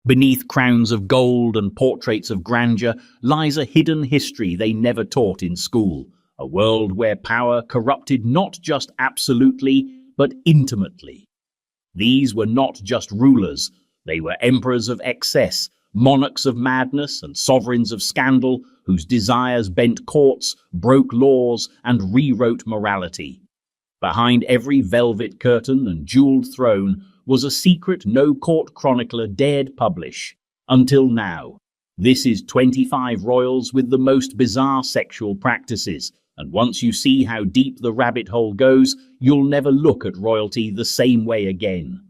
Beneath crowns of gold and portraits of grandeur lies a hidden history they never taught in school, a world where power corrupted not just absolutely, but intimately. These were not just rulers, they were emperors of excess, monarchs of madness, and sovereigns of scandal whose desires bent courts, broke laws, and rewrote morality. Behind every velvet curtain and jeweled throne was a secret no court chronicler dared publish. Until now. This is 25 royals with the most bizarre sexual practices, and once you see how deep the rabbit hole goes, you'll never look at royalty the same way again.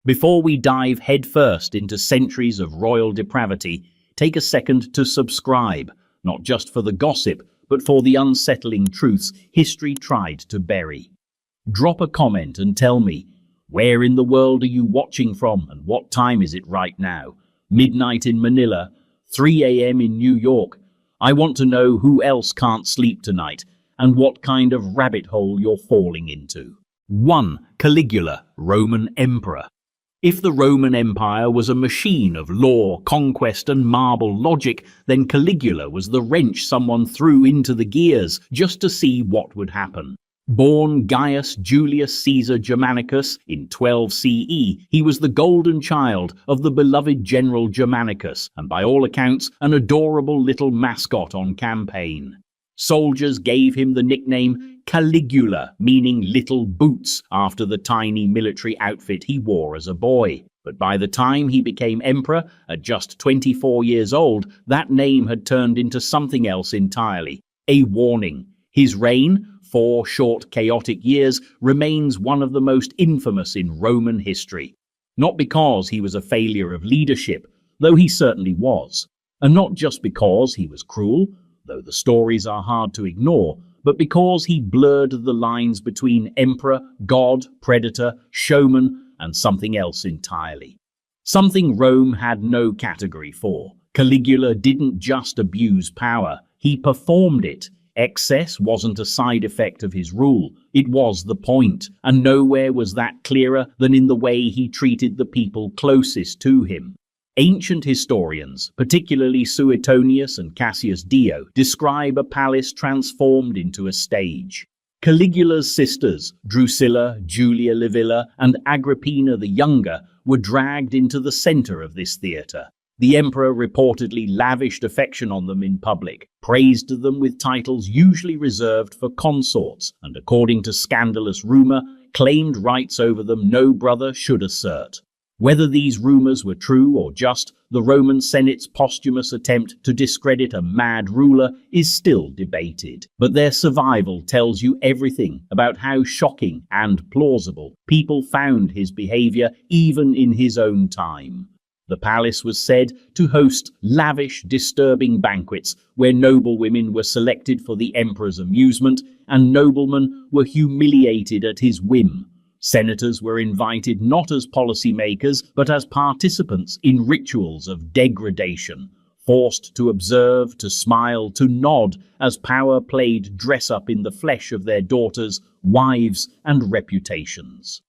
Before we dive headfirst into centuries of royal depravity, take a second to subscribe, not just for the gossip, but for the unsettling truths history tried to bury. Drop a comment and tell me, where in the world are you watching from and what time is it right now? Midnight in Manila, 3 a.m. in New York. I want to know who else can't sleep tonight and what kind of rabbit hole you're falling into. 1. Caligula, Roman Emperor. If the Roman Empire was a machine of law, conquest, and marble logic, then Caligula was the wrench someone threw into the gears just to see what would happen. Born Gaius Julius Caesar Germanicus in 12 CE, he was the golden child of the beloved general Germanicus, and by all accounts, an adorable little mascot on campaign. Soldiers gave him the nickname Caligula, meaning little boots, after the tiny military outfit he wore as a boy. But by the time he became emperor, at just 24 years old, that name had turned into something else entirely. A warning. His reign, 4 short, chaotic years, remains one of the most infamous in Roman history. Not because he was a failure of leadership, though he certainly was. And not just because he was cruel, though the stories are hard to ignore, but because he blurred the lines between emperor, god, predator, showman, and something else entirely. Something Rome had no category for. Caligula didn't just abuse power, he performed it. Excess wasn't a side effect of his rule, it was the point, and nowhere was that clearer than in the way he treated the people closest to him. Ancient historians, particularly Suetonius and Cassius Dio, describe a palace transformed into a stage. Caligula's sisters, Drusilla, Julia Livilla, and Agrippina the Younger, were dragged into the center of this theater. The emperor reportedly lavished affection on them in public, praised them with titles usually reserved for consorts, and according to scandalous rumor, claimed rights over them no brother should assert. Whether these rumors were true or just, the Roman Senate's posthumous attempt to discredit a mad ruler is still debated. But their survival tells you everything about how shocking and plausible people found his behavior even in his own time. The palace was said to host lavish, disturbing banquets where noblewomen were selected for the emperor's amusement and noblemen were humiliated at his whim. Senators were invited not as policymakers but as participants in rituals of degradation, forced to observe, to smile, to nod as power played dress-up in the flesh of their daughters, wives, and reputations.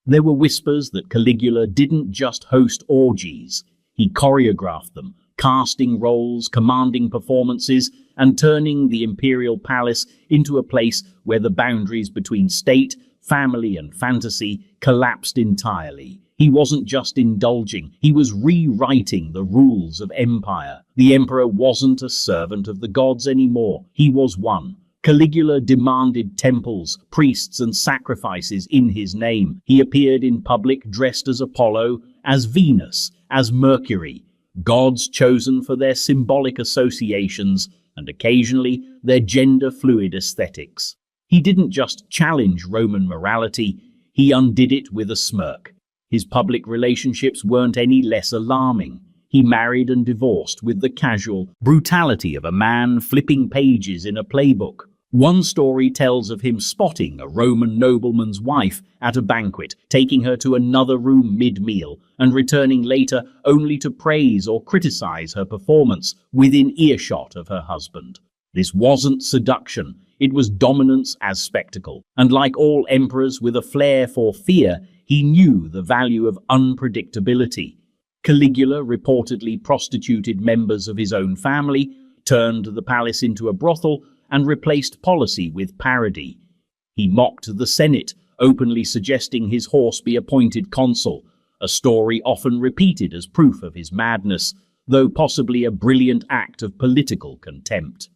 There were whispers that Caligula didn't just host orgies, he choreographed them, casting roles, commanding performances, and turning the imperial palace into a place where the boundaries between state, family, and fantasy collapsed entirely. He wasn't just indulging, he was rewriting the rules of empire. The emperor wasn't a servant of the gods anymore, he was one. Caligula demanded temples, priests, and sacrifices in his name. He appeared in public dressed as Apollo, as Venus, as Mercury, gods chosen for their symbolic associations and occasionally their gender-fluid aesthetics. He didn't just challenge Roman morality, he undid it with a smirk. His public relationships weren't any less alarming. He married and divorced with the casual brutality of a man flipping pages in a playbook. One story tells of him spotting a Roman nobleman's wife at a banquet, taking her to another room mid-meal, and returning later only to praise or criticize her performance within earshot of her husband. This wasn't seduction, it was dominance as spectacle, and like all emperors with a flair for fear, he knew the value of unpredictability. Caligula reportedly prostituted members of his own family, turned the palace into a brothel, and replaced policy with parody. He mocked the Senate, openly suggesting his horse be appointed consul, a story often repeated as proof of his madness, though possibly a brilliant act of political contempt.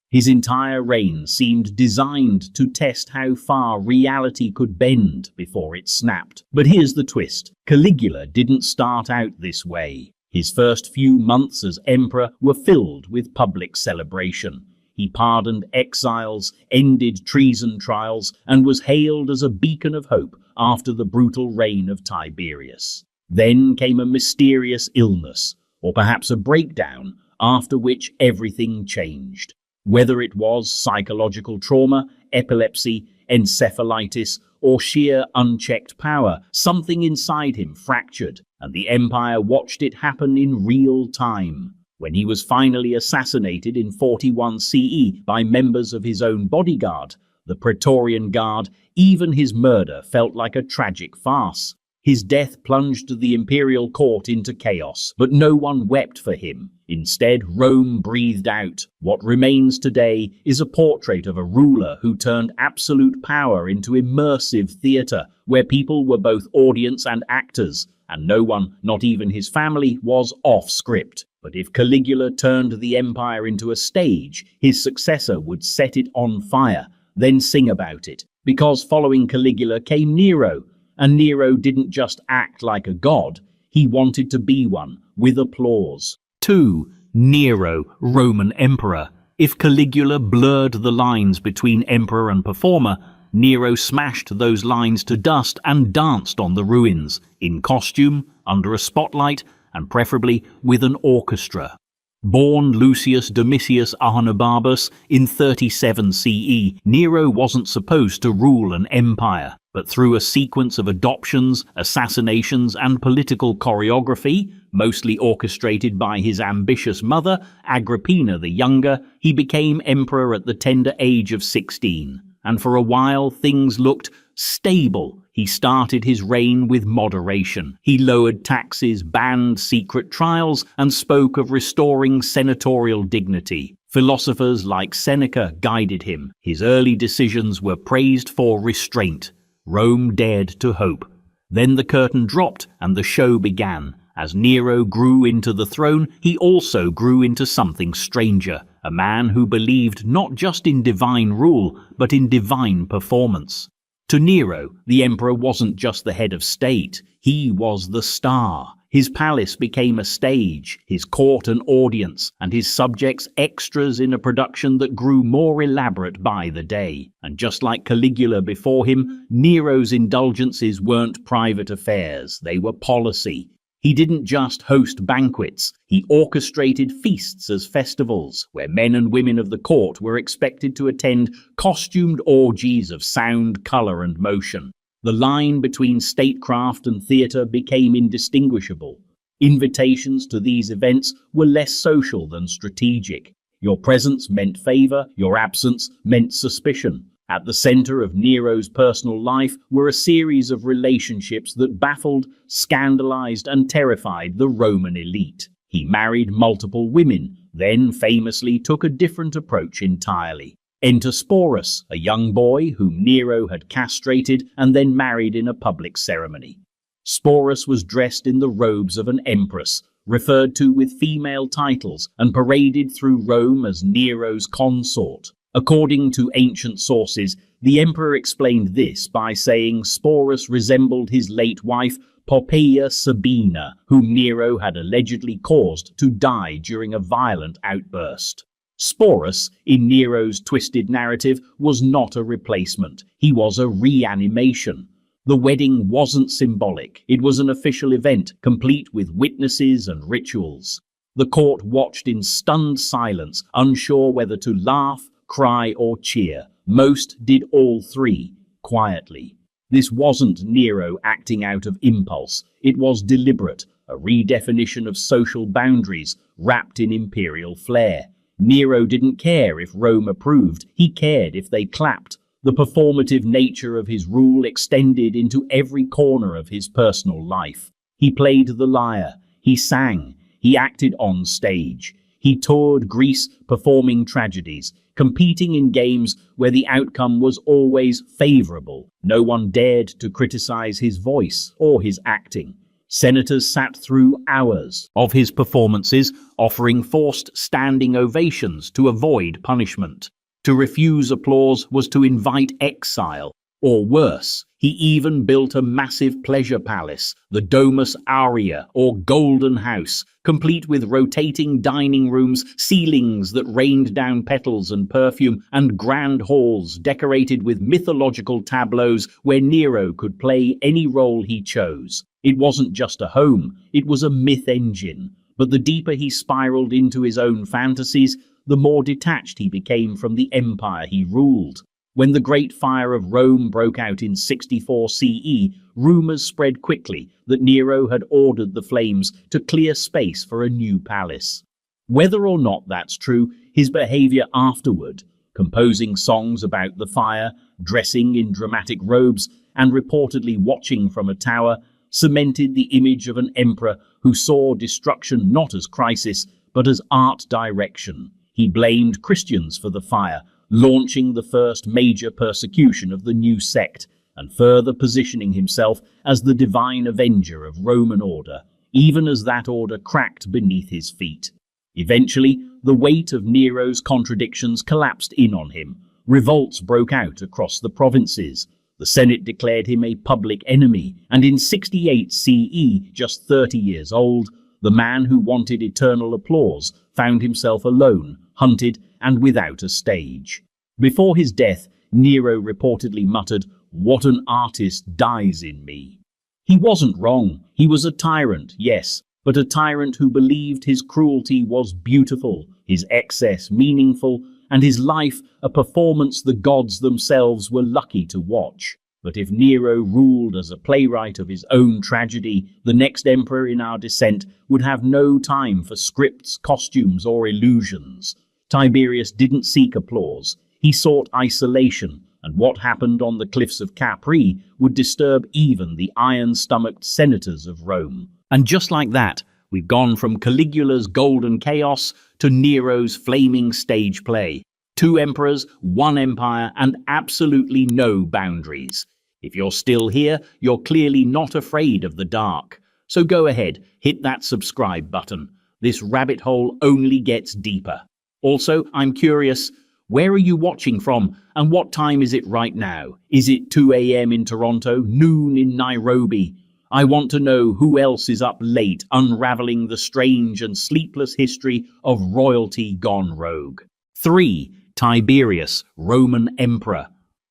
His entire reign seemed designed to test how far reality could bend before it snapped. But here's the twist. Caligula didn't start out this way. His first few months as emperor were filled with public celebration. He pardoned exiles, ended treason trials, and was hailed as a beacon of hope after the brutal reign of Tiberius. Then came a mysterious illness, or perhaps a breakdown, after which everything changed. Whether it was psychological trauma, epilepsy, encephalitis, or sheer unchecked power, something inside him fractured, and the empire watched it happen in real time. When he was finally assassinated in 41 CE by members of his own bodyguard, the Praetorian Guard, even his murder felt like a tragic farce. His death plunged the imperial court into chaos, but no one wept for him. Instead, Rome breathed out. What remains today is a portrait of a ruler who turned absolute power into immersive theatre, where people were both audience and actors, and no one, not even his family, was off script. But if Caligula turned the empire into a stage, his successor would set it on fire, then sing about it. Because following Caligula came Nero, and Nero didn't just act like a god, he wanted to be one, with applause. 2. Nero, Roman emperor. If Caligula blurred the lines between emperor and performer, Nero smashed those lines to dust and danced on the ruins, in costume, under a spotlight, and preferably with an orchestra. Born Lucius Domitius Ahenobarbus in 37 CE, Nero wasn't supposed to rule an empire, but through a sequence of adoptions, assassinations, and political choreography, mostly orchestrated by his ambitious mother, Agrippina the Younger, he became emperor at the tender age of 16. And for a while things looked stable. He started his reign with moderation. He lowered taxes, banned secret trials, and spoke of restoring senatorial dignity. Philosophers like Seneca guided him. His early decisions were praised for restraint. Rome dared to hope. Then the curtain dropped and the show began. As Nero grew into the throne, he also grew into something stranger, a man who believed not just in divine rule, but in divine performance. To Nero, the emperor wasn't just the head of state, he was the star. His palace became a stage, his court an audience, and his subjects extras in a production that grew more elaborate by the day. And just like Caligula before him, Nero's indulgences weren't private affairs, they were policy. He didn't just host banquets, he orchestrated feasts as festivals, where men and women of the court were expected to attend costumed orgies of sound, colour and motion. The line between statecraft and theatre became indistinguishable. Invitations to these events were less social than strategic. Your presence meant favour, your absence meant suspicion. At the centre of Nero's personal life were a series of relationships that baffled, scandalized, and terrified the Roman elite. He married multiple women, then famously took a different approach entirely. Enter Sporus, a young boy whom Nero had castrated and then married in a public ceremony. Sporus was dressed in the robes of an empress, referred to with female titles, and paraded through Rome as Nero's consort. According to ancient sources, the emperor explained this by saying Sporus resembled his late wife Poppaea Sabina, whom Nero had allegedly caused to die during a violent outburst. Sporus, in Nero's twisted narrative, was not a replacement. He was a reanimation. The wedding wasn't symbolic. It was an official event, complete with witnesses and rituals. The court watched in stunned silence, unsure whether to laugh, cry or cheer. Most did all three, quietly. This wasn't Nero acting out of impulse. It was deliberate, a redefinition of social boundaries wrapped in imperial flair. Nero didn't care if Rome approved. He cared if they clapped. The performative nature of his rule extended into every corner of his personal life. He played the lyre, he sang, he acted on stage. He toured Greece performing tragedies, competing in games where the outcome was always favorable. No one dared to criticize his voice or his acting. Senators sat through hours of his performances, offering forced standing ovations to avoid punishment. To refuse applause was to invite exile, or worse. He even built a massive pleasure palace, the Domus Aurea, or Golden House, complete with rotating dining rooms, ceilings that rained down petals and perfume, and grand halls decorated with mythological tableaus where Nero could play any role he chose. It wasn't just a home, it was a myth engine. But the deeper he spiraled into his own fantasies, the more detached he became from the empire he ruled. When the Great Fire of Rome broke out in 64 CE, rumors spread quickly that Nero had ordered the flames to clear space for a new palace. Whether or not that's true, his behavior afterward, composing songs about the fire, dressing in dramatic robes, and reportedly watching from a tower, cemented the image of an emperor who saw destruction not as crisis, but as art direction. He blamed Christians for the fire, launching the first major persecution of the new sect, and further positioning himself as the divine avenger of Roman order, even as that order cracked beneath his feet. Eventually, the weight of Nero's contradictions collapsed in on him. Revolts broke out across the provinces. The Senate declared him a public enemy, and in 68 CE, just 30 years old, the man who wanted eternal applause found himself alone, hunted, and without a stage. Before his death, Nero reportedly muttered, "What an artist dies in me." He wasn't wrong. He was a tyrant, yes, but a tyrant who believed his cruelty was beautiful, his excess meaningful, and his life a performance the gods themselves were lucky to watch. But if Nero ruled as a playwright of his own tragedy, the next emperor in our descent would have no time for scripts, costumes, or illusions. Tiberius didn't seek applause. He sought isolation, and what happened on the cliffs of Capri would disturb even the iron-stomached senators of Rome. And just like that, we've gone from Caligula's golden chaos to Nero's flaming stage play. 2 emperors, 1 empire, and absolutely no boundaries. If you're still here, you're clearly not afraid of the dark. So go ahead, hit that subscribe button. This rabbit hole only gets deeper. Also, I'm curious, where are you watching from, and what time is it right now? Is it 2 a.m. in Toronto, noon in Nairobi? I want to know who else is up late unraveling the strange and sleepless history of royalty gone rogue. 3. Tiberius, Roman Emperor.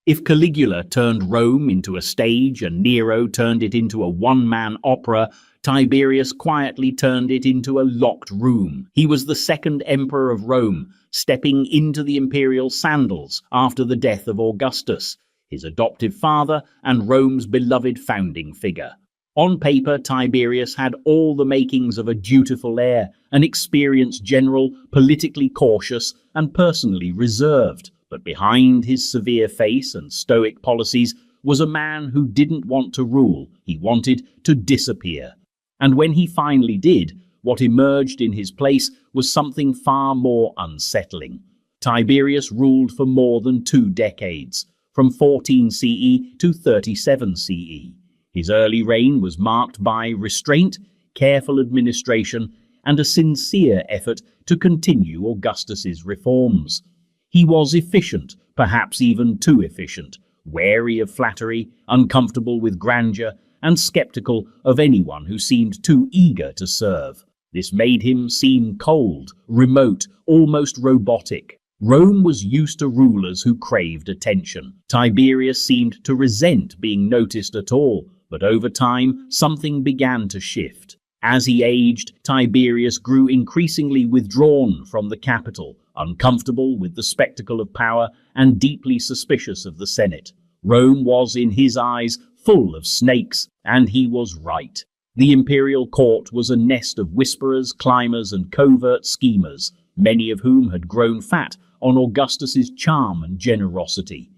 If Caligula turned Rome into a stage and Nero turned it into a one-man opera, Tiberius quietly turned it into a locked room. He was the second emperor of Rome, stepping into the imperial sandals after the death of Augustus, his adoptive father and Rome's beloved founding figure. On paper, Tiberius had all the makings of a dutiful heir, an experienced general, politically cautious and personally reserved. But behind his severe face and stoic policies was a man who didn't want to rule. He wanted to disappear. And when he finally did, what emerged in his place was something far more unsettling. Tiberius ruled for more than 2 decades, from 14 CE to 37 CE. His early reign was marked by restraint, careful administration, and a sincere effort to continue Augustus's reforms. He was efficient, perhaps even too efficient, wary of flattery, uncomfortable with grandeur, and skeptical of anyone who seemed too eager to serve. This made him seem cold, remote, almost robotic. Rome was used to rulers who craved attention. Tiberius seemed to resent being noticed at all, but over time, something began to shift. As he aged, Tiberius grew increasingly withdrawn from the capital, uncomfortable with the spectacle of power and deeply suspicious of the Senate. Rome was, in his eyes, full of snakes, and he was right. The imperial court was a nest of whisperers, climbers, and covert schemers, many of whom had grown fat on Augustus's charm and generosity.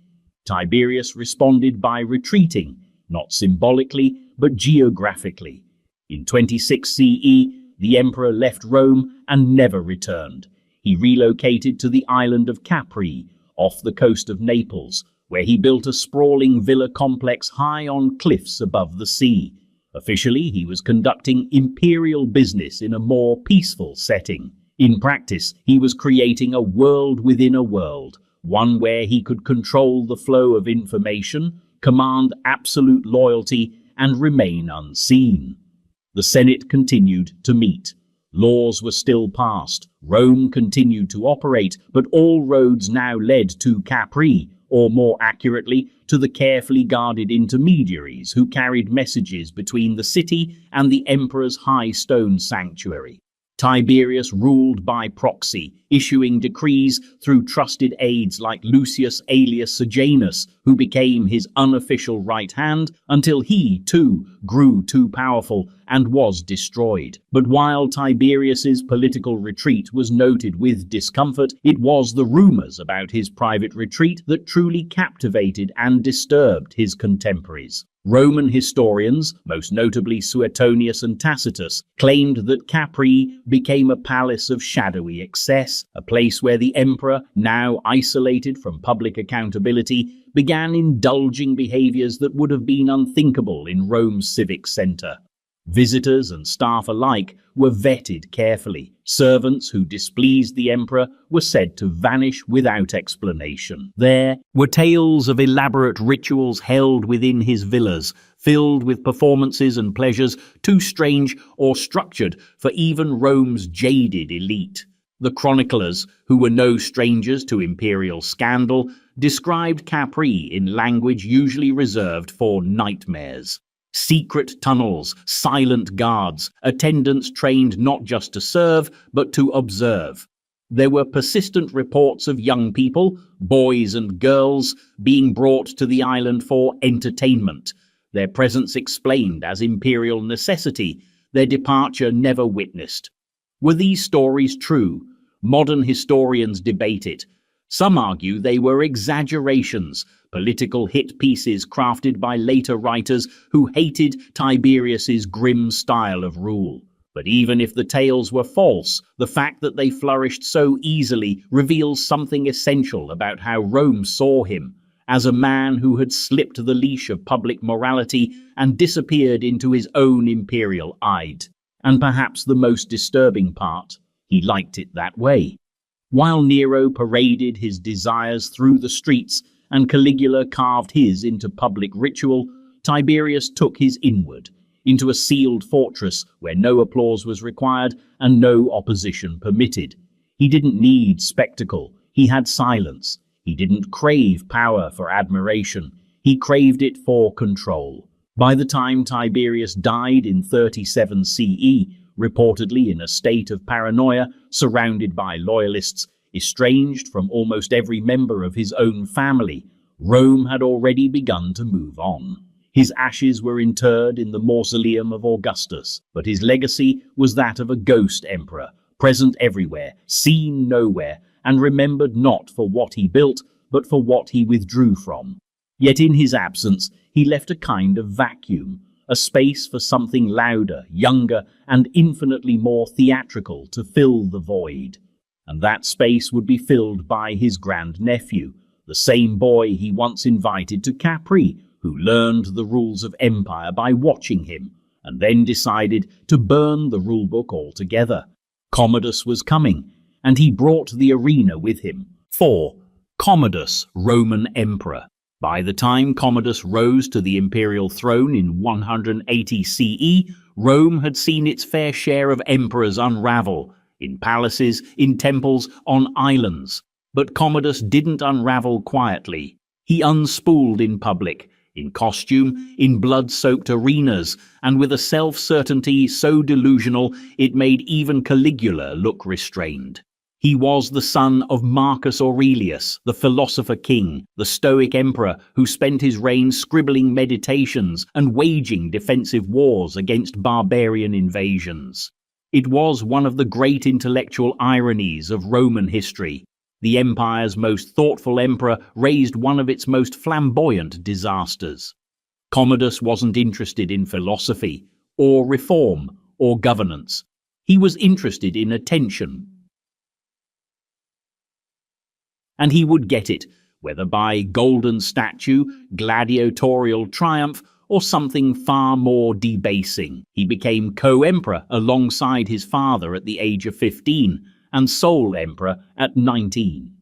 Tiberius responded by retreating, not symbolically, but geographically. In 26 CE, the emperor left Rome and never returned. He relocated to the island of Capri, off the coast of Naples, where he built a sprawling villa complex high on cliffs above the sea. Officially, he was conducting imperial business in a more peaceful setting. In practice, he was creating a world within a world, one where he could control the flow of information, command absolute loyalty, and remain unseen. The Senate continued to meet. Laws were still passed. Rome continued to operate, but all roads now led to Capri, or more accurately, to the carefully guarded intermediaries who carried messages between the city and the emperor's high stone sanctuary. Tiberius ruled by proxy, issuing decrees through trusted aides like Lucius Aelius Sejanus, who became his unofficial right hand until he, too, grew too powerful and was destroyed. But while Tiberius's political retreat was noted with discomfort, it was the rumors about his private retreat that truly captivated and disturbed his contemporaries. Roman historians, most notably Suetonius and Tacitus, claimed that Capri became a palace of shadowy excess, a place where the emperor, now isolated from public accountability, began indulging behaviors that would have been unthinkable in Rome's civic center. Visitors and staff alike were vetted carefully. Servants who displeased the emperor were said to vanish without explanation. There were tales of elaborate rituals held within his villas, filled with performances and pleasures too strange or structured for even Rome's jaded elite. The chroniclers, who were no strangers to imperial scandal, described Capri in language usually reserved for nightmares. Secret tunnels, silent guards, attendants trained not just to serve, but to observe. There were persistent reports of young people, boys and girls, being brought to the island for entertainment, their presence explained as imperial necessity, their departure never witnessed. Were these stories true? Modern historians debate it. Some argue they were exaggerations, political hit pieces crafted by later writers who hated Tiberius's grim style of rule. But even if the tales were false, the fact that they flourished so easily reveals something essential about how Rome saw him, as a man who had slipped the leash of public morality and disappeared into his own imperial ide. And perhaps the most disturbing part, he liked it that way. While Nero paraded his desires through the streets and Caligula carved his into public ritual, Tiberius took his inward, into a sealed fortress where no applause was required and no opposition permitted. He didn't need spectacle, he had silence. He didn't crave power for admiration, he craved it for control. By the time Tiberius died in 37 CE, reportedly in a state of paranoia, surrounded by loyalists, estranged from almost every member of his own family, Rome had already begun to move on. His ashes were interred in the mausoleum of Augustus, but his legacy was that of a ghost emperor, present everywhere, seen nowhere, and remembered not for what he built, but for what he withdrew from. Yet in his absence, he left a kind of vacuum, a space for something louder, younger, and infinitely more theatrical to fill the void. And that space would be filled by his grandnephew, the same boy he once invited to Capri, who learned the rules of empire by watching him, and then decided to burn the rulebook altogether. Commodus was coming, and he brought the arena with him. 4. Commodus, Roman Emperor. By the time Commodus rose to the imperial throne in 180 CE, Rome had seen its fair share of emperors unravel, in palaces, in temples, on islands. But Commodus didn't unravel quietly. He unspooled in public, in costume, in blood-soaked arenas, and with a self-certainty so delusional it made even Caligula look restrained. He was the son of Marcus Aurelius, the philosopher king, the Stoic emperor who spent his reign scribbling meditations and waging defensive wars against barbarian invasions. It was one of the great intellectual ironies of Roman history. the empire's most thoughtful emperor raised one of its most flamboyant disasters. Commodus wasn't interested in philosophy, or reform, or governance. He was interested in attention. And he would get it, whether by golden statue, gladiatorial triumph, or something far more debasing. He became co-emperor alongside his father at the age of 15 and sole emperor at 19.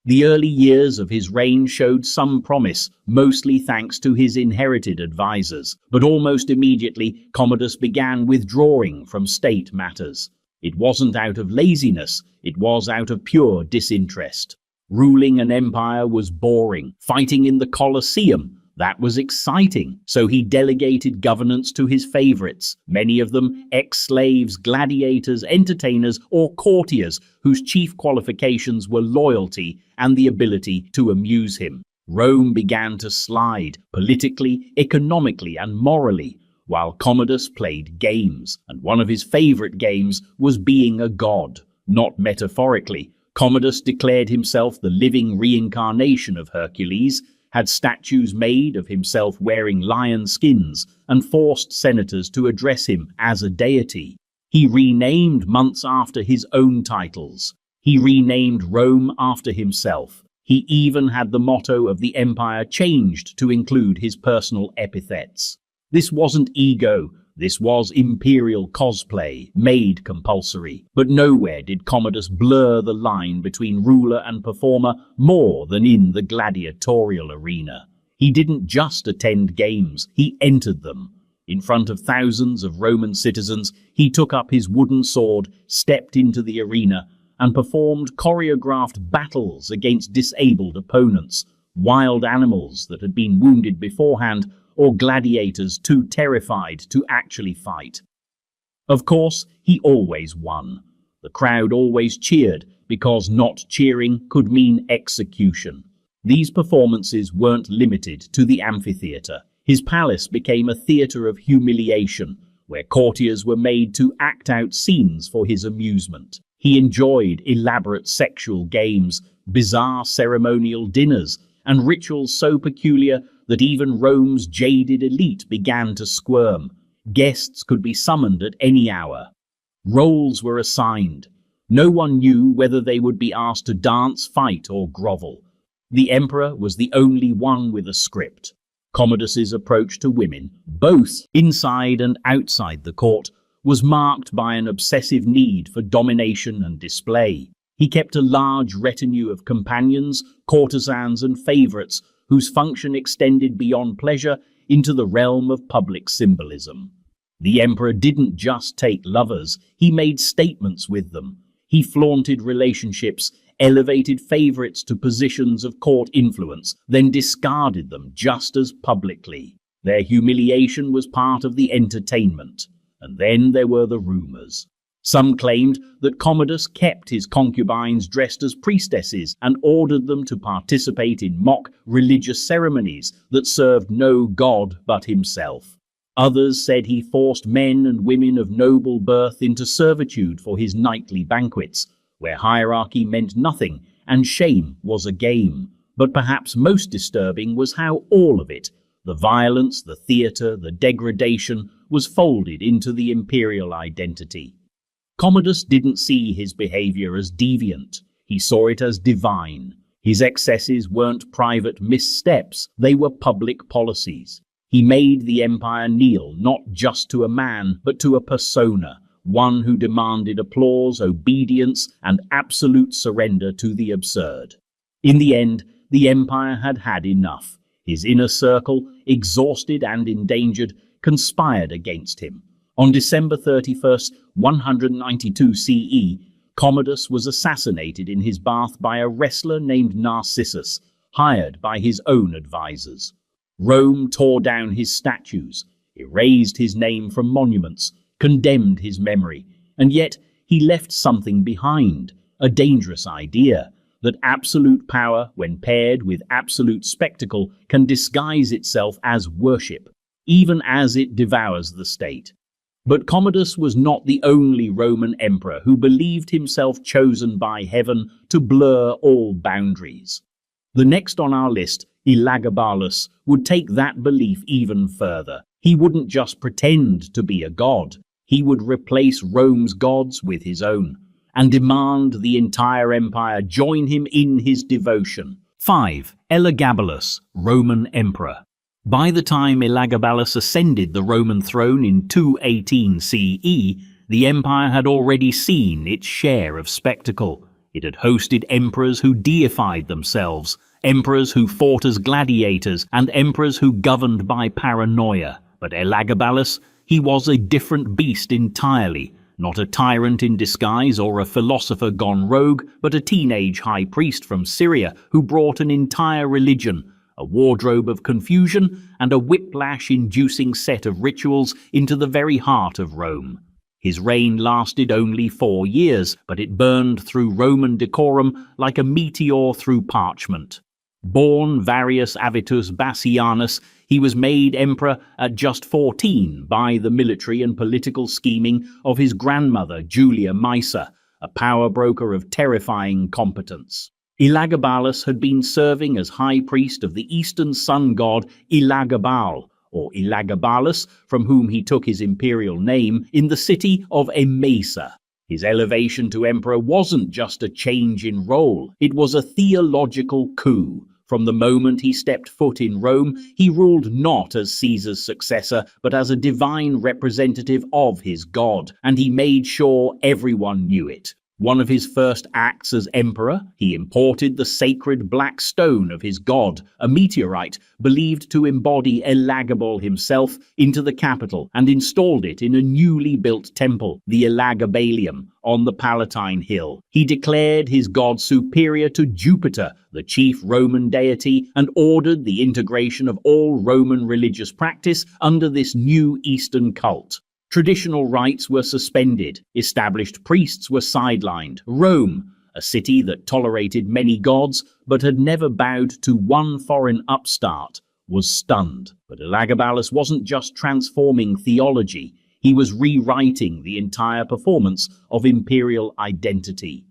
The early years of his reign showed some promise, mostly thanks to his inherited advisors, but almost immediately Commodus began withdrawing from state matters. It wasn't out of laziness, it was out of pure disinterest. Ruling an empire was boring. Fighting in the Colosseum, that was exciting. So he delegated governance to his favorites, many of them ex-slaves, gladiators, entertainers, or courtiers whose chief qualifications were loyalty and the ability to amuse him. Rome began to slide, politically, economically, and morally, while Commodus played games, and one of his favorite games was being a god. Not metaphorically. Commodus declared himself the living reincarnation of Hercules, had statues made of himself wearing lion skins, and forced senators to address him as a deity. He renamed months after his own titles. He renamed Rome after himself. He even had the motto of the empire changed to include his personal epithets. This wasn't ego. This was imperial cosplay, made compulsory, but nowhere did Commodus blur the line between ruler and performer more than in the gladiatorial arena. He didn't just attend games, he entered them. In front of thousands of Roman citizens, he took up his wooden sword, stepped into the arena, and performed choreographed battles against disabled opponents, wild animals that had been wounded beforehand, or gladiators too terrified to actually fight. Of course, he always won. The crowd always cheered, because not cheering could mean execution. These performances weren't limited to the amphitheater. His palace became a theater of humiliation, where courtiers were made to act out scenes for his amusement. He enjoyed elaborate sexual games, bizarre ceremonial dinners, and rituals so peculiar that even Rome's jaded elite began to squirm. Guests could be summoned at any hour. Roles were assigned. No one knew whether they would be asked to dance, fight, or grovel. The emperor was the only one with a script. Commodus's approach to women, both inside and outside the court, was marked by an obsessive need for domination and display. He kept a large retinue of companions, courtesans, and favorites whose function extended beyond pleasure into the realm of public symbolism. The emperor didn't just take lovers, he made statements with them. He flaunted relationships, elevated favorites to positions of court influence, then discarded them just as publicly. Their humiliation was part of the entertainment. And then there were the rumors. Some claimed that Commodus kept his concubines dressed as priestesses and ordered them to participate in mock religious ceremonies that served no god but himself. Others said he forced men and women of noble birth into servitude for his nightly banquets, where hierarchy meant nothing and shame was a game. But perhaps most disturbing was how all of it, the violence, the theater, the degradation, was folded into the imperial identity. Commodus didn't see his behavior as deviant. He saw it as divine. His excesses weren't private missteps, they were public policies. He made the empire kneel not just to a man, but to a persona, one who demanded applause, obedience, and absolute surrender to the absurd. In the end, the empire had had enough. His inner circle, exhausted and endangered, conspired against him. On December 31st, 192 CE, Commodus was assassinated in his bath by a wrestler named Narcissus, hired by his own advisors. Rome tore down his statues, erased his name from monuments, condemned his memory, and yet he left something behind, a dangerous idea, that absolute power, when paired with absolute spectacle, can disguise itself as worship, even as it devours the state. But Commodus was not the only Roman emperor who believed himself chosen by heaven to blur all boundaries. The next on our list, Elagabalus, would take that belief even further. He wouldn't just pretend to be a god, he would replace Rome's gods with his own, and demand the entire empire join him in his devotion. 5. Elagabalus, Roman Emperor. By the time Elagabalus ascended the Roman throne in 218 CE, the empire had already seen its share of spectacle. It had hosted emperors who deified themselves, emperors who fought as gladiators, and emperors who governed by paranoia. But Elagabalus, he was a different beast entirely. Not a tyrant in disguise or a philosopher gone rogue, but a teenage high priest from Syria who brought an entire religion, a wardrobe of confusion, and a whiplash-inducing set of rituals into the very heart of Rome. His reign lasted only 4 years, but it burned through Roman decorum like a meteor through parchment. Born Varius Avitus Bassianus, he was made emperor at just 14 by the military and political scheming of his grandmother Julia Maesa, a power broker of terrifying competence. Elagabalus had been serving as high priest of the eastern sun god Elagabal, or Elagabalus, from whom he took his imperial name, in the city of Emesa. His elevation to emperor wasn't just a change in role, it was a theological coup. From the moment he stepped foot in Rome, he ruled not as Caesar's successor, but as a divine representative of his god, and he made sure everyone knew it. One of his first acts as emperor, he imported the sacred black stone of his god, a meteorite believed to embody Elagabal himself, into the capital and installed it in a newly built temple, the Elagabalium, on the Palatine Hill. He declared his god superior to Jupiter, the chief Roman deity, and ordered the integration of all Roman religious practice under this new Eastern cult. Traditional rites were suspended, established priests were sidelined. Rome, a city that tolerated many gods but had never bowed to one foreign upstart, was stunned. But Elagabalus wasn't just transforming theology, he was rewriting the entire performance of imperial identity.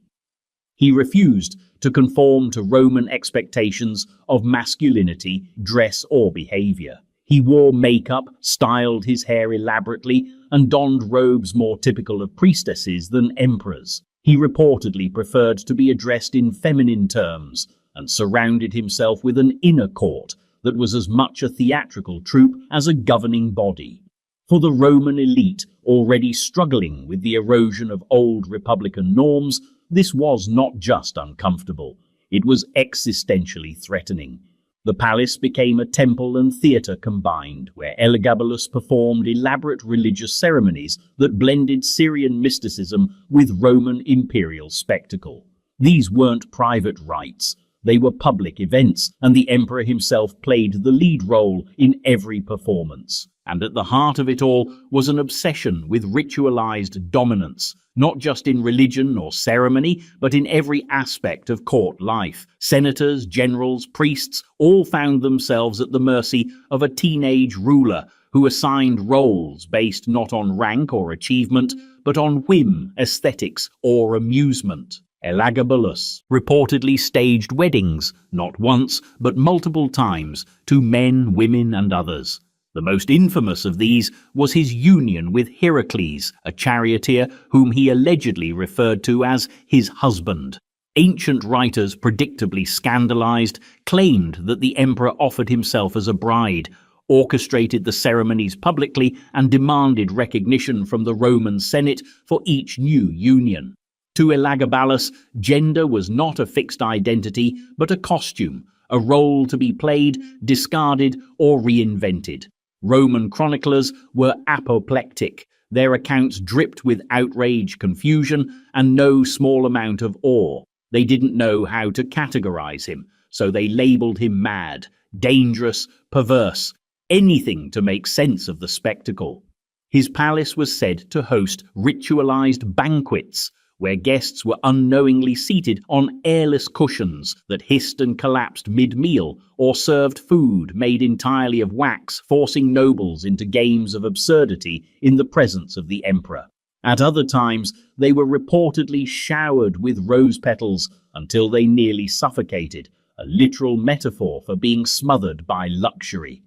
He refused to conform to Roman expectations of masculinity, dress, or behavior. He wore makeup, styled his hair elaborately, and donned robes more typical of priestesses than emperors. He reportedly preferred to be addressed in feminine terms, and surrounded himself with an inner court that was as much a theatrical troupe as a governing body. For the Roman elite, already struggling with the erosion of old republican norms, this was not just uncomfortable, it was existentially threatening. The palace became a temple and theatre combined, where Elagabalus performed elaborate religious ceremonies that blended Syrian mysticism with Roman imperial spectacle. These weren't private rites, they were public events, and the emperor himself played the lead role in every performance. And at the heart of it all was an obsession with ritualized dominance, not just in religion or ceremony, but in every aspect of court life. Senators, generals, priests all found themselves at the mercy of a teenage ruler who assigned roles based not on rank or achievement, but on whim, aesthetics, or amusement. Elagabalus reportedly staged weddings, not once, but multiple times, to men, women, and others. The most infamous of these was his union with Heracles, a charioteer whom he allegedly referred to as his husband. Ancient writers, predictably scandalized, claimed that the emperor offered himself as a bride, orchestrated the ceremonies publicly, and demanded recognition from the Roman Senate for each new union. To Elagabalus, gender was not a fixed identity, but a costume, a role to be played, discarded, or reinvented. Roman chroniclers were apoplectic. Their accounts dripped with outrage, confusion, and no small amount of awe. They didn't know how to categorize him, so they labeled him mad, dangerous, perverse, anything to make sense of the spectacle. His palace was said to host ritualized banquets, where guests were unknowingly seated on airless cushions that hissed and collapsed mid-meal, or served food made entirely of wax, forcing nobles into games of absurdity in the presence of the emperor. At other times, they were reportedly showered with rose petals until they nearly suffocated, a literal metaphor for being smothered by luxury.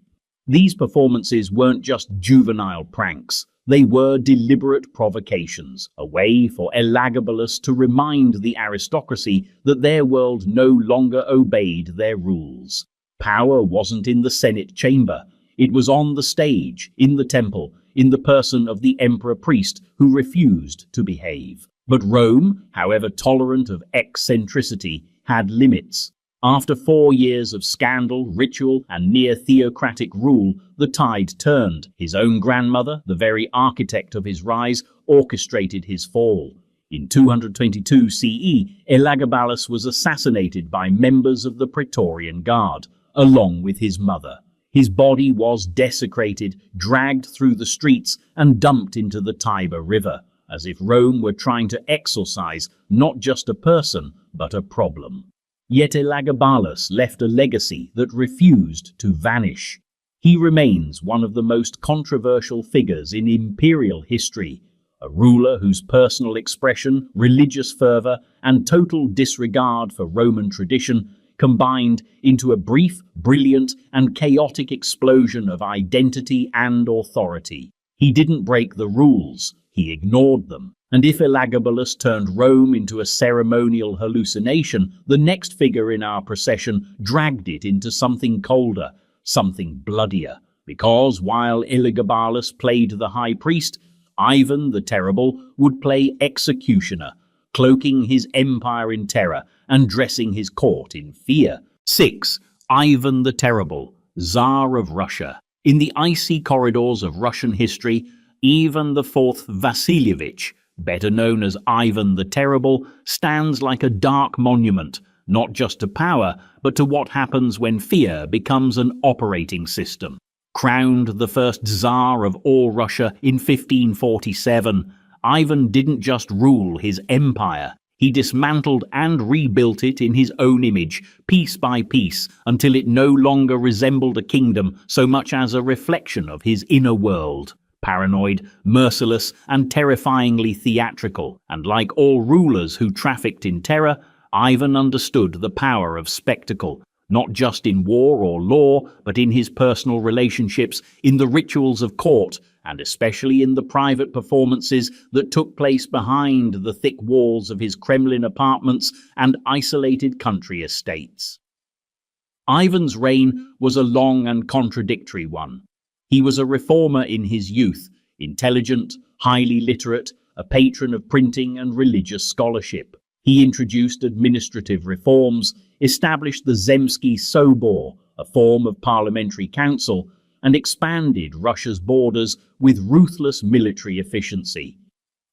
These performances weren't just juvenile pranks. They were deliberate provocations, a way for Elagabalus to remind the aristocracy that their world no longer obeyed their rules. Power wasn't in the Senate chamber. It was on the stage, in the temple, in the person of the emperor-priest who refused to behave. But Rome, however tolerant of eccentricity, had limits. After 4 years of scandal, ritual, and near-theocratic rule, the tide turned. His own grandmother, the very architect of his rise, orchestrated his fall. In 222 CE, Elagabalus was assassinated by members of the Praetorian Guard, along with his mother. His body was desecrated, dragged through the streets, and dumped into the Tiber River, as if Rome were trying to exorcise not just a person, but a problem. Yet Elagabalus left a legacy that refused to vanish. He remains one of the most controversial figures in imperial history, a ruler whose personal expression, religious fervor, and total disregard for Roman tradition combined into a brief, brilliant, and chaotic explosion of identity and authority. He didn't break the rules, he ignored them. And if Elagabalus turned Rome into a ceremonial hallucination, the next figure in our procession dragged it into something colder, something bloodier. Because while Elagabalus played the high priest, Ivan the Terrible would play executioner, cloaking his empire in terror and dressing his court in fear. 6. Ivan the Terrible, Tsar of Russia. In the icy corridors of Russian history, Ivan IV Vasilievich, better known as Ivan the Terrible, stands like a dark monument, not just to power, but to what happens when fear becomes an operating system. Crowned the first Tsar of all Russia in 1547, Ivan didn't just rule his empire. He dismantled and rebuilt it in his own image, piece by piece, until it no longer resembled a kingdom so much as a reflection of his inner world. Paranoid, merciless, and terrifyingly theatrical, and like all rulers who trafficked in terror, Ivan understood the power of spectacle, not just in war or law, but in his personal relationships, in the rituals of court, and especially in the private performances that took place behind the thick walls of his Kremlin apartments and isolated country estates. Ivan's reign was a long and contradictory one. He was a reformer in his youth, intelligent, highly literate, a patron of printing and religious scholarship. He introduced administrative reforms, established the Zemsky Sobor, a form of parliamentary council, and expanded Russia's borders with ruthless military efficiency.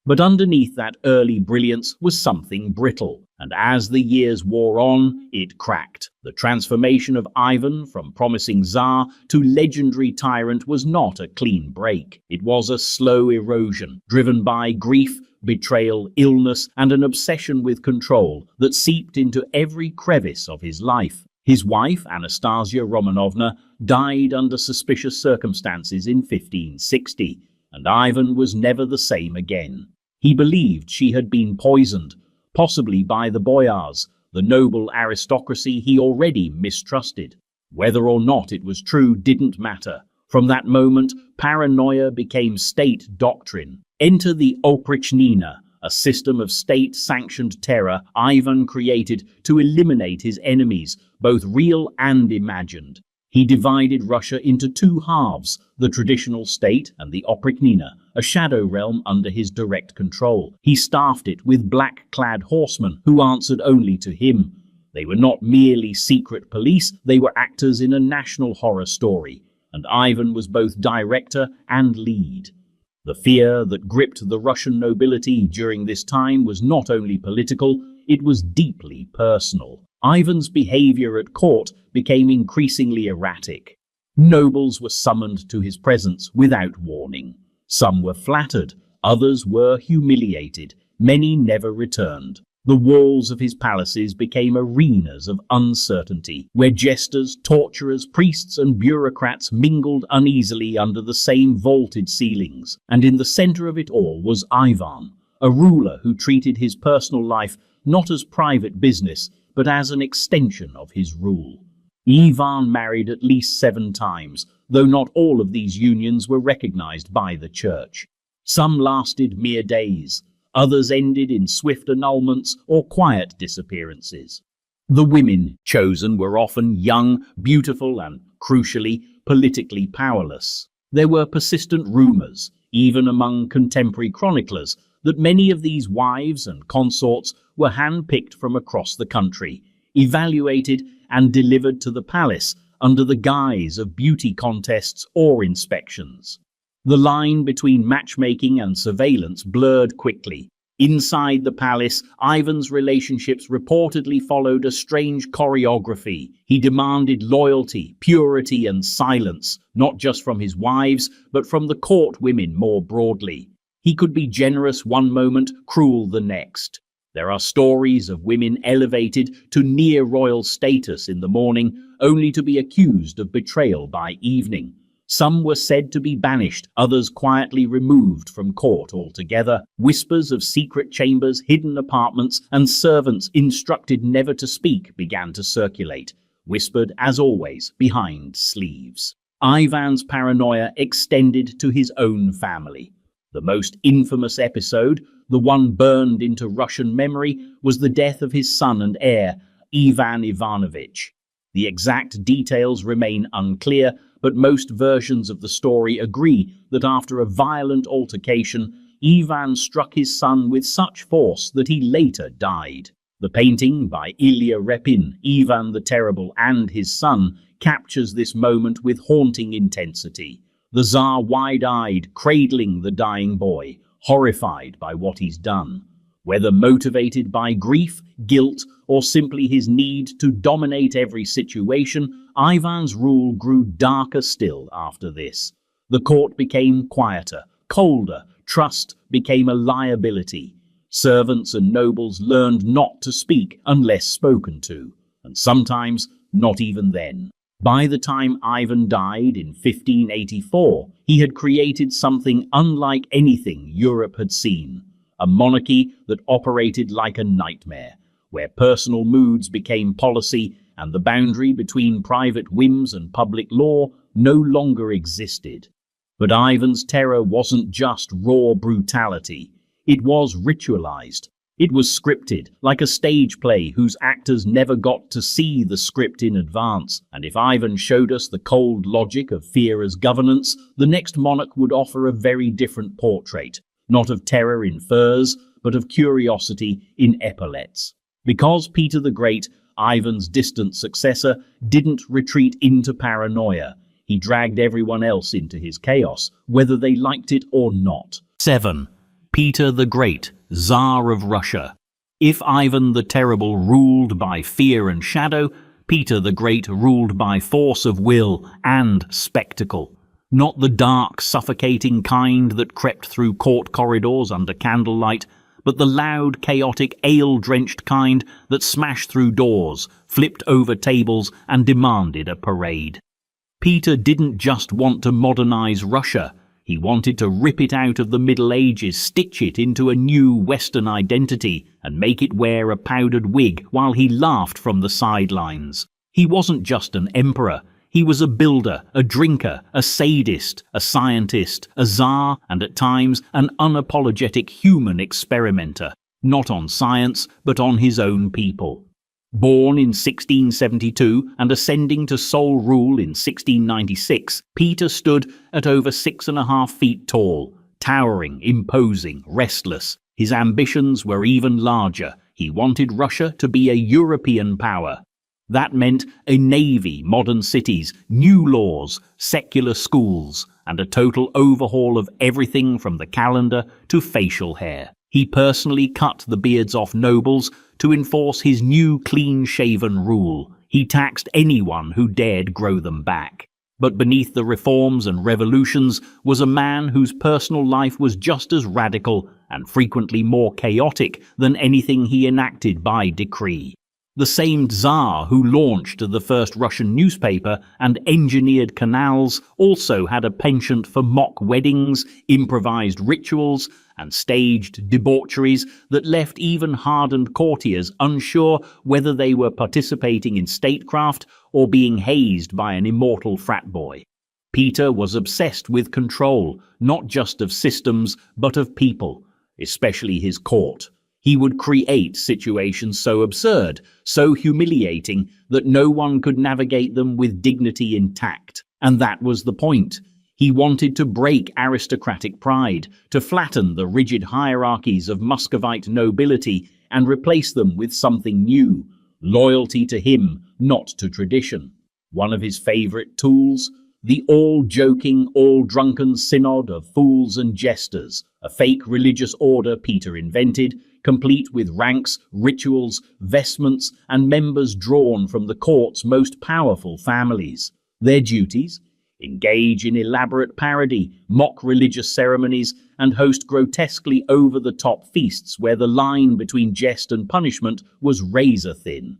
But underneath that early brilliance was something brittle, and as the years wore on, it cracked. The transformation of Ivan from promising Tsar to legendary tyrant was not a clean break. It was a slow erosion, driven by grief, betrayal, illness, and an obsession with control that seeped into every crevice of his life. His wife, Anastasia Romanovna, died under suspicious circumstances in 1560, and Ivan was never the same again. He believed she had been poisoned, possibly by the boyars, the noble aristocracy he already mistrusted. Whether or not it was true didn't matter. From that moment, paranoia became state doctrine. Enter the oprichnina, a system of state-sanctioned terror Ivan created to eliminate his enemies, both real and imagined. He divided Russia into two halves, the traditional state and the oprichnina, a shadow realm under his direct control. He staffed it with black-clad horsemen who answered only to him. They were not merely secret police, they were actors in a national horror story, and Ivan was both director and lead. The fear that gripped the Russian nobility during this time was not only political, it was deeply personal. Ivan's behavior at court became increasingly erratic. Nobles were summoned to his presence without warning. Some were flattered, others were humiliated, Many never returned. The walls of his palaces became arenas of uncertainty, where jesters, torturers, priests, and bureaucrats mingled uneasily under the same vaulted ceilings. And in the center of it all was Ivan, a ruler who treated his personal life not as private business, but as an extension of his rule. Ivan married at least 7 times, though not all of these unions were recognized by the church. Some lasted mere days. Others ended in swift annulments or quiet disappearances. The women chosen were often young, beautiful, and, crucially, politically powerless. There were persistent rumors, even among contemporary chroniclers, that many of these wives and consorts were hand-picked from across the country, evaluated and delivered to the palace under the guise of beauty contests or inspections. The line between matchmaking and surveillance blurred quickly. Inside the palace, Ivan's relationships reportedly followed a strange choreography. He demanded loyalty, purity, and silence, not just from his wives, but from the court women more broadly. He could be generous one moment, cruel the next. There are stories of women elevated to near-royal status in the morning, only to be accused of betrayal by evening. Some were said to be banished, others quietly removed from court altogether. Whispers of secret chambers, hidden apartments, and servants instructed never to speak began to circulate, whispered, as always, behind sleeves. Ivan's paranoia extended to his own family. The most infamous episode, the one burned into Russian memory, was the death of his son and heir, Ivan Ivanovich. The exact details remain unclear, but most versions of the story agree that after a violent altercation, Ivan struck his son with such force that he later died. The painting by Ilya Repin, Ivan the Terrible and His Son, captures this moment with haunting intensity. The Tsar wide-eyed, cradling the dying boy, horrified by what he's done. Whether motivated by grief, guilt, or simply his need to dominate every situation, Ivan's rule grew darker still after this. The court became quieter, colder, trust became a liability. Servants and nobles learned not to speak unless spoken to, and sometimes not even then. By the time Ivan died in 1584, he had created something unlike anything Europe had seen. A monarchy that operated like a nightmare, where personal moods became policy and the boundary between private whims and public law no longer existed. But Ivan's terror wasn't just raw brutality. It was ritualized. It was scripted, like a stage play whose actors never got to see the script in advance. And if Ivan showed us the cold logic of fear as governance, the next monarch would offer a very different portrait. Not of terror in furs, but of curiosity in epaulets. Because Peter the Great, Ivan's distant successor, didn't retreat into paranoia, he dragged everyone else into his chaos, whether they liked it or not. 7. Peter the Great, Tsar of Russia. If Ivan the Terrible ruled by fear and shadow, Peter the Great ruled by force of will and spectacle. Not the dark, suffocating kind that crept through court corridors under candlelight, but the loud, chaotic, ale-drenched kind that smashed through doors, flipped over tables, and demanded a parade. Peter didn't just want to modernize Russia. He wanted to rip it out of the Middle Ages, stitch it into a new Western identity, and make it wear a powdered wig while he laughed from the sidelines. He wasn't just an emperor. He was a builder, a drinker, a sadist, a scientist, a czar, and at times an unapologetic human experimenter, not on science, but on his own people. Born in 1672 and ascending to sole rule in 1696, Peter stood at over 6.5 feet tall, towering, imposing, restless. His ambitions were even larger. He wanted Russia to be a European power. That meant a navy, modern cities, new laws, secular schools, and a total overhaul of everything from the calendar to facial hair. He personally cut the beards off nobles to enforce his new clean-shaven rule. He taxed anyone who dared grow them back. But beneath the reforms and revolutions was a man whose personal life was just as radical and frequently more chaotic than anything he enacted by decree. The same Tsar who launched the first Russian newspaper and engineered canals also had a penchant for mock weddings, improvised rituals, and staged debaucheries that left even hardened courtiers unsure whether they were participating in statecraft or being hazed by an immortal frat boy. Peter was obsessed with control, not just of systems, but of people, especially his court. He would create situations so absurd, so humiliating, that no one could navigate them with dignity intact. And that was the point. He wanted to break aristocratic pride, to flatten the rigid hierarchies of Muscovite nobility and replace them with something new, loyalty to him, not to tradition. One of his favorite tools? The all-joking, all-drunken synod of fools and jesters, a fake religious order Peter invented, complete with ranks, rituals, vestments, and members drawn from the court's most powerful families. Their duties? Engage in elaborate parody, mock religious ceremonies, and host grotesquely over-the-top feasts where the line between jest and punishment was razor-thin.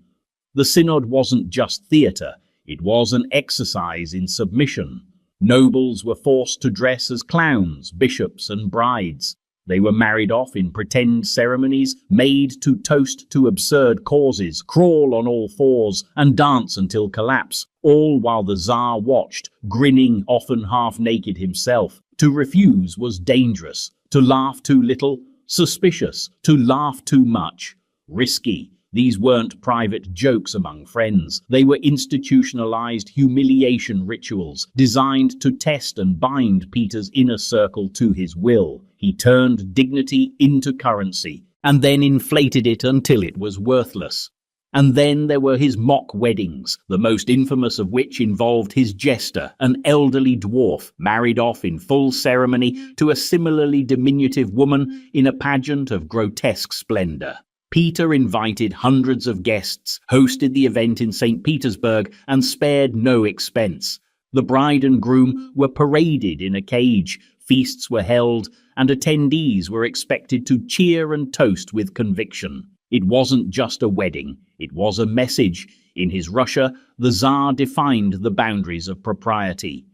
The synod wasn't just theatre, it was an exercise in submission. Nobles were forced to dress as clowns, bishops, and brides. They were married off in pretend ceremonies, made to toast to absurd causes, crawl on all fours, and dance until collapse, all while the Tsar watched, grinning, often half-naked himself. To refuse was dangerous, to laugh too little, suspicious, to laugh too much, risky. These weren't private jokes among friends. They were institutionalized humiliation rituals designed to test and bind Peter's inner circle to his will. He turned dignity into currency and then inflated it until it was worthless. And then there were his mock weddings, the most infamous of which involved his jester, an elderly dwarf, married off in full ceremony to a similarly diminutive woman in a pageant of grotesque splendor. Peter invited hundreds of guests, hosted the event in St. Petersburg, and spared no expense. The bride and groom were paraded in a cage, feasts were held, and attendees were expected to cheer and toast with conviction. It wasn't just a wedding, it was a message. In his Russia, the Tsar defined the boundaries of propriety.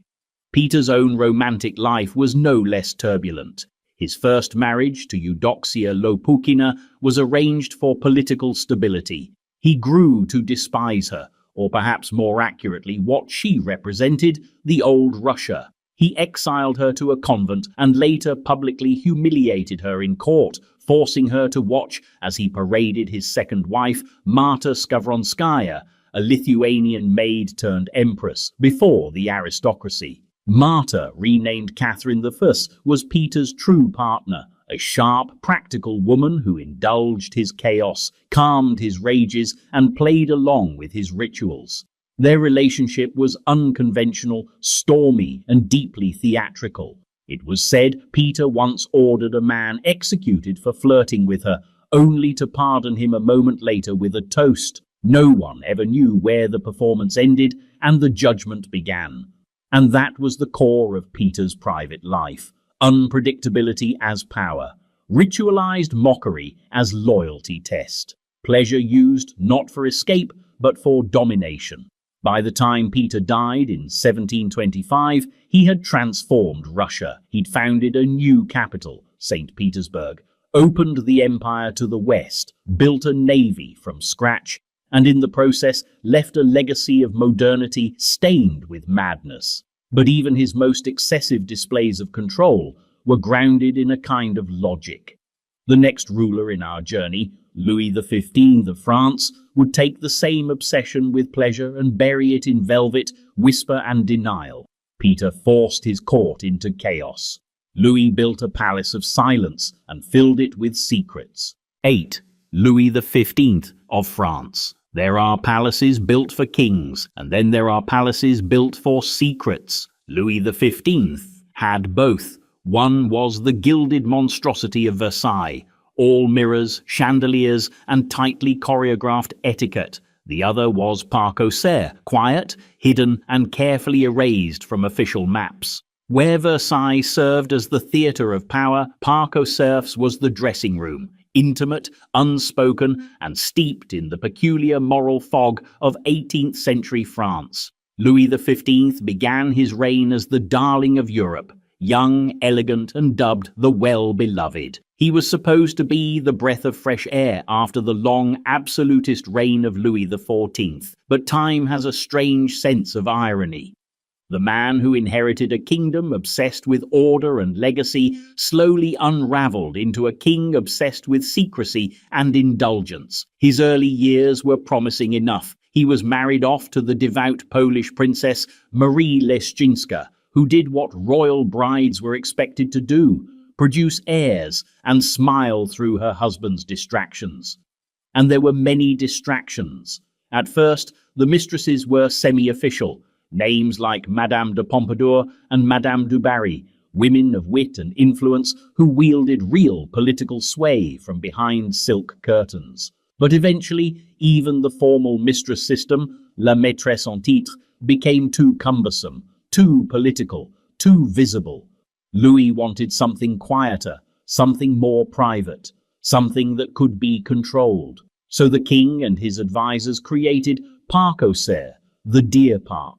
Peter's own romantic life was no less turbulent. His first marriage to Eudoxia Lopukina was arranged for political stability. He grew to despise her, or perhaps more accurately what she represented, the old Russia. He exiled her to a convent and later publicly humiliated her in court, forcing her to watch as he paraded his second wife, Marta Skavronskaya, a Lithuanian maid turned empress, before the aristocracy. Marta, renamed Catherine I, was Peter's true partner, a sharp, practical woman who indulged his chaos, calmed his rages, and played along with his rituals. Their relationship was unconventional, stormy, and deeply theatrical. It was said Peter once ordered a man executed for flirting with her, only to pardon him a moment later with a toast. No one ever knew where the performance ended and the judgment began. And that was the core of Peter's private life. Unpredictability as power. Ritualized mockery as loyalty test. Pleasure used not for escape, but for domination. By the time Peter died in 1725, he had transformed Russia. He'd founded a new capital, St. Petersburg, opened the empire to the west, built a navy from scratch, and in the process left a legacy of modernity stained with madness. But even his most excessive displays of control were grounded in a kind of logic. The next ruler in our journey, Louis XV of France, would take the same obsession with pleasure and bury it in velvet, whisper and denial. Peter forced his court into chaos. Louis built a palace of silence and filled it with secrets. 8. Louis XV of France. There are palaces built for kings, and then there are palaces built for secrets. Louis XV had both. One was the gilded monstrosity of Versailles, all mirrors, chandeliers, and tightly choreographed etiquette. The other was Parc aux Cerfs, quiet, hidden, and carefully erased from official maps. Where Versailles served as the theatre of power, Parc aux Cerfs was the dressing room, intimate, unspoken, and steeped in the peculiar moral fog of 18th century France. Louis XV began his reign as the darling of Europe, young, elegant, and dubbed the well-beloved. He was supposed to be the breath of fresh air after the long, absolutist reign of Louis XIV, but time has a strange sense of irony. The man who inherited a kingdom obsessed with order and legacy slowly unraveled into a king obsessed with secrecy and indulgence. His early years were promising enough. He was married off to the devout Polish princess Marie Leszczyńska, who did what royal brides were expected to do: produce heirs and smile through her husband's distractions. And there were many distractions. At first, the mistresses were semi-official. Names like Madame de Pompadour and Madame du Barry, women of wit and influence who wielded real political sway from behind silk curtains. But eventually, even the formal mistress system, la maîtresse en titre, became too cumbersome, too political, too visible. Louis wanted something quieter, something more private, something that could be controlled. So the king and his advisors created Parc aux Cerfs, the Deer Park.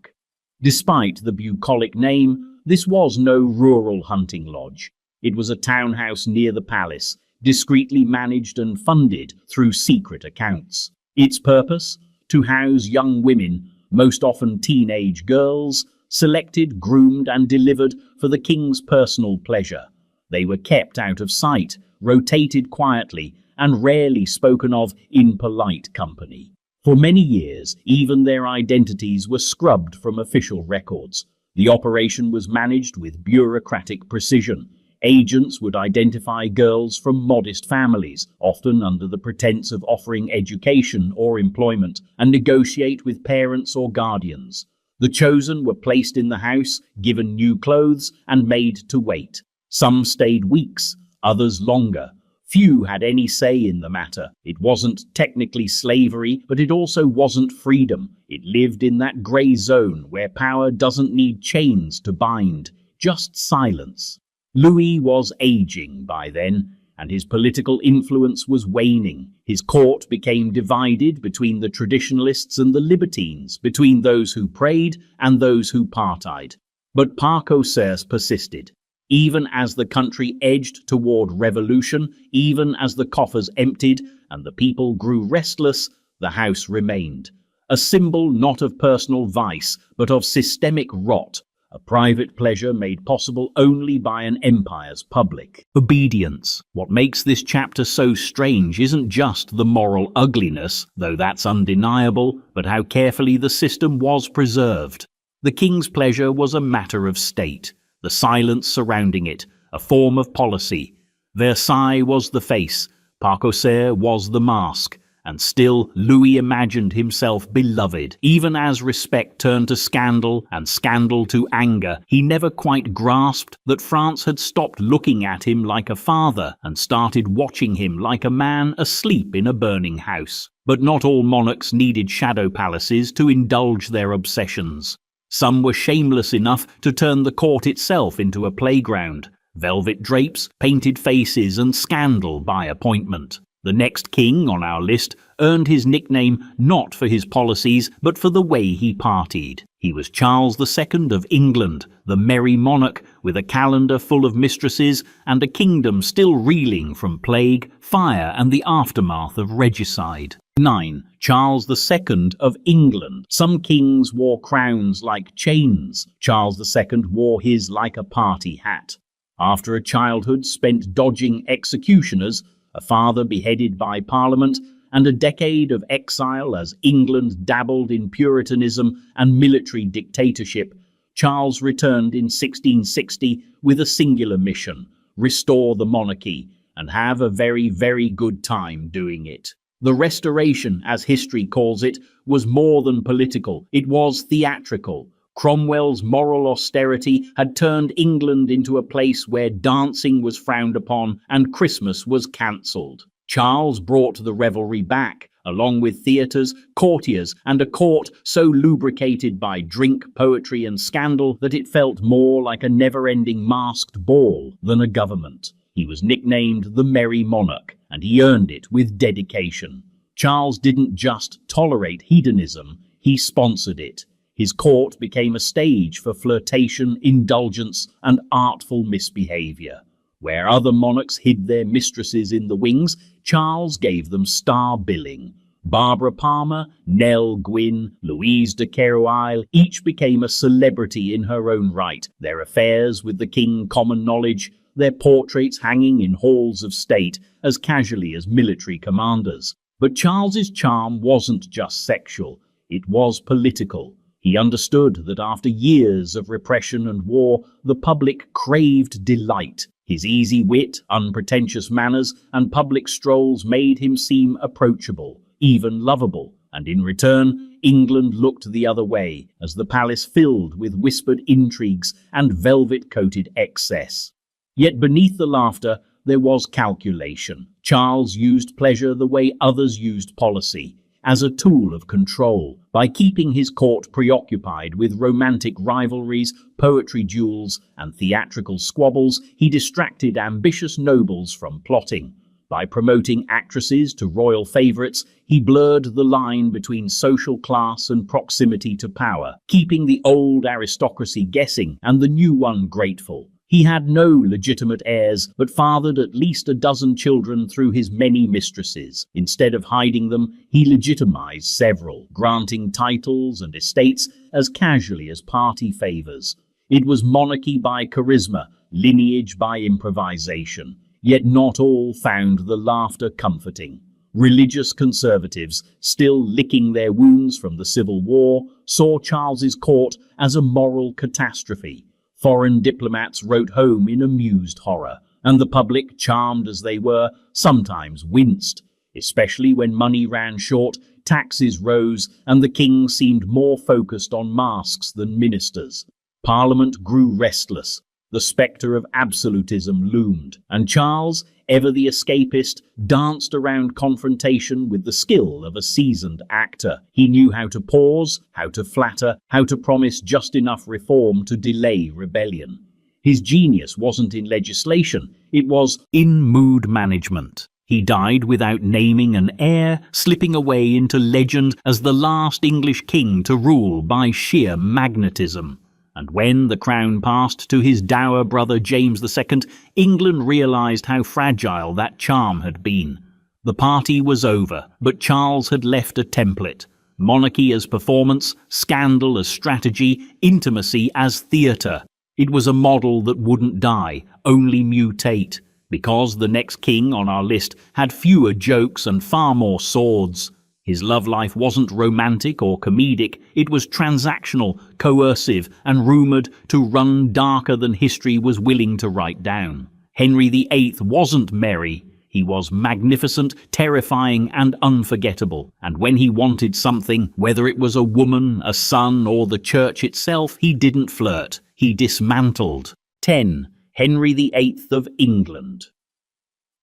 Despite the bucolic name, this was no rural hunting lodge. It was a townhouse near the palace, discreetly managed and funded through secret accounts. Its purpose? To house young women, most often teenage girls, selected, groomed, and delivered for the king's personal pleasure. They were kept out of sight, rotated quietly, and rarely spoken of in polite company. For many years, even their identities were scrubbed from official records. The operation was managed with bureaucratic precision. Agents would identify girls from modest families, often under the pretense of offering education or employment, and negotiate with parents or guardians. The chosen were placed in the house, given new clothes, and made to wait. Some stayed weeks, others longer. Few had any say in the matter. It wasn't technically slavery, but it also wasn't freedom. It lived in that grey zone where power doesn't need chains to bind, just silence. Louis was aging by then, and his political influence was waning. His court became divided between the traditionalists and the libertines, between those who prayed and those who partied. But Parc aux Cerfs persisted. Even as the country edged toward revolution, even as the coffers emptied and the people grew restless, the house remained. A symbol not of personal vice, but of systemic rot, a private pleasure made possible only by an empire's public obedience. What makes this chapter so strange isn't just the moral ugliness, though that's undeniable, but how carefully the system was preserved. The king's pleasure was a matter of state. The silence surrounding it, a form of policy. Versailles was the face, Parc aux Cerfs was the mask, and still Louis imagined himself beloved. Even as respect turned to scandal and scandal to anger, he never quite grasped that France had stopped looking at him like a father and started watching him like a man asleep in a burning house. But not all monarchs needed shadow palaces to indulge their obsessions. Some were shameless enough to turn the court itself into a playground. Velvet drapes, painted faces, and scandal by appointment. The next king on our list earned his nickname not for his policies, but for the way he partied. He was Charles II of England, the merry monarch with a calendar full of mistresses and a kingdom still reeling from plague, fire, and the aftermath of regicide. 9. Charles II of England. Some kings wore crowns like chains. Charles II wore his like a party hat. After a childhood spent dodging executioners, a father beheaded by Parliament, and a decade of exile as England dabbled in Puritanism and military dictatorship, Charles returned in 1660 with a singular mission: restore the monarchy, and have a very, very good time doing it. The Restoration, as history calls it, was more than political, it was theatrical. Cromwell's moral austerity had turned England into a place where dancing was frowned upon and Christmas was cancelled. Charles brought the revelry back, along with theatres, courtiers, and a court so lubricated by drink, poetry, and scandal that it felt more like a never-ending masked ball than a government. He was nicknamed the Merry Monarch, and he earned it with dedication. Charles didn't just tolerate hedonism, he sponsored it. His court became a stage for flirtation, indulgence, and artful misbehaviour. Where other monarchs hid their mistresses in the wings, Charles gave them star billing. Barbara Palmer, Nell Gwynn, Louise de Querouaille, each became a celebrity in her own right, their affairs with the king common knowledge, their portraits hanging in halls of state as casually as military commanders. But Charles's charm wasn't just sexual, it was political. He understood that after years of repression and war, the public craved delight. His easy wit, unpretentious manners, and public strolls made him seem approachable, even lovable, and in return, England looked the other way as the palace filled with whispered intrigues and velvet-coated excess. Yet beneath the laughter, there was calculation. Charles used pleasure the way others used policy, as a tool of control. By keeping his court preoccupied with romantic rivalries, poetry duels, and theatrical squabbles, he distracted ambitious nobles from plotting. By promoting actresses to royal favourites, he blurred the line between social class and proximity to power, keeping the old aristocracy guessing and the new one grateful. He had no legitimate heirs, but fathered at least a dozen children through his many mistresses. Instead of hiding them, he legitimized several, granting titles and estates as casually as party favors. It was monarchy by charisma, lineage by improvisation. Yet not all found the laughter comforting. Religious conservatives, still licking their wounds from the Civil War, saw Charles's court as a moral catastrophe. Foreign diplomats wrote home in amused horror, and the public, charmed as they were, sometimes winced, especially when money ran short, taxes rose, and the king seemed more focused on masks than ministers. Parliament grew restless. The spectre of absolutism loomed, and Charles, ever the escapist, danced around confrontation with the skill of a seasoned actor. He knew how to pause, how to flatter, how to promise just enough reform to delay rebellion. His genius wasn't in legislation, it was in mood management. He died without naming an heir, slipping away into legend as the last English king to rule by sheer magnetism. And when the crown passed to his dour brother James II, England realised how fragile that charm had been. The party was over, but Charles had left a template. Monarchy as performance, scandal as strategy, intimacy as theatre. It was a model that wouldn't die, only mutate, because the next king on our list had fewer jokes and far more swords. His love life wasn't romantic or comedic, it was transactional, coercive, and rumoured to run darker than history was willing to write down. Henry VIII wasn't merry, he was magnificent, terrifying, and unforgettable. And when he wanted something, whether it was a woman, a son, or the church itself, he didn't flirt, he dismantled. 10. Henry VIII of England.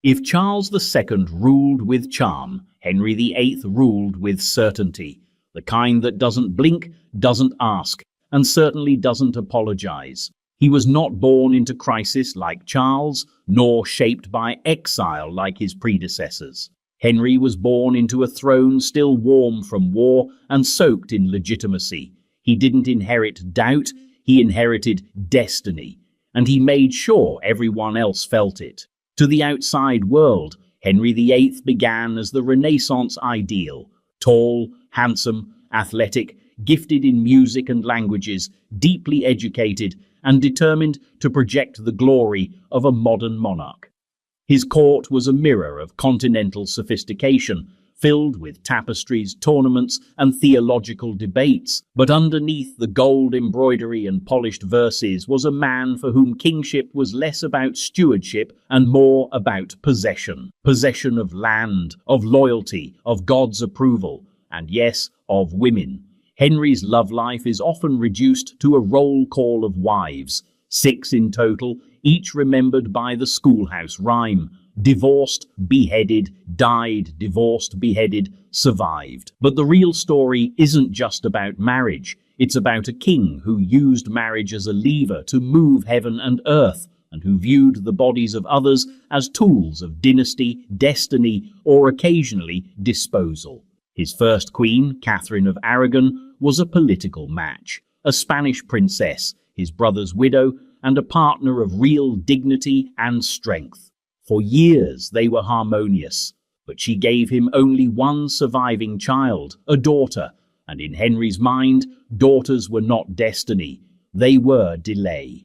If Charles II ruled with charm, Henry VIII ruled with certainty, the kind that doesn't blink, doesn't ask, and certainly doesn't apologize. He was not born into crisis like Charles, nor shaped by exile like his predecessors. Henry was born into a throne still warm from war and soaked in legitimacy. He didn't inherit doubt, he inherited destiny, and he made sure everyone else felt it. To the outside world, Henry VIII began as the Renaissance ideal, tall, handsome, athletic, gifted in music and languages, deeply educated, and determined to project the glory of a modern monarch. His court was a mirror of continental sophistication, filled with tapestries, tournaments, and theological debates. But underneath the gold embroidery and polished verses was a man for whom kingship was less about stewardship and more about possession. Possession of land, of loyalty, of God's approval, and yes, of women. Henry's love life is often reduced to a roll call of wives, 6 in total, each remembered by the schoolhouse rhyme: divorced, beheaded, died, divorced, beheaded, survived. But the real story isn't just about marriage. It's about a king who used marriage as a lever to move heaven and earth, and who viewed the bodies of others as tools of dynasty, destiny, or occasionally disposal. His first queen, Catherine of Aragon, was a political match, a Spanish princess, his brother's widow, and a partner of real dignity and strength. For years they were harmonious, but she gave him only one surviving child, a daughter, and in Henry's mind, daughters were not destiny, they were delay.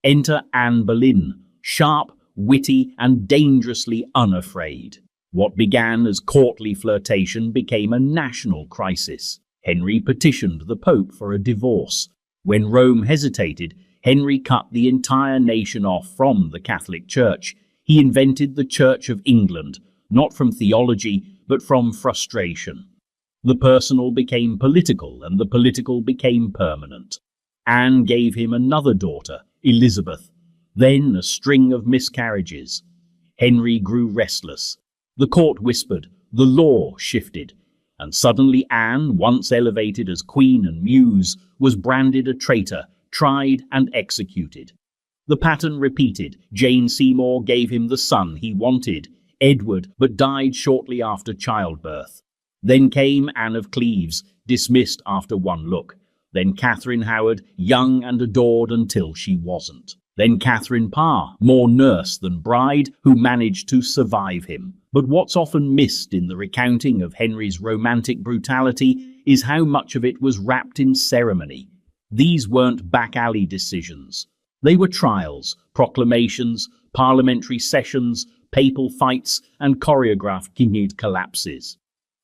Enter Anne Boleyn, sharp, witty, and dangerously unafraid. What began as courtly flirtation became a national crisis. Henry petitioned the Pope for a divorce. When Rome hesitated, Henry cut the entire nation off from the Catholic Church. He invented the Church of England, not from theology, but from frustration. The personal became political, and the political became permanent. Anne gave him another daughter, Elizabeth, then a string of miscarriages. Henry grew restless. The court whispered, the law shifted, and suddenly Anne, once elevated as queen and muse, was branded a traitor, tried and executed. The pattern repeated. Jane Seymour gave him the son he wanted, Edward, but died shortly after childbirth. Then came Anne of Cleves, dismissed after one look. Then Catherine Howard, young and adored until she wasn't. Then Catherine Parr, more nurse than bride, who managed to survive him. But what's often missed in the recounting of Henry's romantic brutality is how much of it was wrapped in ceremony. These weren't back-alley decisions. They were trials, proclamations, parliamentary sessions, papal fights, and choreographed kinged collapses.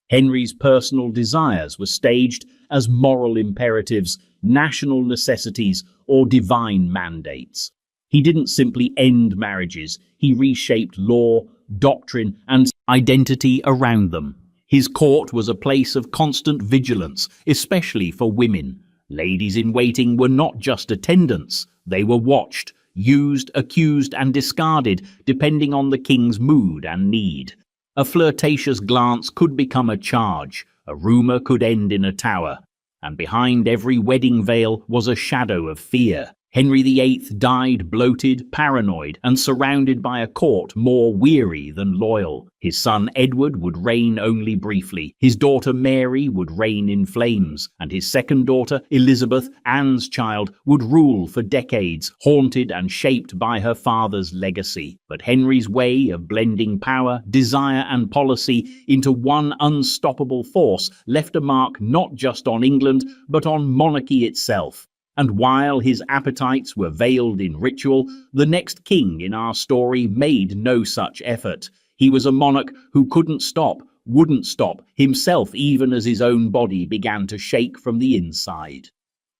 Henry's personal desires were staged as moral imperatives, national necessities, or divine mandates. He didn't simply end marriages, he reshaped law, doctrine, and identity around them. His court was a place of constant vigilance, especially for women. Ladies-in-waiting were not just attendants, they were watched, used, accused, and discarded, depending on the king's mood and need. A flirtatious glance could become a charge, a rumour could end in a tower, and behind every wedding veil was a shadow of fear. Henry VIII died bloated, paranoid, and surrounded by a court more weary than loyal. His son Edward would reign only briefly. His daughter Mary would reign in flames, and his second daughter, Elizabeth, Anne's child, would rule for decades, haunted and shaped by her father's legacy. But Henry's way of blending power, desire, and policy into one unstoppable force left a mark not just on England, but on monarchy itself. And while his appetites were veiled in ritual, the next king in our story made no such effort. He was a monarch who couldn't stop, wouldn't stop, himself even as his own body began to shake from the inside.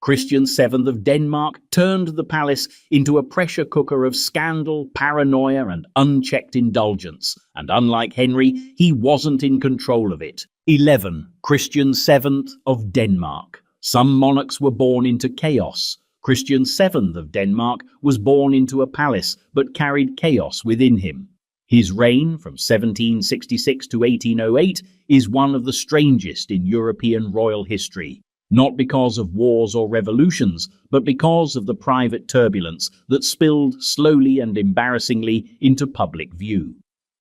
Christian VII of Denmark turned the palace into a pressure cooker of scandal, paranoia, and unchecked indulgence. And unlike Henry, he wasn't in control of it. 11. Christian VII of Denmark. Some monarchs were born into chaos. Christian VII of Denmark was born into a palace, but carried chaos within him. His reign from 1766 to 1808 is one of the strangest in European royal history, not because of wars or revolutions, but because of the private turbulence that spilled slowly and embarrassingly into public view.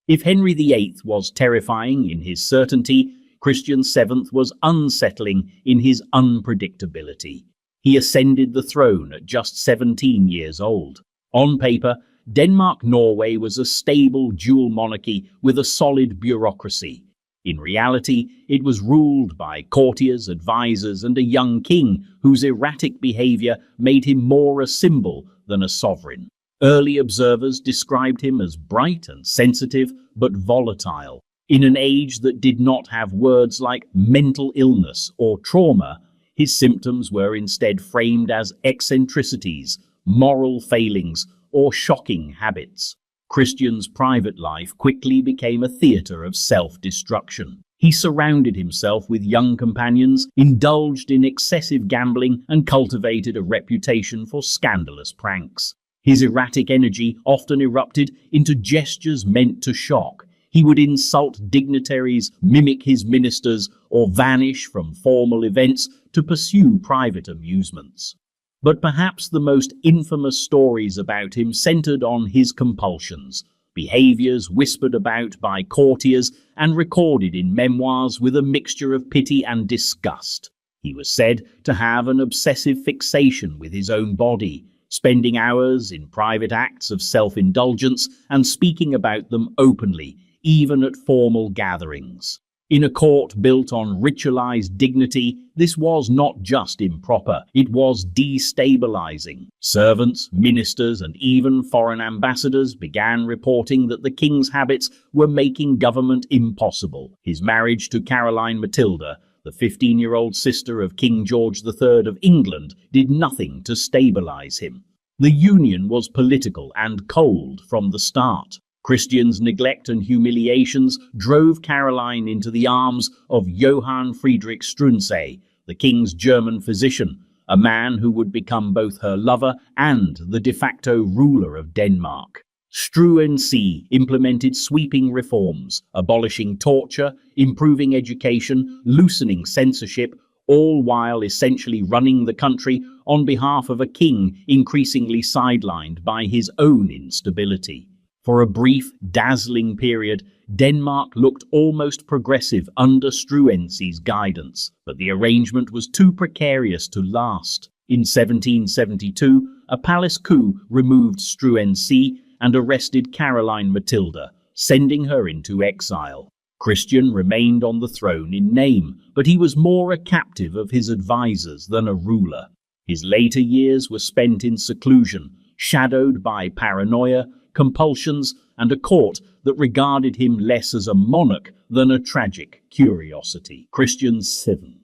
If Henry VIII was terrifying in his certainty, Christian VII was unsettling in his unpredictability. He ascended the throne at just 17 years old. On paper, Denmark-Norway was a stable dual monarchy with a solid bureaucracy. In reality, it was ruled by courtiers, advisors, and a young king whose erratic behavior made him more a symbol than a sovereign. Early observers described him as bright and sensitive, but volatile. In an age that did not have words like mental illness or trauma, his symptoms were instead framed as eccentricities, moral failings, or shocking habits. Christian's private life quickly became a theatre of self-destruction. He surrounded himself with young companions, indulged in excessive gambling, and cultivated a reputation for scandalous pranks. His erratic energy often erupted into gestures meant to shock. He would insult dignitaries, mimic his ministers, or vanish from formal events to pursue private amusements. But perhaps the most infamous stories about him centered on his compulsions, behaviors whispered about by courtiers and recorded in memoirs with a mixture of pity and disgust. He was said to have an obsessive fixation with his own body, spending hours in private acts of self-indulgence and speaking about them openly, even at formal gatherings. In a court built on ritualized dignity, this was not just improper, it was destabilizing. Servants, ministers, and even foreign ambassadors began reporting that the king's habits were making government impossible. His marriage to Caroline Matilda, the 15-year-old sister of King George III of England, did nothing to stabilize him. The union was political and cold from the start. Christian's neglect and humiliations drove Caroline into the arms of Johann Friedrich Struensee, the king's German physician, a man who would become both her lover and the de facto ruler of Denmark. Struensee implemented sweeping reforms, abolishing torture, improving education, loosening censorship, all while essentially running the country on behalf of a king increasingly sidelined by his own instability. For a brief, dazzling period, Denmark looked almost progressive under Struensee's guidance, but the arrangement was too precarious to last. In 1772, a palace coup removed Struensee and arrested Caroline Matilda, sending her into exile. Christian remained on the throne in name, but he was more a captive of his advisors than a ruler. His later years were spent in seclusion, shadowed by paranoia, compulsions, and a court that regarded him less as a monarch than a tragic curiosity. Christian 7.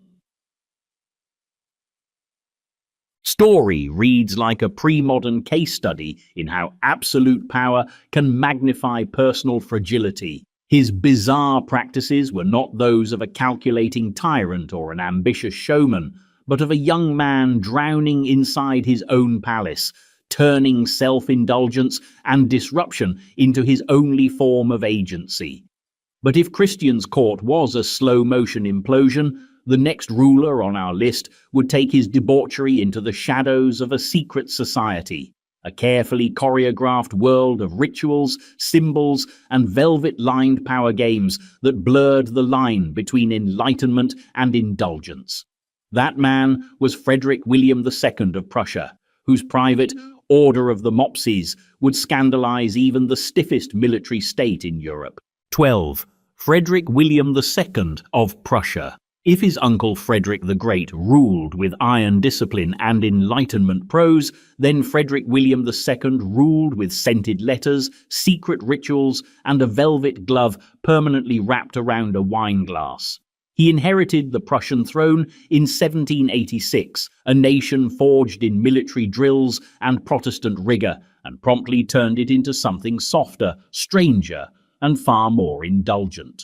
Story reads like a pre-modern case study in how absolute power can magnify personal fragility. His bizarre practices were not those of a calculating tyrant or an ambitious showman, but of a young man drowning inside his own palace, turning self-indulgence and disruption into his only form of agency. But if Christian's court was a slow-motion implosion, the next ruler on our list would take his debauchery into the shadows of a secret society, a carefully choreographed world of rituals, symbols, and velvet-lined power games that blurred the line between enlightenment and indulgence. That man was Frederick William II of Prussia, whose private Order of the Mopsies would scandalize even the stiffest military state in Europe. 12. Frederick William II of Prussia. If his uncle Frederick the Great ruled with iron discipline and Enlightenment prose, then Frederick William II ruled with scented letters, secret rituals, and a velvet glove permanently wrapped around a wine glass. He inherited the Prussian throne in 1786, a nation forged in military drills and Protestant rigor, and promptly turned it into something softer, stranger, and far more indulgent.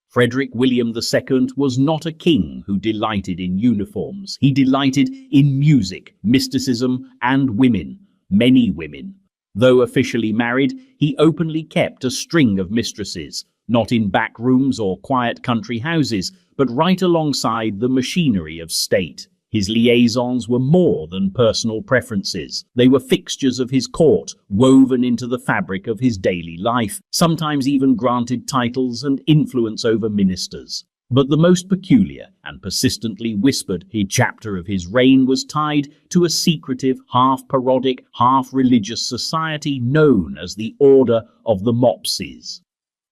Frederick William II was not a king who delighted in uniforms. He delighted in music, mysticism, and women, many women. Though officially married, he openly kept a string of mistresses, not in back rooms or quiet country houses, but right alongside the machinery of state. His liaisons were more than personal preferences. They were fixtures of his court, woven into the fabric of his daily life, sometimes even granted titles and influence over ministers. But the most peculiar and persistently whispered chapter of his reign was tied to a secretive, half-parodic, half-religious society known as the Order of the Mopsies.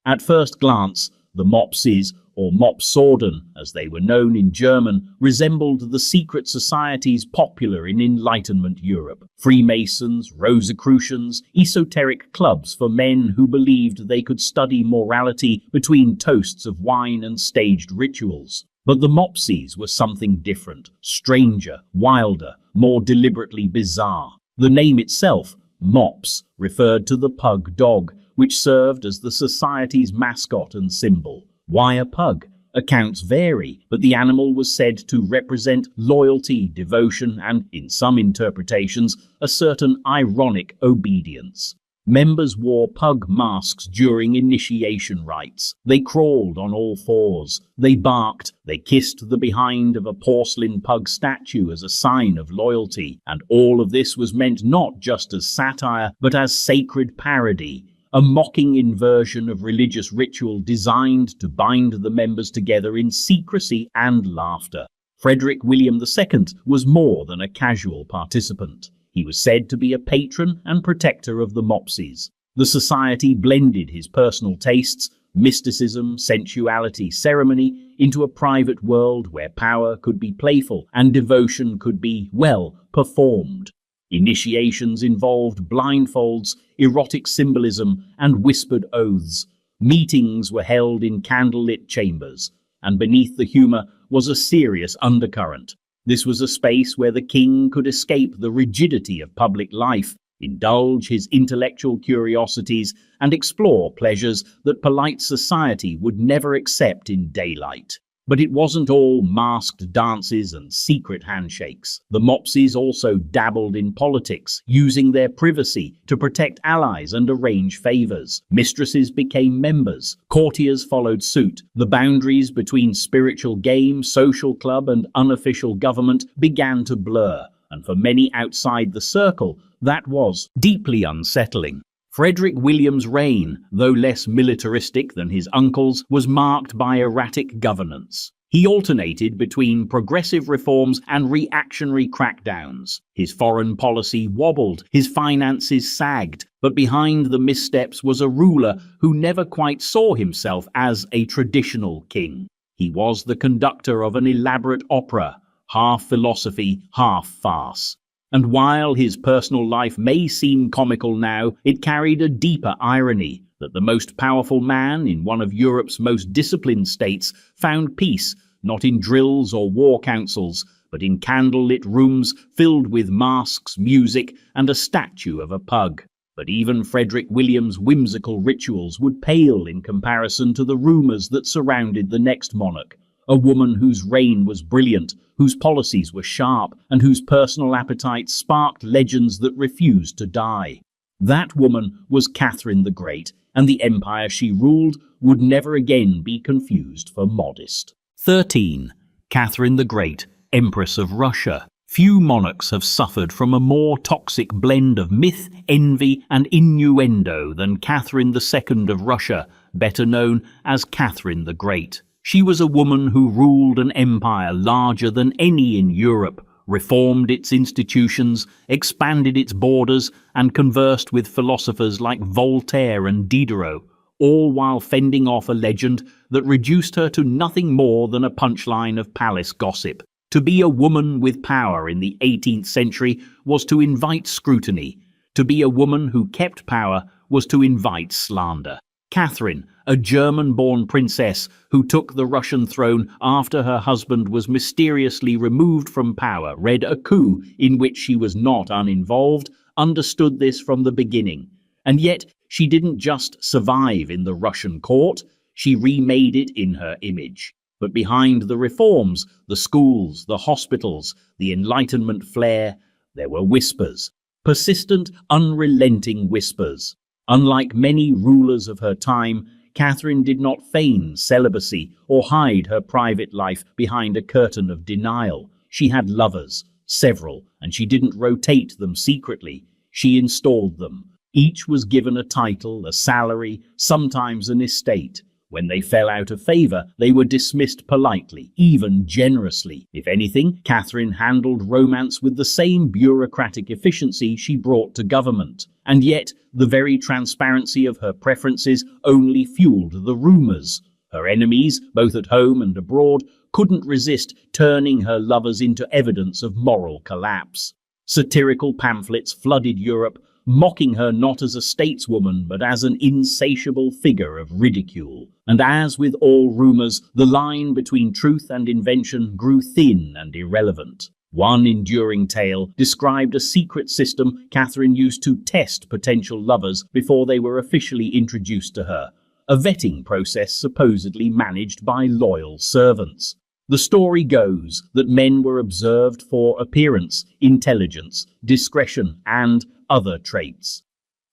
At first glance, the Mopsies, or Mopsorden, as they were known in German, resembled the secret societies popular in Enlightenment Europe. Freemasons, Rosicrucians, esoteric clubs for men who believed they could study morality between toasts of wine and staged rituals. But the Mopsies were something different, stranger, wilder, more deliberately bizarre. The name itself, Mops, referred to the pug dog, which served as the society's mascot and symbol. Why a pug? Accounts vary, but the animal was said to represent loyalty, devotion, and, in some interpretations, a certain ironic obedience. Members wore pug masks during initiation rites. They crawled on all fours. They barked. They kissed the behind of a porcelain pug statue as a sign of loyalty. And all of this was meant not just as satire, but as sacred parody, a mocking inversion of religious ritual designed to bind the members together in secrecy and laughter. Frederick William II was more than a casual participant. He was said to be a patron and protector of the Mopsies. The society blended his personal tastes, mysticism, sensuality, ceremony, into a private world where power could be playful and devotion could be, well, performed. Initiations involved blindfolds, erotic symbolism, and whispered oaths. Meetings were held in candlelit chambers, and beneath the humor was a serious undercurrent. This was a space where the king could escape the rigidity of public life, indulge his intellectual curiosities, and explore pleasures that polite society would never accept in daylight. But it wasn't all masked dances and secret handshakes. The Mopsies also dabbled in politics, using their privacy to protect allies and arrange favors. Mistresses became members. Courtiers followed suit. The boundaries between spiritual game, social club, and unofficial government began to blur, and for many outside the circle, that was deeply unsettling. Frederick William's reign, though less militaristic than his uncle's, was marked by erratic governance. He alternated between progressive reforms and reactionary crackdowns. His foreign policy wobbled, his finances sagged, but behind the missteps was a ruler who never quite saw himself as a traditional king. He was the conductor of an elaborate opera, half philosophy, half farce. And while his personal life may seem comical now, it carried a deeper irony that the most powerful man in one of Europe's most disciplined states found peace not in drills or war councils, but in candlelit rooms filled with masks, music, and a statue of a pug. But even Frederick William's whimsical rituals would pale in comparison to the rumors that surrounded the next monarch. A woman whose reign was brilliant, whose policies were sharp, and whose personal appetite sparked legends that refused to die. That woman was Catherine the Great, and the empire she ruled would never again be confused for modest. 13. Catherine the Great, Empress of Russia. Few monarchs have suffered from a more toxic blend of myth, envy, and innuendo than Catherine II of Russia, better known as Catherine the Great. She was a woman who ruled an empire larger than any in Europe, reformed its institutions, expanded its borders, and conversed with philosophers like Voltaire and Diderot, all while fending off a legend that reduced her to nothing more than a punchline of palace gossip. To be a woman with power in the 18th century was to invite scrutiny. To be a woman who kept power was to invite slander. Catherine, a German-born princess who took the Russian throne after her husband was mysteriously removed from power, read a coup in which she was not uninvolved, understood this from the beginning. And yet, she didn't just survive in the Russian court, she remade it in her image. But behind the reforms, the schools, the hospitals, the Enlightenment flair, there were whispers. Persistent, unrelenting whispers. Unlike many rulers of her time, Catherine did not feign celibacy or hide her private life behind a curtain of denial. She had lovers, several, and she didn't rotate them secretly. She installed them. Each was given a title, a salary, sometimes an estate. When they fell out of favor, they were dismissed politely, even generously. If anything, Catherine handled romance with the same bureaucratic efficiency she brought to government. And yet, the very transparency of her preferences only fueled the rumors. Her enemies, both at home and abroad, couldn't resist turning her lovers into evidence of moral collapse. Satirical pamphlets flooded Europe, mocking her not as a stateswoman but as an insatiable figure of ridicule. And as with all rumors, the line between truth and invention grew thin and irrelevant. One enduring tale described a secret system Catherine used to test potential lovers before they were officially introduced to her. a vetting process supposedly managed by loyal servants. The story goes that men were observed for appearance, intelligence, discretion, and other traits.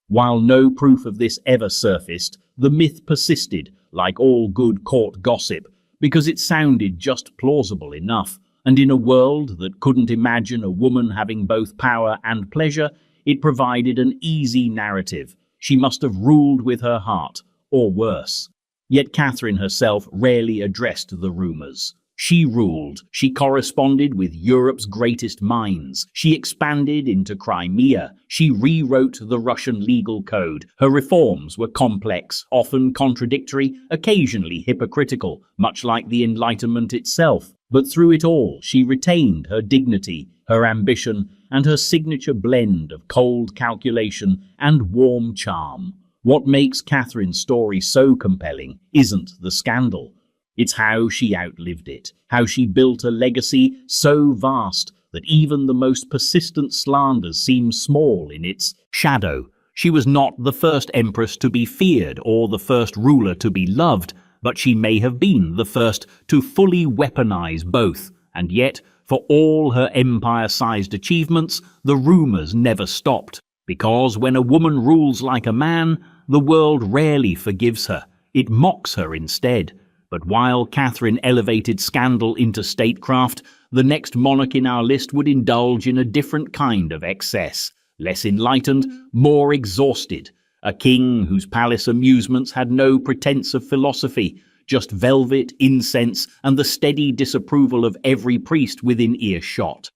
While no proof of this ever surfaced, the myth persisted, like all good court gossip, because it sounded just plausible enough, and in a world that couldn't imagine a woman having both power and pleasure, it provided an easy narrative. She must have ruled with her heart, or worse. Yet Catherine herself rarely addressed the rumours. She ruled. She corresponded with Europe's greatest minds. She expanded into Crimea. She rewrote the Russian legal code. Her reforms were complex, often contradictory, occasionally hypocritical, much like the Enlightenment itself. But through it all, she retained her dignity, her ambition, and her signature blend of cold calculation and warm charm. What makes Catherine's story so compelling isn't the scandal. It's how she outlived it, how she built a legacy so vast that even the most persistent slanders seem small in its shadow. She was not the first empress to be feared or the first ruler to be loved, but she may have been the first to fully weaponize both. And yet, for all her empire-sized achievements, the rumors never stopped. Because when a woman rules like a man, the world rarely forgives her. It mocks her instead. But while Catherine elevated scandal into statecraft, the next monarch in our list would indulge in a different kind of excess. Less enlightened, more exhausted. A king whose palace amusements had no pretense of philosophy, just velvet, incense, and the steady disapproval of every priest within earshot.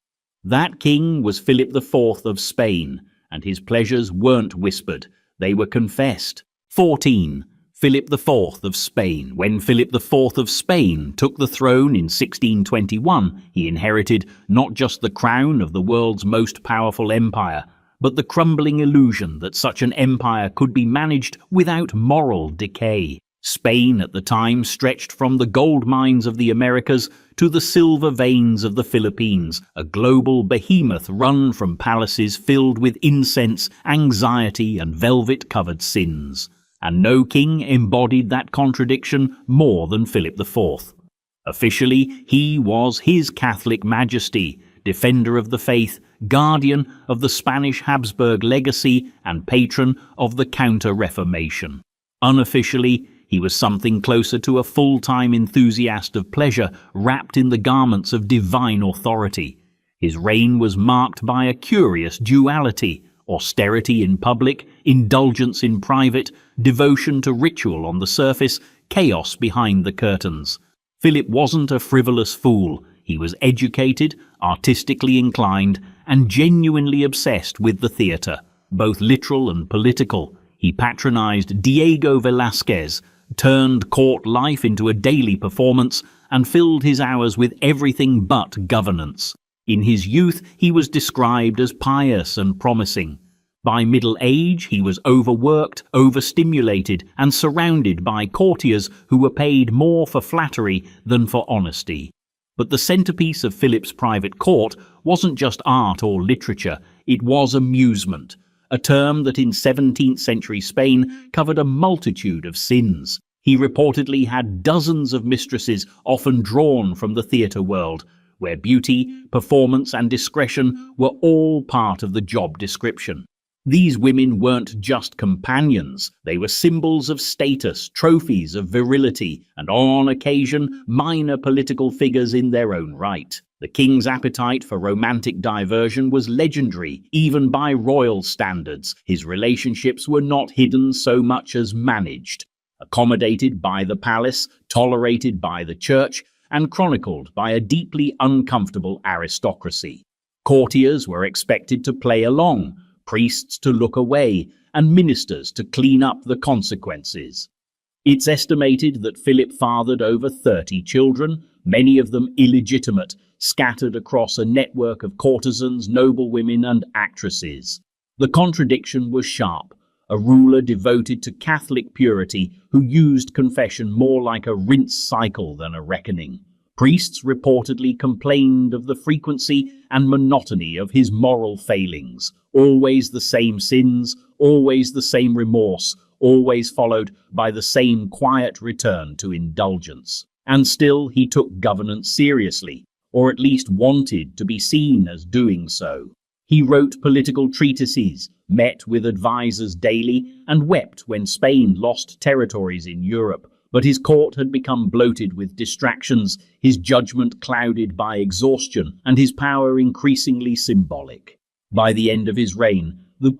That king was Philip IV of Spain, and his pleasures weren't whispered, they were confessed. 14. Philip IV of Spain. When Philip IV of Spain took the throne in 1621, he inherited not just the crown of the world's most powerful empire, but the crumbling illusion that such an empire could be managed without moral decay. Spain at the time stretched from the gold mines of the Americas to the silver veins of the Philippines, a global behemoth run from palaces filled with incense, anxiety, and velvet-covered sins. And no king embodied that contradiction more than Philip IV. Officially, he was His Catholic Majesty, defender of the faith, guardian of the Spanish Habsburg legacy, and patron of the Counter-Reformation. Unofficially, he was something closer to a full-time enthusiast of pleasure wrapped in the garments of divine authority. His reign was marked by a curious duality: austerity in public, indulgence in private, devotion to ritual on the surface, chaos behind the curtains. Philip wasn't a frivolous fool. He was educated, artistically inclined, and genuinely obsessed with the theatre, both literal and political. He patronized Diego Velázquez, turned court life into a daily performance, and filled his hours with everything but governance. In his youth, he was described as pious and promising. By middle age, he was overworked, overstimulated, and surrounded by courtiers who were paid more for flattery than for honesty. But the centerpiece of Philip's private court wasn't just art or literature, it was amusement, a term that in 17th century Spain covered a multitude of sins. He reportedly had dozens of mistresses, often drawn from the theatre world, where beauty, performance, and discretion were all part of the job description. These women weren't just companions, they were symbols of status, trophies of virility, and on occasion, minor political figures in their own right. The king's appetite for romantic diversion was legendary, even by royal standards. His relationships were not hidden so much as managed, accommodated by the palace, tolerated by the church, and chronicled by a deeply uncomfortable aristocracy. Courtiers were expected to play along, priests to look away, and ministers to clean up the consequences. It's estimated that Philip fathered over 30 children, many of them illegitimate, scattered across a network of courtesans, noblewomen, and actresses. The contradiction was sharp: a ruler devoted to Catholic purity who used confession more like a rinse cycle than a reckoning. Priests reportedly complained of the frequency and monotony of his moral failings. Always the same sins, always the same remorse, always followed by the same quiet return to indulgence. And still he took governance seriously, or at least wanted to be seen as doing so. He wrote political treatises, met with advisers daily, and wept when Spain lost territories in Europe. But his court had become bloated with distractions, his judgment clouded by exhaustion, and his power increasingly symbolic. By the end of his reign, the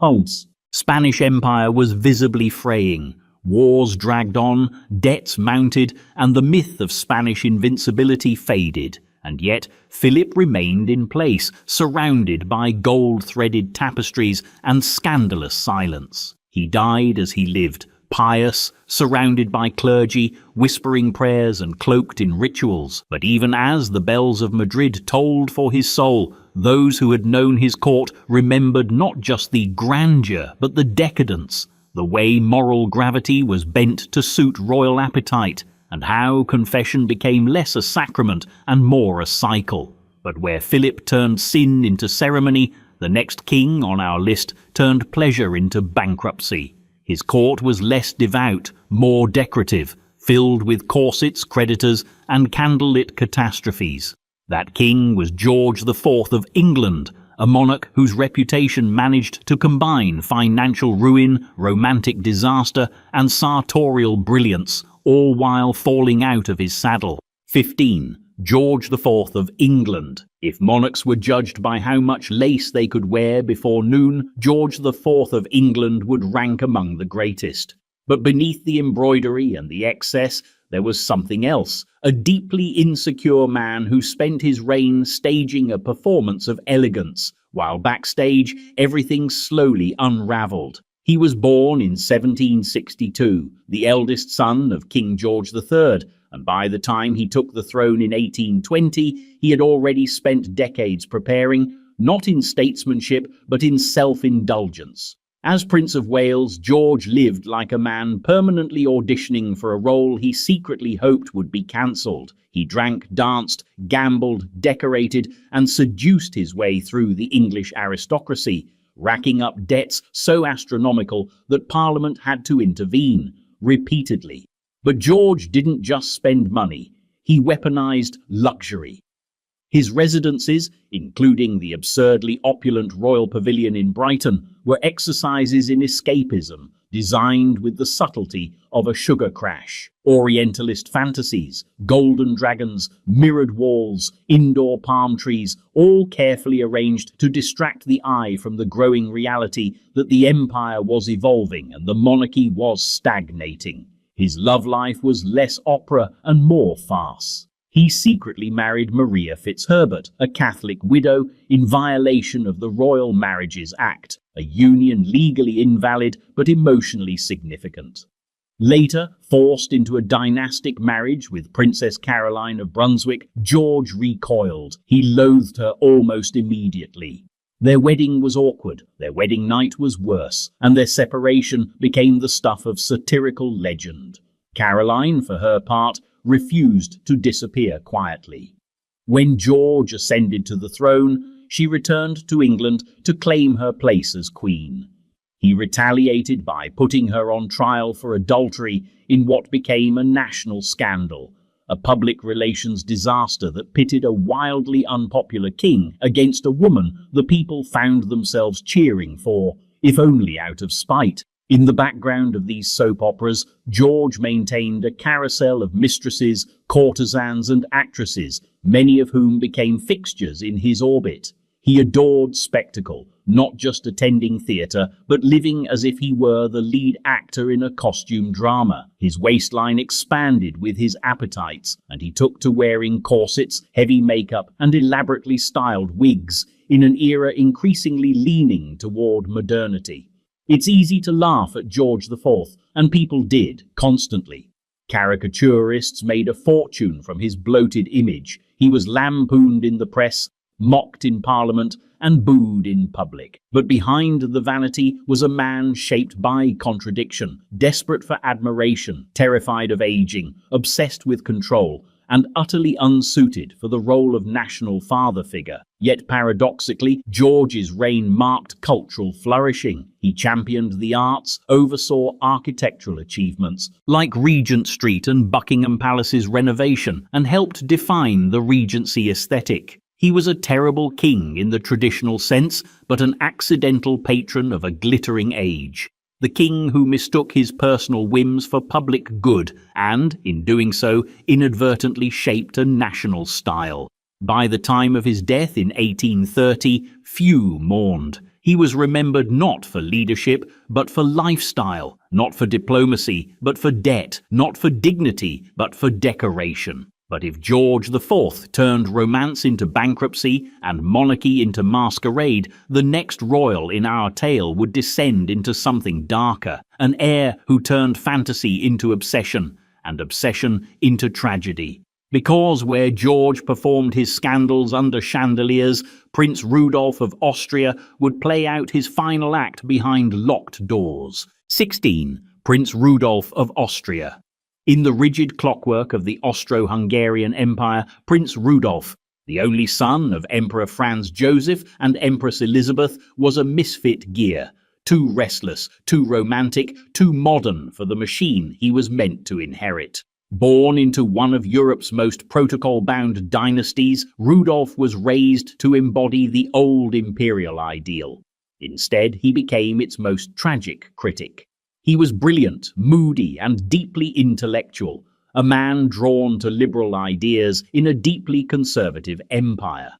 Spanish Empire was visibly fraying. Wars dragged on, debts mounted, and the myth of Spanish invincibility faded. And yet Philip remained in place, surrounded by gold-threaded tapestries and scandalous silence. He died as he lived, pious, surrounded by clergy, whispering prayers and cloaked in rituals. But even as the bells of Madrid tolled for his soul, those who had known his court remembered not just the grandeur, but the decadence, the way moral gravity was bent to suit royal appetite, and how confession became less a sacrament and more a cycle. But where Philip turned sin into ceremony, the next king on our list turned pleasure into bankruptcy. His court was less devout, more decorative, filled with corsets, creditors, and candlelit catastrophes. That king was George IV of England, a monarch whose reputation managed to combine financial ruin, romantic disaster, and sartorial brilliance, all while falling out of his saddle. 15. George IV of England. If monarchs were judged by how much lace they could wear before noon, George IV of England would rank among the greatest. But beneath the embroidery and the excess, there was something else, a deeply insecure man who spent his reign staging a performance of elegance, while backstage everything slowly unraveled. He was born in 1762, the eldest son of King George III, and by the time he took the throne in 1820, he had already spent decades preparing, not in statesmanship, but in self-indulgence. As Prince of Wales, George lived like a man permanently auditioning for a role he secretly hoped would be cancelled. He drank, danced, gambled, decorated, and seduced his way through the English aristocracy, racking up debts so astronomical that Parliament had to intervene, repeatedly. But George didn't just spend money, he weaponized luxury. His residences, including the absurdly opulent Royal Pavilion in Brighton, were exercises in escapism, designed with the subtlety of a sugar crash. Orientalist fantasies, golden dragons, mirrored walls, indoor palm trees, all carefully arranged to distract the eye from the growing reality that the empire was evolving and the monarchy was stagnating. His love life was less opera and more farce. He secretly married Maria Fitzherbert, a Catholic widow, in violation of the Royal Marriages Act, a union legally invalid but emotionally significant. Later, forced into a dynastic marriage with Princess Caroline of Brunswick, George recoiled. He loathed her almost immediately. Their wedding was awkward, their wedding night was worse, and their separation became the stuff of satirical legend. Caroline, for her part, refused to disappear quietly. When George ascended to the throne, she returned to England to claim her place as queen. He retaliated by putting her on trial for adultery in what became a national scandal, a public relations disaster that pitted a wildly unpopular king against a woman the people found themselves cheering for, if only out of spite. In the background of these soap operas, George maintained a carousel of mistresses, courtesans, and actresses, many of whom became fixtures in his orbit. He adored spectacle, not just attending theatre, but living as if he were the lead actor in a costume drama. His waistline expanded with his appetites, and he took to wearing corsets, heavy makeup, and elaborately styled wigs, in an era increasingly leaning toward modernity. It's easy to laugh at George IV, and people did, constantly. Caricaturists made a fortune from his bloated image. He was lampooned in the press, mocked in Parliament, and booed in public. But behind the vanity was a man shaped by contradiction, desperate for admiration, terrified of aging, obsessed with control, and utterly unsuited for the role of national father figure. Yet paradoxically, George's reign marked cultural flourishing. He championed the arts, oversaw architectural achievements like Regent Street and Buckingham Palace's renovation, and helped define the Regency aesthetic. He was a terrible king in the traditional sense, but an accidental patron of a glittering age. The king who mistook his personal whims for public good and, in doing so, inadvertently shaped a national style. By the time of his death in 1830, few mourned. He was remembered not for leadership, but for lifestyle, not for diplomacy, but for debt, not for dignity, but for decoration. But if George IV turned romance into bankruptcy and monarchy into masquerade, the next royal in our tale would descend into something darker, an heir who turned fantasy into obsession, and obsession into tragedy. Because where George performed his scandals under chandeliers, Prince Rudolph of Austria would play out his final act behind locked doors. 16. Prince Rudolph of Austria. In the rigid clockwork of the Austro-Hungarian Empire, Prince Rudolph, the only son of Emperor Franz Joseph and Empress Elizabeth, was a misfit gear, too restless, too romantic, too modern for the machine he was meant to inherit. Born into one of Europe's most protocol-bound dynasties, Rudolph was raised to embody the old imperial ideal. Instead, he became its most tragic critic. He was brilliant, moody, and deeply intellectual, a man drawn to liberal ideas in a deeply conservative empire.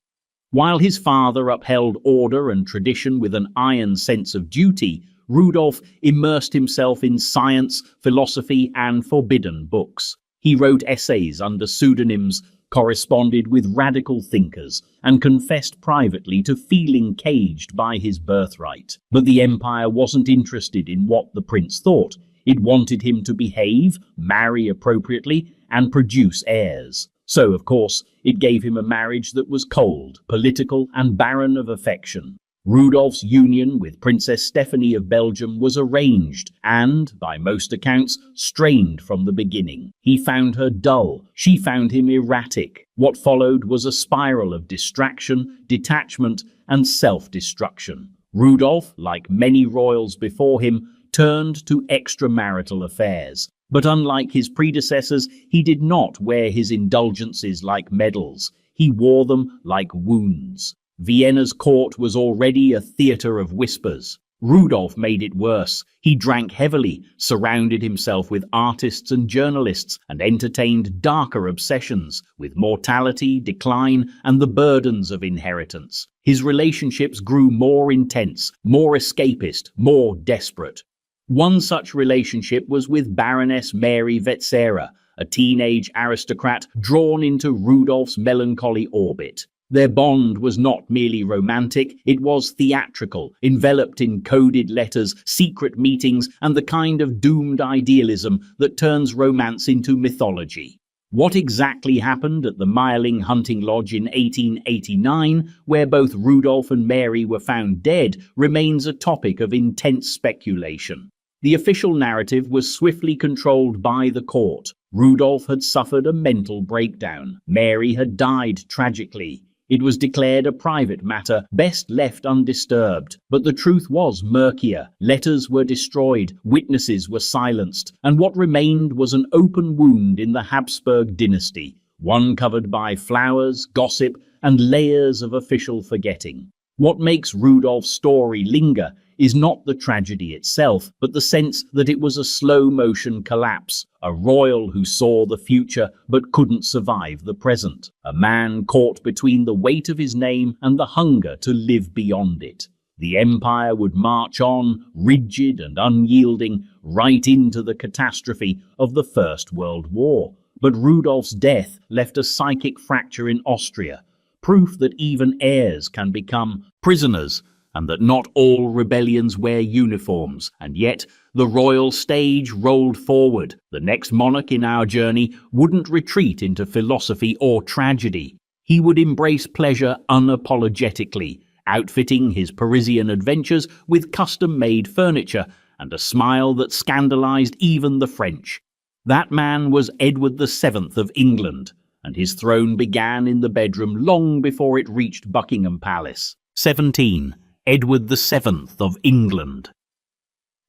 While his father upheld order and tradition with an iron sense of duty, Rudolph immersed himself in science, philosophy, and forbidden books. He wrote essays under pseudonyms, corresponded with radical thinkers, and confessed privately to feeling caged by his birthright. But the empire wasn't interested in what the prince thought. It wanted him to behave, marry appropriately, and produce heirs. So, of course, it gave him a marriage that was cold, political, and barren of affection. Rudolph's union with Princess Stephanie of Belgium was arranged and, by most accounts, strained from the beginning. He found her dull, she found him erratic. What followed was a spiral of distraction, detachment, and self-destruction. Rudolph, like many royals before him, turned to extramarital affairs. But unlike his predecessors, he did not wear his indulgences like medals. He wore them like wounds. Vienna's court was already a theatre of whispers. Rudolph made it worse. He drank heavily, surrounded himself with artists and journalists, and entertained darker obsessions with mortality, decline, and the burdens of inheritance. His relationships grew more intense, more escapist, more desperate. One such relationship was with Baroness Mary Vetsera, a teenage aristocrat drawn into Rudolph's melancholy orbit. Their bond was not merely romantic, it was theatrical, enveloped in coded letters, secret meetings, and the kind of doomed idealism that turns romance into mythology. What exactly happened at the Meiling hunting lodge in 1889, where both Rudolph and Mary were found dead, remains a topic of intense speculation. The official narrative was swiftly controlled by the court. Rudolph had suffered a mental breakdown. Mary had died tragically. It was declared a private matter, best left undisturbed. But the truth was murkier. Letters were destroyed, witnesses were silenced, and what remained was an open wound in the Habsburg dynasty, one covered by flowers, gossip, and layers of official forgetting. What makes Rudolph's story linger is not the tragedy itself, but the sense that it was a slow-motion collapse, a royal who saw the future but couldn't survive the present, a man caught between the weight of his name and the hunger to live beyond it. The empire would march on, rigid and unyielding, right into the catastrophe of the First World War. But Rudolph's death left a psychic fracture in Austria, proof that even heirs can become prisoners, and that not all rebellions wear uniforms, and yet the royal stage rolled forward. The next monarch in our journey wouldn't retreat into philosophy or tragedy. He would embrace pleasure unapologetically, outfitting his Parisian adventures with custom-made furniture and a smile that scandalized even the French. That man was Edward VII of England, and his throne began in the bedroom long before it reached Buckingham Palace. 17. Edward VII of England.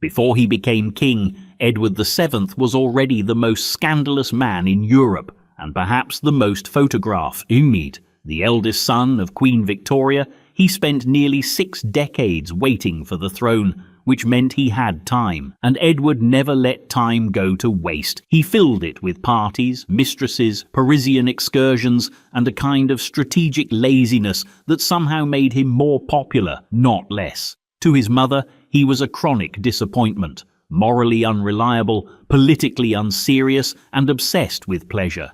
Before he became king, Edward VII was already the most scandalous man in Europe, and perhaps the most photographed. The eldest son of Queen Victoria, he spent nearly 6 decades waiting for the throne, which meant he had time, and Edward never let time go to waste. He filled it with parties, mistresses, Parisian excursions, and a kind of strategic laziness that somehow made him more popular, not less. To his mother, he was a chronic disappointment, morally unreliable, politically unserious, and obsessed with pleasure.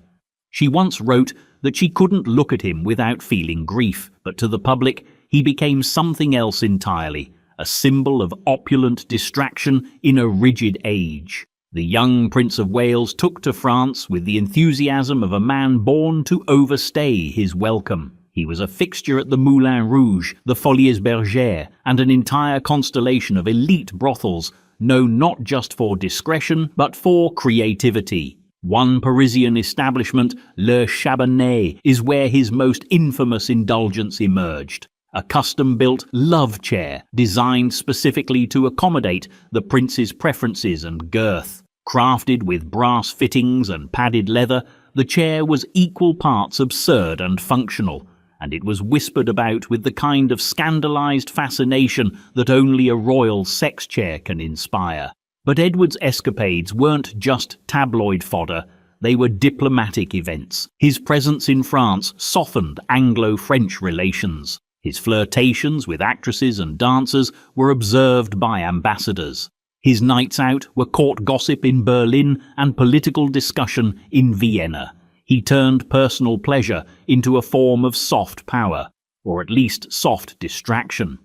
She once wrote that she couldn't look at him without feeling grief, but to the public, he became something else entirely, a symbol of opulent distraction in a rigid age. The young Prince of Wales took to France with the enthusiasm of a man born to overstay his welcome. He was a fixture at the Moulin Rouge, the Folies Bergères, and an entire constellation of elite brothels, known not just for discretion, but for creativity. One Parisian establishment, Le Chabanais, is where his most infamous indulgence emerged. A custom-built love chair designed specifically to accommodate the prince's preferences and girth. Crafted with brass fittings and padded leather, the chair was equal parts absurd and functional, and it was whispered about with the kind of scandalized fascination that only a royal sex chair can inspire. But Edward's escapades weren't just tabloid fodder, they were diplomatic events. His presence in France softened Anglo-French relations. His flirtations with actresses and dancers were observed by ambassadors. His nights out were court gossip in Berlin and political discussion in Vienna. He turned personal pleasure into a form of soft power, or at least soft distraction.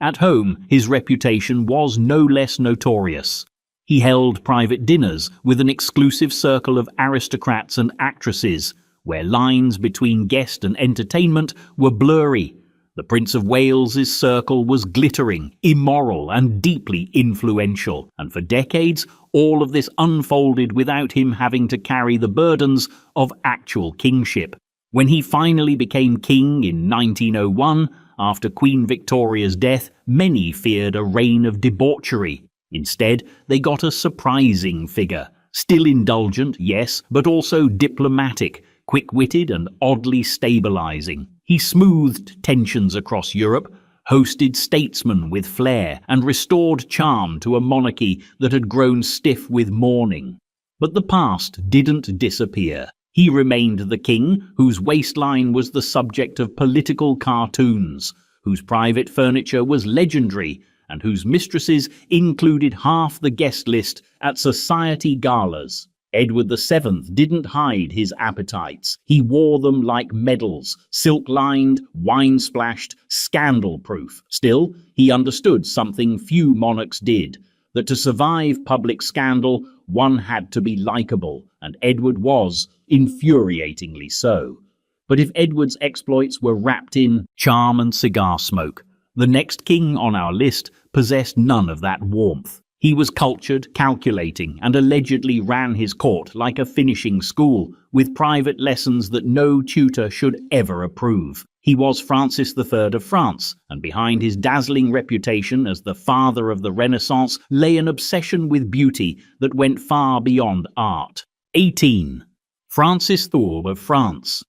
At home, his reputation was no less notorious. He held private dinners with an exclusive circle of aristocrats and actresses, where lines between guest and entertainment were blurry. The Prince of Wales's circle was glittering, immoral, and deeply influential, and for decades all of this unfolded without him having to carry the burdens of actual kingship. When he finally became king in 1901, after Queen Victoria's death, many feared a reign of debauchery. Instead, they got a surprising figure. Still indulgent, yes, but also diplomatic, quick-witted and oddly stabilizing. He smoothed tensions across Europe, hosted statesmen with flair, and restored charm to a monarchy that had grown stiff with mourning. But the past didn't disappear. He remained the king whose waistline was the subject of political cartoons, whose private furniture was legendary, and whose mistresses included half the guest list at society galas. Edward VII didn't hide his appetites. He wore them like medals, silk-lined, wine-splashed, scandal-proof. Still, he understood something few monarchs did, that to survive public scandal, one had to be likable, and Edward was, infuriatingly so. But if Edward's exploits were wrapped in charm and cigar smoke, the next king on our list possessed none of that warmth. He was cultured, calculating, and allegedly ran his court like a finishing school, with private lessons that no tutor should ever approve. He was Francis III of France, and behind his dazzling reputation as the father of the Renaissance lay an obsession with beauty that went far beyond art. 18. Francis III of France.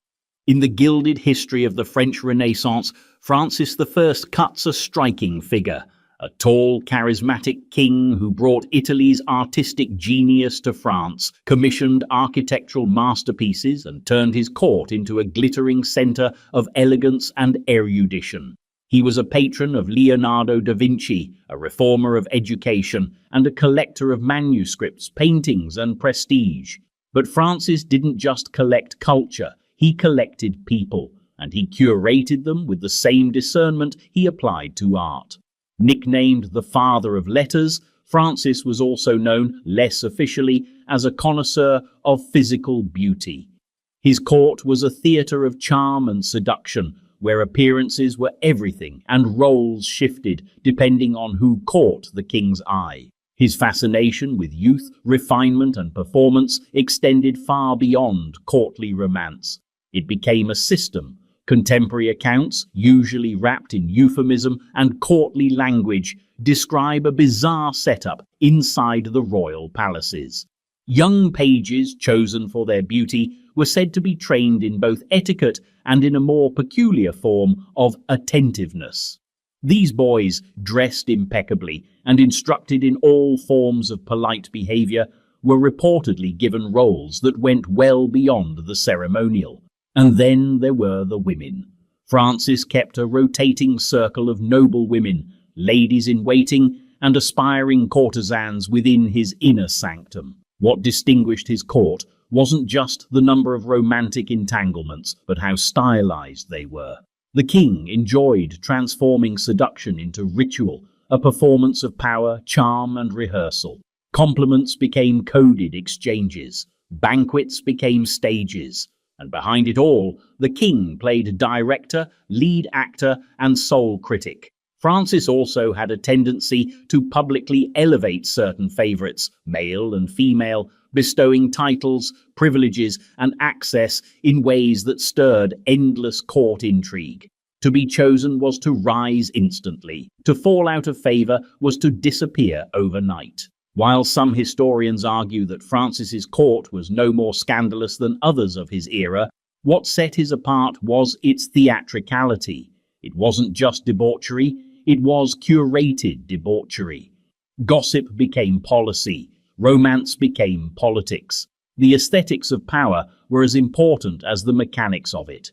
In the gilded history of the French Renaissance, Francis I cuts a striking figure. A tall, charismatic king who brought Italy's artistic genius to France, commissioned architectural masterpieces, and turned his court into a glittering centre of elegance and erudition. He was a patron of Leonardo da Vinci, a reformer of education, and a collector of manuscripts, paintings, and prestige. But Francis didn't just collect culture, he collected people, and he curated them with the same discernment he applied to art. Nicknamed the Father of Letters, Francis was also known, less officially, as a connoisseur of physical beauty. His court was a theatre of charm and seduction, where appearances were everything and roles shifted depending on who caught the king's eye. His fascination with youth, refinement, and performance extended far beyond courtly romance. It became a system. Contemporary accounts, usually wrapped in euphemism and courtly language, describe a bizarre setup inside the royal palaces. Young pages, chosen for their beauty, were said to be trained in both etiquette and in a more peculiar form of attentiveness. These boys, dressed impeccably and instructed in all forms of polite behavior, were reportedly given roles that went well beyond the ceremonial. And then there were the women. Francis kept a rotating circle of noble women, ladies-in-waiting, and aspiring courtesans within his inner sanctum. What distinguished his court wasn't just the number of romantic entanglements, but how stylized they were. The king enjoyed transforming seduction into ritual, a performance of power, charm, and rehearsal. Compliments became coded exchanges. Banquets became stages. And behind it all, the king played director, lead actor, and sole critic. Francis also had a tendency to publicly elevate certain favorites, male and female, bestowing titles, privileges, and access in ways that stirred endless court intrigue. To be chosen was to rise instantly. To fall out of favor was to disappear overnight. While some historians argue that Francis's court was no more scandalous than others of his era, what set his apart was its theatricality. It wasn't just debauchery, it was curated debauchery. Gossip became policy, romance became politics. The aesthetics of power were as important as the mechanics of it.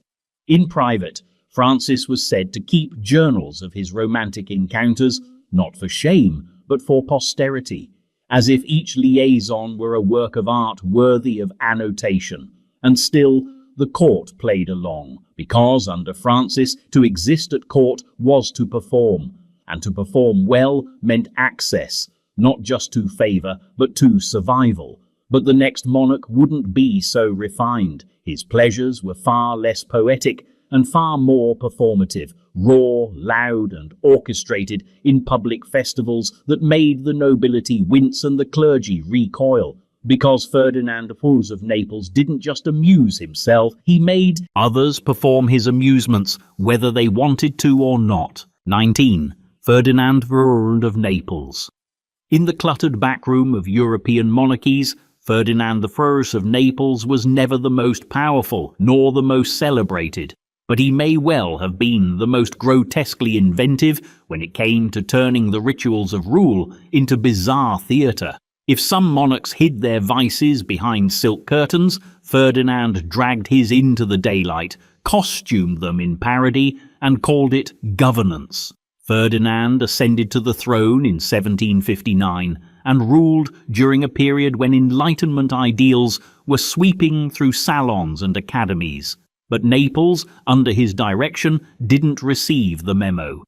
In private, Francis was said to keep journals of his romantic encounters, not for shame, but for posterity, as if each liaison were a work of art worthy of annotation. And still, the court played along, because under Francis, to exist at court was to perform, and to perform well meant access, not just to favor, but to survival. But the next monarch wouldn't be so refined. His pleasures were far less poetic and far more performative, raw, loud, and orchestrated in public festivals that made the nobility wince and the clergy recoil. Because Ferdinand of Naples didn't just amuse himself, he made others perform his amusements, whether they wanted to or not. 19. Ferdinand of Naples. In the cluttered backroom of European monarchies, Ferdinand of Naples was never the most powerful, nor the most celebrated. But he may well have been the most grotesquely inventive when it came to turning the rituals of rule into bizarre theatre. If some monarchs hid their vices behind silk curtains, Ferdinand dragged his into the daylight, costumed them in parody, and called it governance. Ferdinand ascended to the throne in 1759 and ruled during a period when Enlightenment ideals were sweeping through salons and academies. But Naples, under his direction, didn't receive the memo.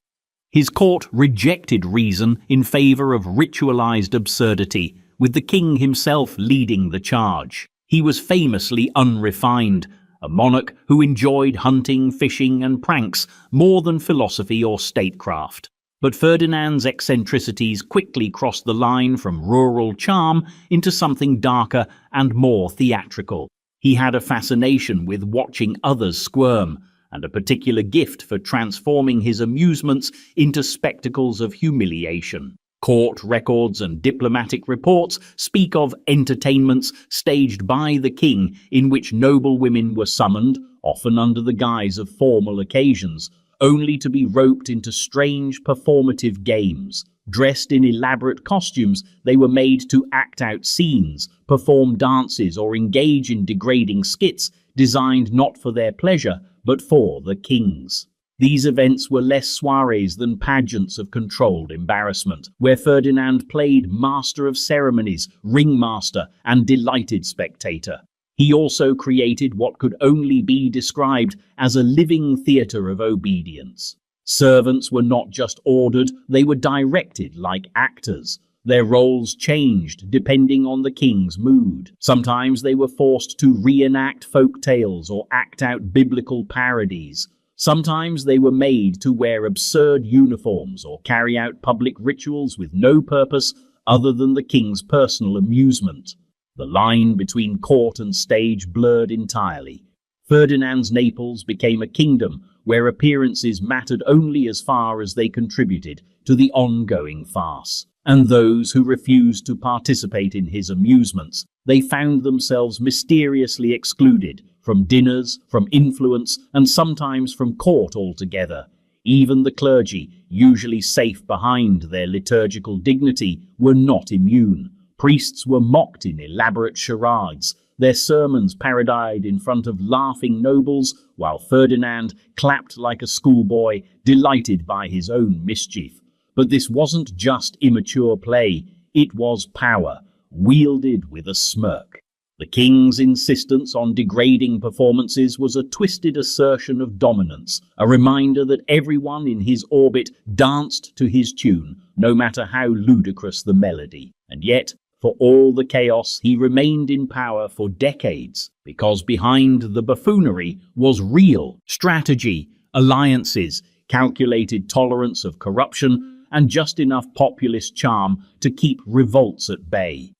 His court rejected reason in favor of ritualized absurdity, with the king himself leading the charge. He was famously unrefined, a monarch who enjoyed hunting, fishing, and pranks more than philosophy or statecraft. But Ferdinand's eccentricities quickly crossed the line from rural charm into something darker and more theatrical. He had a fascination with watching others squirm, and a particular gift for transforming his amusements into spectacles of humiliation. Court records and diplomatic reports speak of entertainments staged by the king in which noble women were summoned, often under the guise of formal occasions, only to be roped into strange performative games. Dressed in elaborate costumes, they were made to act out scenes, perform dances, or engage in degrading skits designed not for their pleasure, but for the king's. These events were less soirees than pageants of controlled embarrassment, where Ferdinand played master of ceremonies, ringmaster, and delighted spectator. He also created what could only be described as a living theatre of obedience. Servants were not just ordered, they were directed like actors. Their roles changed depending on the king's mood. Sometimes they were forced to reenact folk tales or act out biblical parodies. Sometimes they were made to wear absurd uniforms or carry out public rituals with no purpose other than the king's personal amusement. The line between court and stage blurred entirely. Ferdinand's Naples became a kingdom where appearances mattered only as far as they contributed to the ongoing farce. And those who refused to participate in his amusements, they found themselves mysteriously excluded from dinners, from influence, and sometimes from court altogether. Even the clergy, usually safe behind their liturgical dignity, were not immune. Priests were mocked in elaborate charades, their sermons parodied in front of laughing nobles, while Ferdinand clapped like a schoolboy, delighted by his own mischief. But this wasn't just immature play, it was power, wielded with a smirk. The king's insistence on degrading performances was a twisted assertion of dominance, a reminder that everyone in his orbit danced to his tune, no matter how ludicrous the melody. And yet, for all the chaos, he remained in power for decades, because behind the buffoonery was real strategy, alliances, calculated tolerance of corruption, and just enough populist charm to keep revolts at bay.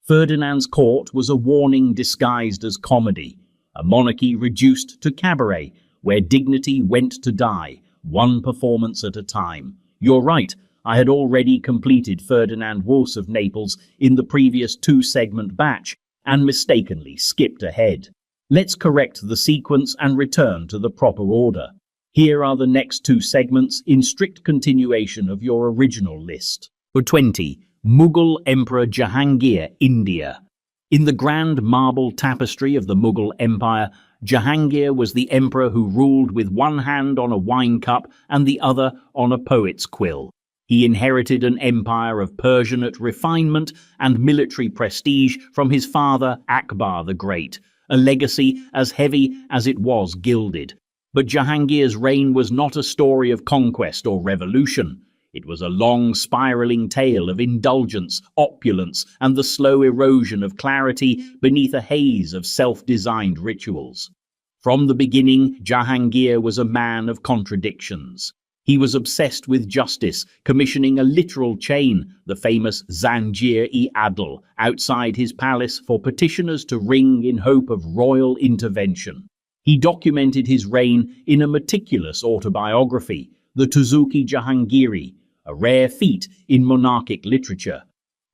Ferdinand's court was a warning disguised as comedy, a monarchy reduced to cabaret, where dignity went to die, one performance at a time. You're right, I had already completed Ferdinand Wolse of Naples in the previous two-segment batch and mistakenly skipped ahead. Let's correct the sequence and return to the proper order. Here are the next two segments in strict continuation of your original list. For 20, Mughal Emperor Jahangir, India. In the grand marble tapestry of the Mughal Empire, Jahangir was the emperor who ruled with one hand on a wine cup and the other on a poet's quill. He inherited an empire of Persianate refinement and military prestige from his father Akbar the Great, a legacy as heavy as it was gilded. But Jahangir's reign was not a story of conquest or revolution. It was a long, spiraling tale of indulgence, opulence, and the slow erosion of clarity beneath a haze of self-designed rituals. From the beginning, Jahangir was a man of contradictions. He was obsessed with justice, commissioning a literal chain, the famous Zanjir-e-Adl, outside his palace for petitioners to ring in hope of royal intervention. He documented his reign in a meticulous autobiography, the Tuzuki Jahangiri, a rare feat in monarchic literature.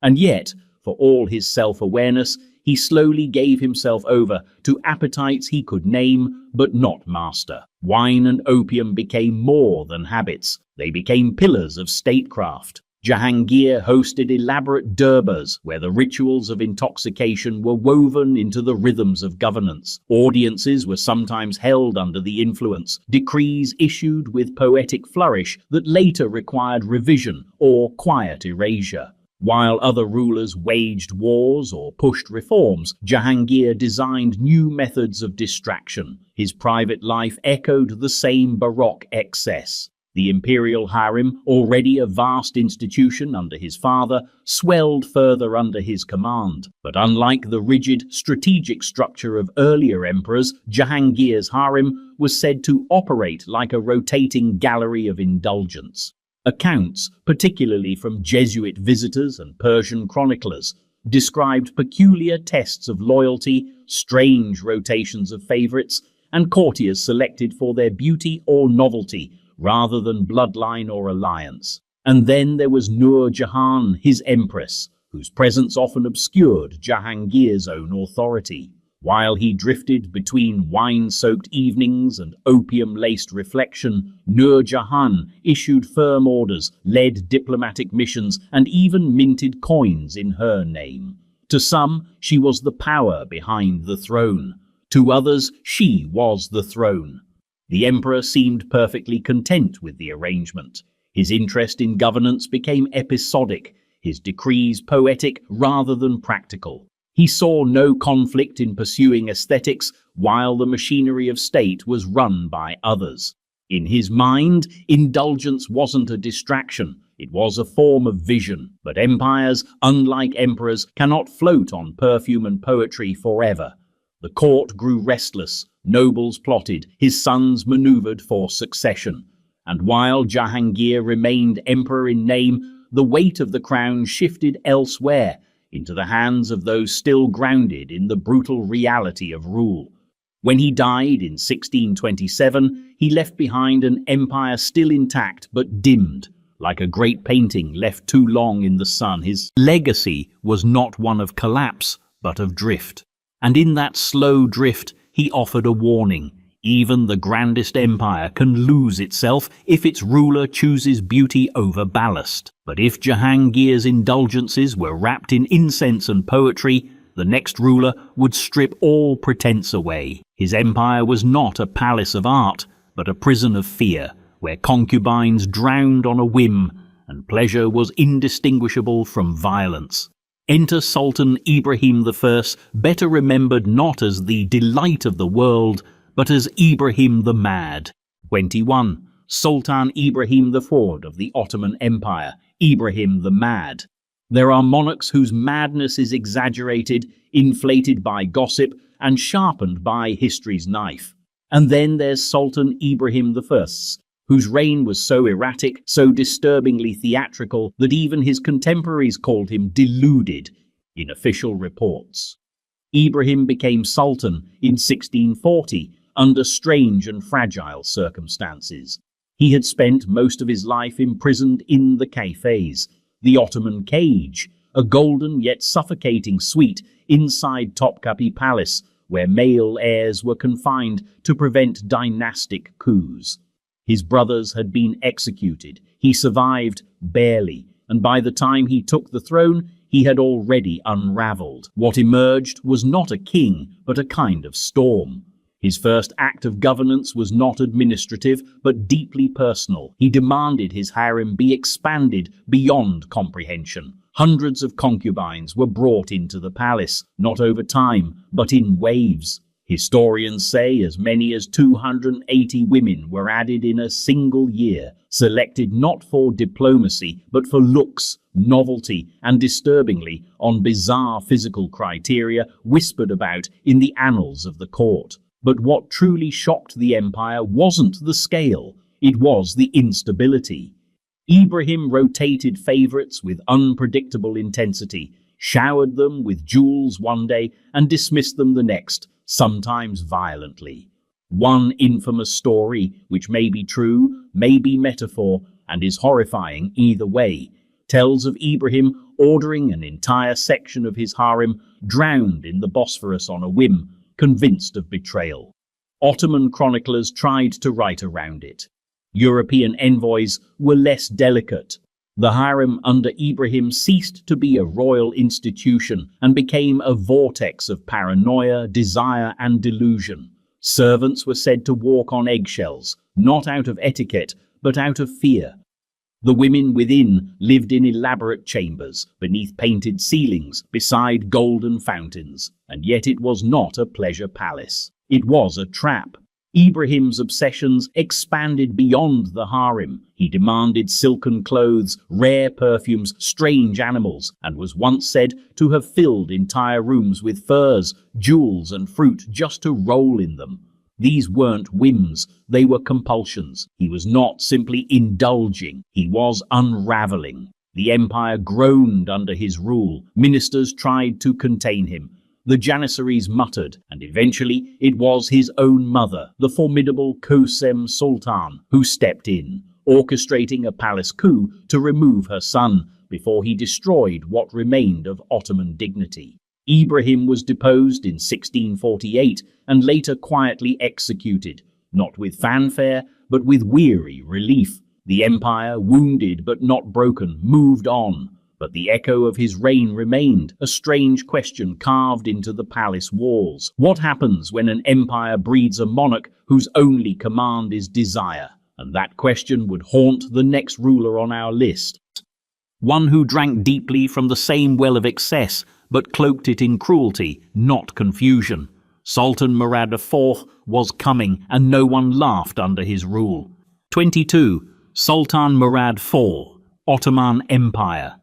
And yet, for all his self-awareness, he slowly gave himself over to appetites he could name but not master. Wine and opium became more than habits. They became pillars of statecraft. Jahangir hosted elaborate durbars where the rituals of intoxication were woven into the rhythms of governance. Audiences were sometimes held under the influence, decrees issued with poetic flourish that later required revision or quiet erasure. While other rulers waged wars or pushed reforms, Jahangir designed new methods of distraction. His private life echoed the same Baroque excess. The imperial harem, already a vast institution under his father, swelled further under his command. But unlike the rigid, strategic structure of earlier emperors, Jahangir's harem was said to operate like a rotating gallery of indulgence. Accounts, particularly from Jesuit visitors and Persian chroniclers, described peculiar tests of loyalty, strange rotations of favorites, and courtiers selected for their beauty or novelty, rather than bloodline or alliance. And then there was Nur Jahan, his empress, whose presence often obscured Jahangir's own authority. While he drifted between wine-soaked evenings and opium-laced reflection, Nur Jahan issued firm orders, led diplomatic missions, and even minted coins in her name. To some, she was the power behind the throne. To others, she was the throne. The emperor seemed perfectly content with the arrangement. His interest in governance became episodic, his decrees poetic rather than practical. He saw no conflict in pursuing aesthetics while the machinery of state was run by others. In his mind, indulgence wasn't a distraction, it was a form of vision. But empires, unlike emperors, cannot float on perfume and poetry forever. The court grew restless, nobles plotted, his sons maneuvered for succession. And while Jahangir remained emperor in name, the weight of the crown shifted elsewhere, into the hands of those still grounded in the brutal reality of rule. When he died in 1627, he left behind an empire still intact but dimmed, like a great painting left too long in the sun. His legacy was not one of collapse, but of drift. And in that slow drift, he offered a warning. Even the grandest empire can lose itself if its ruler chooses beauty over ballast. But if Jahangir's indulgences were wrapped in incense and poetry, the next ruler would strip all pretense away. His empire was not a palace of art, but a prison of fear, where concubines drowned on a whim, and pleasure was indistinguishable from violence. Enter Sultan Ibrahim I, better remembered not as the delight of the world, but as Ibrahim the Mad. 21. Sultan Ibrahim IV of the Ottoman Empire, Ibrahim the Mad. There are monarchs whose madness is exaggerated, inflated by gossip, and sharpened by history's knife. And then there's Sultan Ibrahim I, whose reign was so erratic, so disturbingly theatrical, that even his contemporaries called him deluded in official reports. Ibrahim became sultan in 1640 under strange and fragile circumstances. He had spent most of his life imprisoned in the cafes, the Ottoman cage, a golden yet suffocating suite inside Topkapi Palace, where male heirs were confined to prevent dynastic coups. His brothers had been executed. He survived barely, and by the time he took the throne, he had already unraveled. What emerged was not a king, but a kind of storm. His first act of governance was not administrative, but deeply personal. He demanded his harem be expanded beyond comprehension. Hundreds of concubines were brought into the palace, not over time, but in waves. Historians say as many as 280 women were added in a single year, selected not for diplomacy, but for looks, novelty, and disturbingly, on bizarre physical criteria whispered about in the annals of the court. But what truly shocked the empire wasn't the scale, it was the instability. Ibrahim rotated favorites with unpredictable intensity, showered them with jewels one day and dismissed them the next, sometimes violently. One infamous story, which may be true, may be metaphor, and is horrifying either way, tells of Ibrahim ordering an entire section of his harem drowned in the Bosphorus on a whim, convinced of betrayal. Ottoman chroniclers tried to write around it. European envoys were less delicate. The harem under Ibrahim ceased to be a royal institution and became a vortex of paranoia, desire, and delusion. Servants were said to walk on eggshells, not out of etiquette, but out of fear. The women within lived in elaborate chambers, beneath painted ceilings, beside golden fountains, and yet it was not a pleasure palace. It was a trap. Ibrahim's obsessions expanded beyond the harem. He demanded silken clothes, rare perfumes, strange animals, and was once said to have filled entire rooms with furs, jewels, and fruit just to roll in them. These weren't whims, they were compulsions. He was not simply indulging, he was unraveling. The empire groaned under his rule. Ministers tried to contain him. The Janissaries muttered, and eventually it was his own mother, the formidable Kösem Sultan, who stepped in, orchestrating a palace coup to remove her son before he destroyed what remained of Ottoman dignity. Ibrahim was deposed in 1648 and later quietly executed, not with fanfare, but with weary relief. The empire, wounded but not broken, moved on. But the echo of his reign remained, a strange question carved into the palace walls. What happens when an empire breeds a monarch whose only command is desire? And that question would haunt the next ruler on our list. One who drank deeply from the same well of excess, but cloaked it in cruelty, not confusion. Sultan Murad IV was coming, and no one laughed under his rule. 22. Sultan Murad IV, Ottoman Empire.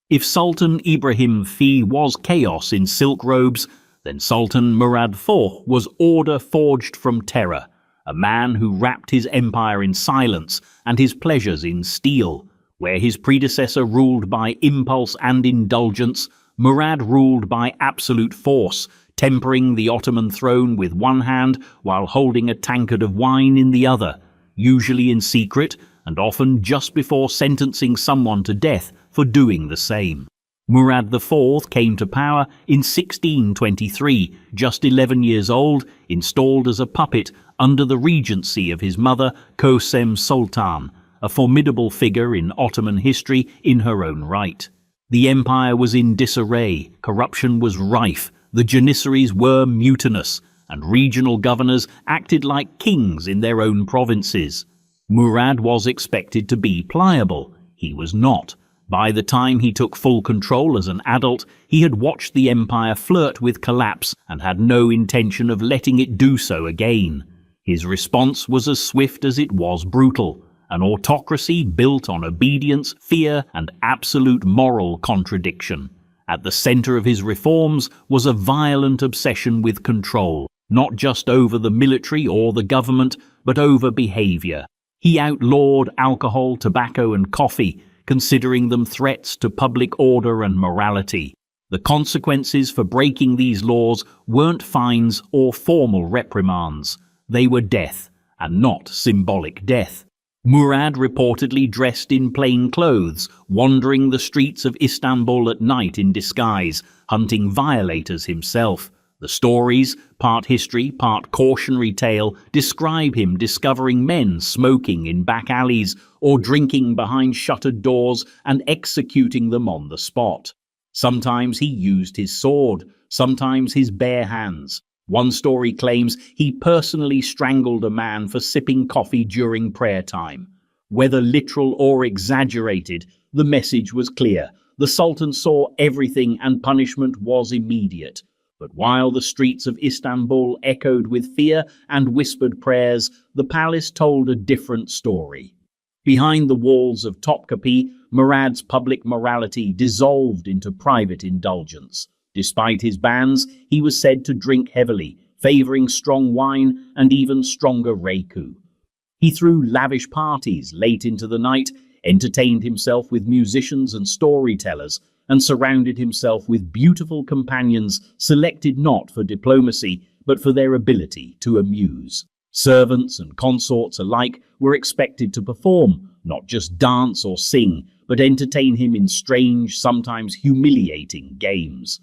If Sultan Ibrahim V was chaos in silk robes, then Sultan Murad IV was order forged from terror, a man who wrapped his empire in silence and his pleasures in steel. Where his predecessor ruled by impulse and indulgence, Murad ruled by absolute force, tempering the Ottoman throne with one hand while holding a tankard of wine in the other, usually in secret and often just before sentencing someone to death for doing the same. Murad IV came to power in 1623, just 11 years old, installed as a puppet under the regency of his mother Kösem Sultan, a formidable figure in Ottoman history in her own right. The empire was in disarray, corruption was rife, the janissaries were mutinous, and regional governors acted like kings in their own provinces. Murad was expected to be pliable. He was not. By the time he took full control as an adult, he had watched the empire flirt with collapse and had no intention of letting it do so again. His response was as swift as it was brutal. An autocracy built on obedience, fear, and absolute moral contradiction. At the center of his reforms was a violent obsession with control, not just over the military or the government, but over behavior. He outlawed alcohol, tobacco, and coffee, considering them threats to public order and morality. The consequences for breaking these laws weren't fines or formal reprimands. They were death, and not symbolic death. Murad reportedly dressed in plain clothes, wandering the streets of Istanbul at night in disguise, hunting violators himself. The stories, part history, part cautionary tale, describe him discovering men smoking in back alleys or drinking behind shuttered doors and executing them on the spot. Sometimes he used his sword, sometimes his bare hands. One story claims he personally strangled a man for sipping coffee during prayer time. Whether literal or exaggerated, the message was clear. The Sultan saw everything and punishment was immediate. But while the streets of Istanbul echoed with fear and whispered prayers, the palace told a different story. Behind the walls of Topkapi, Murad's public morality dissolved into private indulgence. Despite his bans, he was said to drink heavily, favoring strong wine and even stronger reiku. He threw lavish parties late into the night, entertained himself with musicians and storytellers, and surrounded himself with beautiful companions selected not for diplomacy, but for their ability to amuse. Servants and consorts alike were expected to perform, not just dance or sing, but entertain him in strange, sometimes humiliating games.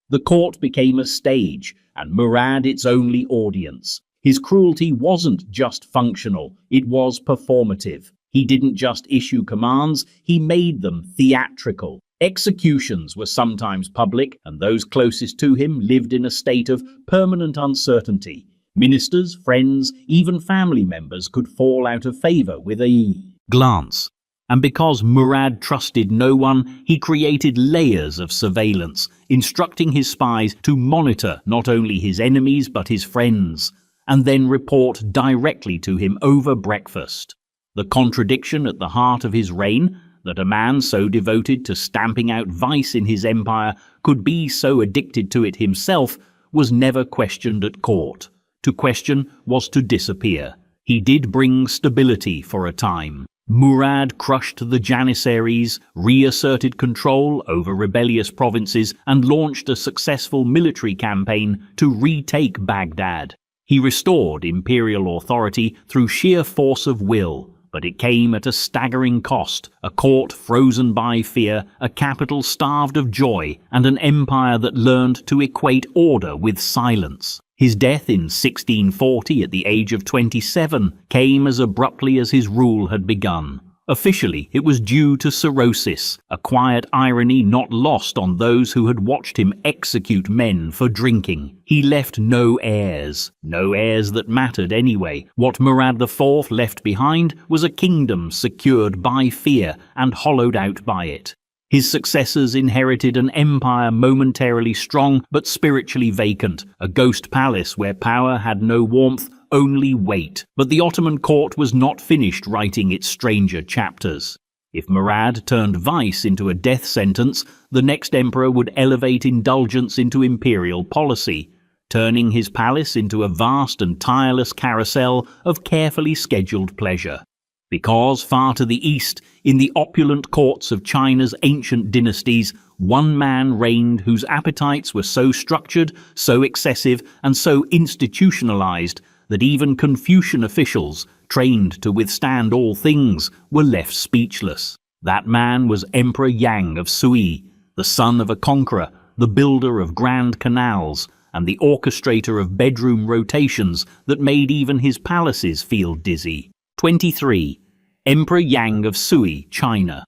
The court became a stage, and Murad its only audience. His cruelty wasn't just functional, it was performative. He didn't just issue commands, he made them theatrical. Executions were sometimes public, and those closest to him lived in a state of permanent uncertainty. Ministers, friends, even family members could fall out of favor with a glance. And because Murad trusted no one, he created layers of surveillance, instructing his spies to monitor not only his enemies but his friends, and then report directly to him over breakfast. The contradiction at the heart of his reign, that a man so devoted to stamping out vice in his empire could be so addicted to it himself, was never questioned at court. To question was to disappear. He did bring stability for a time. Murad crushed the Janissaries, reasserted control over rebellious provinces, and launched a successful military campaign to retake Baghdad. He restored imperial authority through sheer force of will, but it came at a staggering cost: a court frozen by fear, a capital starved of joy, and an empire that learned to equate order with silence. His death in 1640 at the age of 27 came as abruptly as his rule had begun. Officially, it was due to cirrhosis, a quiet irony not lost on those who had watched him execute men for drinking. He left no heirs that mattered anyway. What Murad IV left behind was a kingdom secured by fear and hollowed out by it. His successors inherited an empire momentarily strong but spiritually vacant, a ghost palace where power had no warmth, only weight. But the Ottoman court was not finished writing its stranger chapters. If Murad turned vice into a death sentence, the next emperor would elevate indulgence into imperial policy, turning his palace into a vast and tireless carousel of carefully scheduled pleasure. Because far to the east, in the opulent courts of China's ancient dynasties, one man reigned whose appetites were so structured, so excessive, and so institutionalized that even Confucian officials, trained to withstand all things, were left speechless. That man was Emperor Yang of Sui, the son of a conqueror, the builder of grand canals, and the orchestrator of bedroom rotations that made even his palaces feel dizzy. 23. Emperor Yang of Sui, China.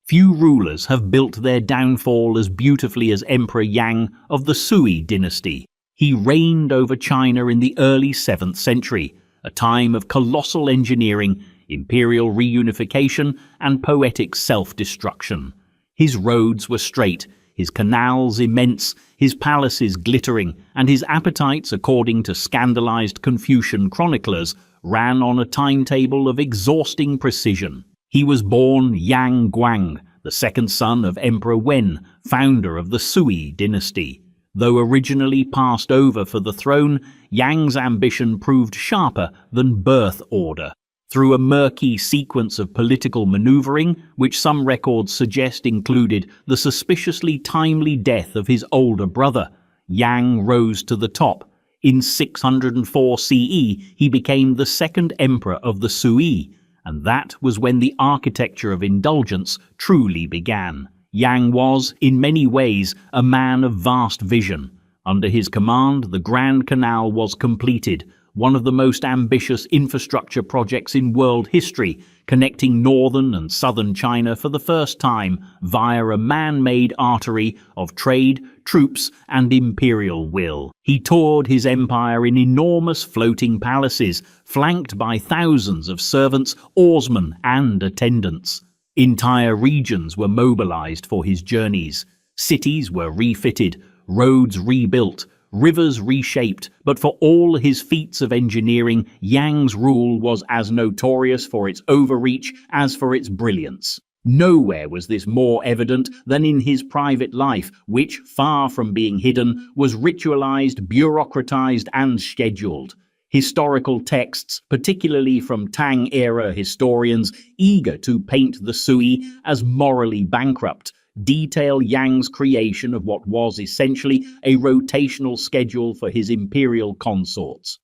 Few rulers have built their downfall as beautifully as Emperor Yang of the Sui dynasty. He reigned over China in the early 7th century, a time of colossal engineering, imperial reunification, and poetic self-destruction. His roads were straight, his canals immense, his palaces glittering, and his appetites, according to scandalized Confucian chroniclers, ran on a timetable of exhausting precision. He was born Yang Guang, the second son of Emperor Wen, founder of the Sui dynasty. Though originally passed over for the throne, Yang's ambition proved sharper than birth order. Through a murky sequence of political maneuvering, which some records suggest included the suspiciously timely death of his older brother, Yang rose to the top. In 604 CE, he became the second emperor of the Sui, and that was when the architecture of indulgence truly began. Yang was, in many ways, a man of vast vision. Under his command, the Grand Canal was completed, one of the most ambitious infrastructure projects in world history, connecting northern and southern China for the first time via a man-made artery of trade, troops, and imperial will. He toured his empire in enormous floating palaces, flanked by thousands of servants, oarsmen, and attendants. Entire regions were mobilized for his journeys. Cities were refitted, roads rebuilt, rivers reshaped, but for all his feats of engineering, Yang's rule was as notorious for its overreach as for its brilliance. Nowhere was this more evident than in his private life, which, far from being hidden, was ritualized, bureaucratized, and scheduled. Historical texts, particularly from Tang-era historians eager to paint the Sui as morally bankrupt, detail Yang's creation of what was essentially a rotational schedule for his imperial consorts.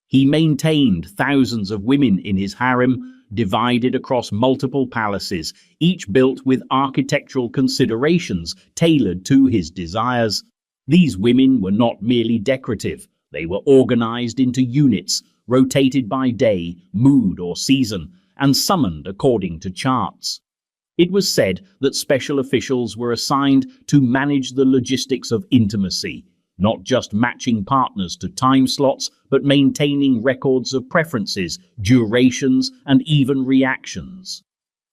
He maintained thousands of women in his harem, divided across multiple palaces, each built with architectural considerations tailored to his desires. These women were not merely decorative. They were organized into units, rotated by day, mood, or season, and summoned according to charts. It was said that special officials were assigned to manage the logistics of intimacy, not just matching partners to time slots, but maintaining records of preferences, durations, and even reactions.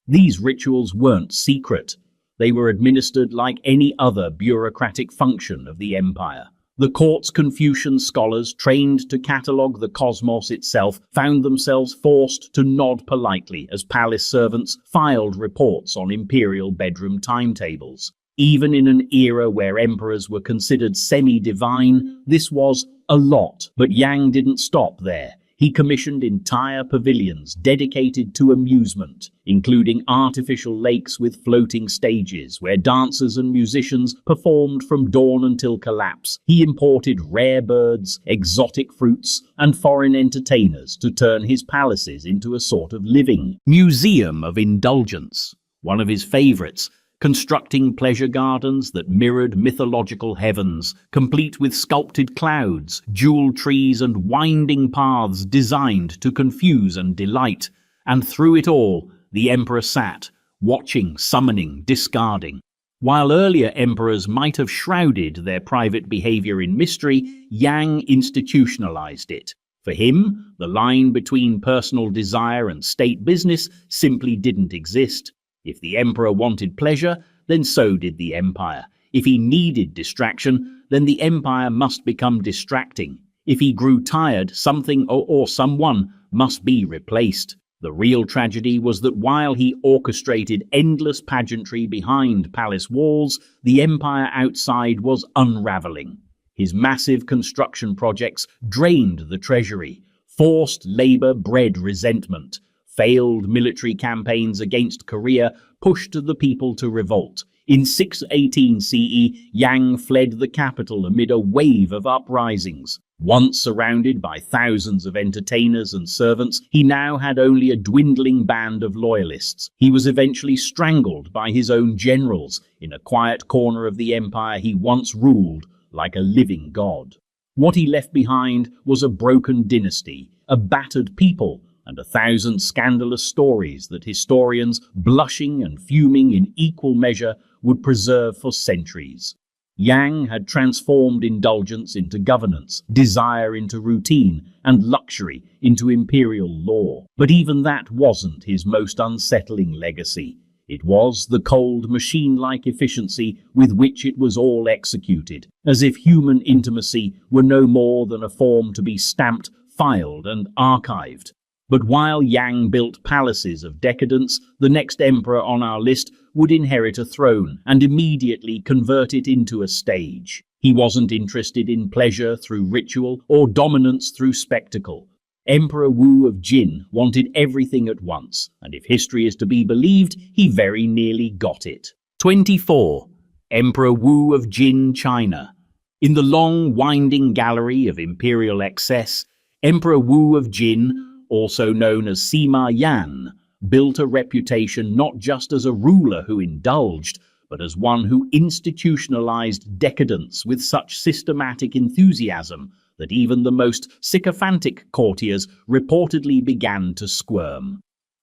These rituals weren't secret. They were administered like any other bureaucratic function of the empire. The court's Confucian scholars, trained to catalogue the cosmos itself, found themselves forced to nod politely as palace servants filed reports on imperial bedroom timetables. Even in an era where emperors were considered semi-divine, this was a lot. But Yang didn't stop there. He commissioned entire pavilions dedicated to amusement, including artificial lakes with floating stages where dancers and musicians performed from dawn until collapse. He imported rare birds, exotic fruits, and foreign entertainers to turn his palaces into a sort of living museum of indulgence. One of his favorites, constructing pleasure gardens that mirrored mythological heavens, complete with sculpted clouds, jewel trees, and winding paths designed to confuse and delight. And through it all, the emperor sat, watching, summoning, discarding. While earlier emperors might have shrouded their private behavior in mystery, Yang institutionalized it. For him, the line between personal desire and state business simply didn't exist. If the emperor wanted pleasure, then so did the empire. If he needed distraction, then the empire must become distracting. If he grew tired, something or someone must be replaced. The real tragedy was that while he orchestrated endless pageantry behind palace walls, the empire outside was unraveling. His massive construction projects drained the treasury. Forced labor bred resentment. Failed military campaigns against Korea pushed the people to revolt. In 618 CE, Yang fled the capital amid a wave of uprisings. Once surrounded by thousands of entertainers and servants, he now had only a dwindling band of loyalists. He was eventually strangled by his own generals in a quiet corner of the empire he once ruled like a living god. What he left behind was a broken dynasty, a battered people, and 1,000 scandalous stories that historians, blushing and fuming in equal measure, would preserve for centuries. Yang had transformed indulgence into governance, desire into routine, and luxury into imperial law. But even that wasn't his most unsettling legacy. It was the cold, machine-like efficiency with which it was all executed, as if human intimacy were no more than a form to be stamped, filed, and archived. But while Yang built palaces of decadence, the next emperor on our list would inherit a throne and immediately convert it into a stage. He wasn't interested in pleasure through ritual or dominance through spectacle. Emperor Wu of Jin wanted everything at once, and if history is to be believed, he very nearly got it. 24. Emperor Wu of Jin, China. In the long, winding gallery of imperial excess, Emperor Wu of Jin, also known as Sima Yan, built a reputation not just as a ruler who indulged, but as one who institutionalized decadence with such systematic enthusiasm that even the most sycophantic courtiers reportedly began to squirm.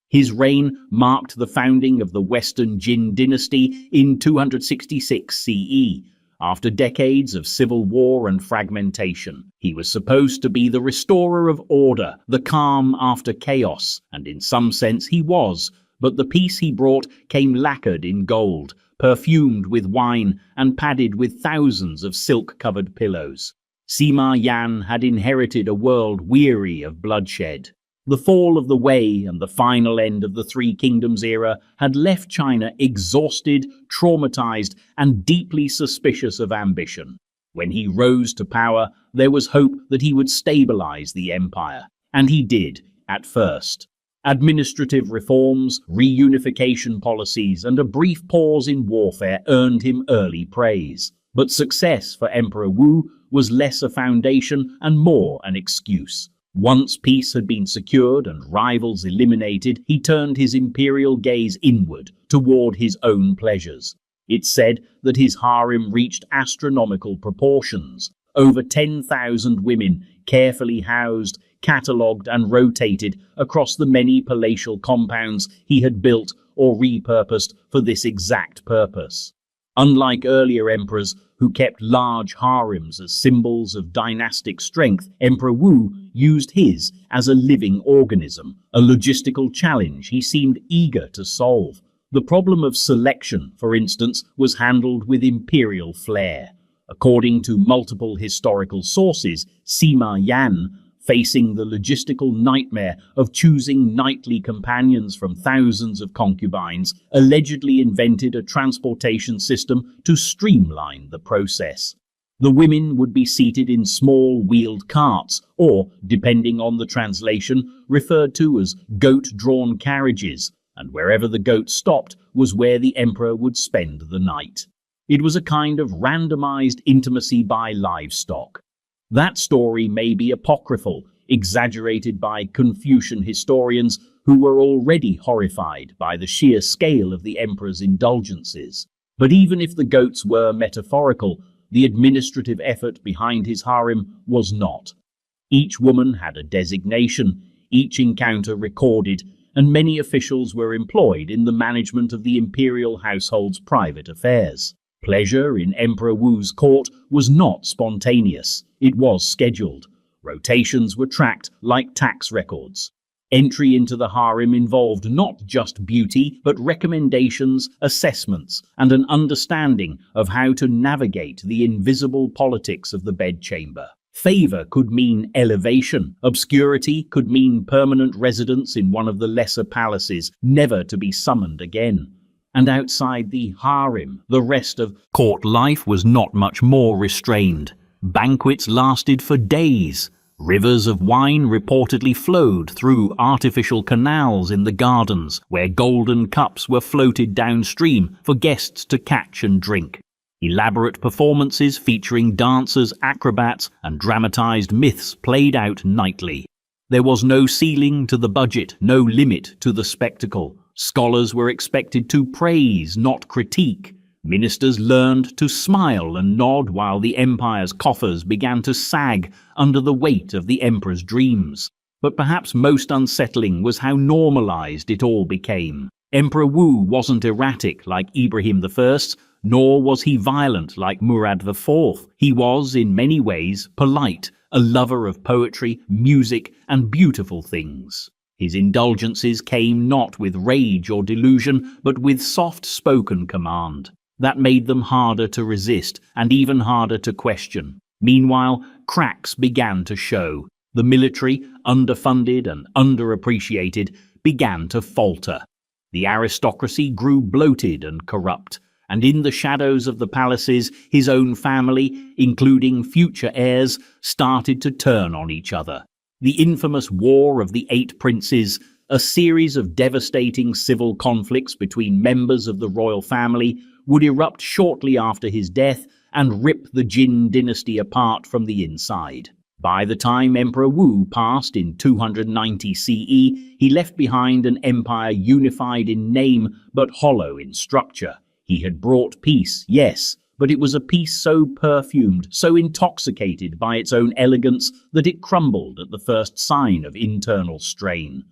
His reign marked the founding of the Western Jin dynasty in 266 CE. After decades of civil war and fragmentation, he was supposed to be the restorer of order, the calm after chaos, and in some sense he was, but the peace he brought came lacquered in gold, perfumed with wine, and padded with thousands of silk-covered pillows. Sima Yan had inherited a world weary of bloodshed. The fall of the Wei and the final end of the Three Kingdoms era had left China exhausted, traumatized, and deeply suspicious of ambition. When he rose to power, there was hope that he would stabilize the empire, and he did, at first. Administrative reforms, reunification policies, and a brief pause in warfare earned him early praise. But success for Emperor Wu was less a foundation and more an excuse. Once peace had been secured and rivals eliminated, he turned his imperial gaze inward, toward his own pleasures. It's said that his harem reached astronomical proportions. Over 10,000 women, carefully housed, catalogued and rotated across the many palatial compounds he had built or repurposed for this exact purpose. Unlike earlier emperors who kept large harems as symbols of dynastic strength, Emperor Wu used his as a living organism, a logistical challenge he seemed eager to solve. The problem of selection, for instance, was handled with imperial flair. According to multiple historical sources, Sima Yan, facing the logistical nightmare of choosing knightly companions from thousands of concubines, allegedly invented a transportation system to streamline the process. The women would be seated in small wheeled carts, or, depending on the translation, referred to as goat-drawn carriages, and wherever the goat stopped was where the emperor would spend the night. It was a kind of randomized intimacy by livestock. That story may be apocryphal, exaggerated by Confucian historians who were already horrified by the sheer scale of the emperor's indulgences. But even if the goats were metaphorical, the administrative effort behind his harem was not. Each woman had a designation, each encounter recorded, and many officials were employed in the management of the imperial household's private affairs. Pleasure in Emperor Wu's court was not spontaneous. It was scheduled. Rotations were tracked like tax records. Entry into the harem involved not just beauty, but recommendations, assessments, and an understanding of how to navigate the invisible politics of the bedchamber. Favor could mean elevation. Obscurity could mean permanent residence in one of the lesser palaces, never to be summoned again. And outside the harem, the rest of court life was not much more restrained. Banquets lasted for days. Rivers of wine reportedly flowed through artificial canals in the gardens, where golden cups were floated downstream for guests to catch and drink. Elaborate performances featuring dancers, acrobats, and dramatized myths played out nightly. There was no ceiling to the budget, no limit to the spectacle. Scholars were expected to praise, not critique. Ministers learned to smile and nod while the empire's coffers began to sag under the weight of the emperor's dreams. But perhaps most unsettling was how normalized it all became. Emperor Wu wasn't erratic like Ibrahim I, nor was he violent like Murad IV. He was, in many ways, polite, a lover of poetry, music, and beautiful things. His indulgences came not with rage or delusion, but with soft-spoken command. That made them harder to resist and even harder to question. Meanwhile, cracks began to show. The military, underfunded and underappreciated, began to falter. The aristocracy grew bloated and corrupt, and in the shadows of the palaces, his own family, including future heirs, started to turn on each other. The infamous War of the Eight Princes, a series of devastating civil conflicts between members of the royal family, would erupt shortly after his death and rip the Jin dynasty apart from the inside. By the time Emperor Wu passed in 290 CE, he left behind an empire unified in name but hollow in structure. He had brought peace, yes, but it was a peace so perfumed, so intoxicated by its own elegance that it crumbled at the first sign of internal strain.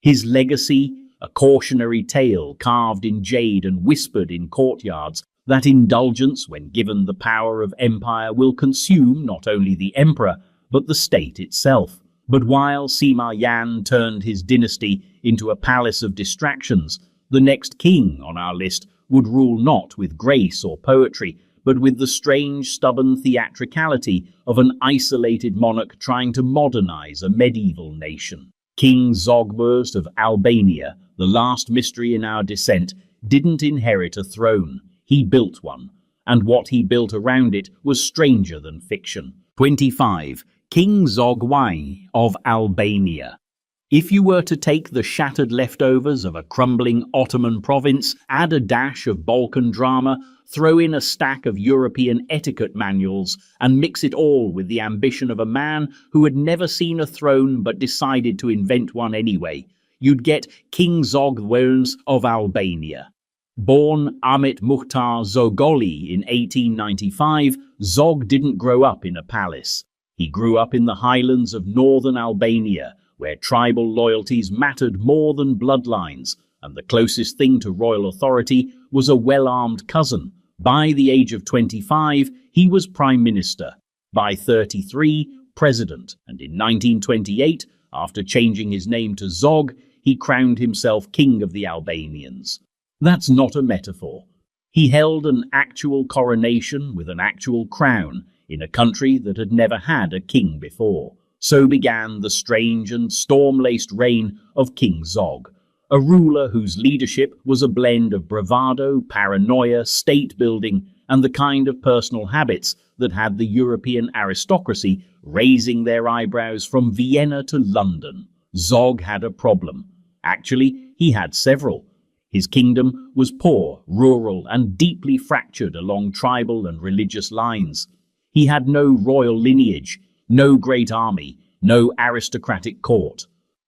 His legacy, a cautionary tale carved in jade and whispered in courtyards, that indulgence, when given the power of empire, will consume not only the emperor, but the state itself. But while Sima Yan turned his dynasty into a palace of distractions, the next king on our list would rule not with grace or poetry, but with the strange, stubborn theatricality of an isolated monarch trying to modernize a medieval nation. King Zogmurd of Albania, the last mystery in our descent, didn't inherit a throne. He built one, and what he built around it was stranger than fiction. 25. King Zogmurd of Albania. If you were to take the shattered leftovers of a crumbling Ottoman province, add a dash of Balkan drama, throw in a stack of European etiquette manuals, and mix it all with the ambition of a man who had never seen a throne but decided to invent one anyway, you'd get King Zogmurd of Albania. Born Ahmet Muhtar Zogoli in 1895, Zog didn't grow up in a palace. He grew up in the highlands of northern Albania, where tribal loyalties mattered more than bloodlines, and the closest thing to royal authority was a well-armed cousin. By the age of 25, he was prime minister. By 33, president, and in 1928, after changing his name to Zog, he crowned himself king of the Albanians. That's not a metaphor. He held an actual coronation with an actual crown in a country that had never had a king before. So began the strange and storm-laced reign of King Zog, a ruler whose leadership was a blend of bravado, paranoia, state-building, and the kind of personal habits that had the European aristocracy raising their eyebrows from Vienna to London. Zog had a problem. Actually, he had several. His kingdom was poor, rural, and deeply fractured along tribal and religious lines. He had no royal lineage, no great army, no aristocratic court.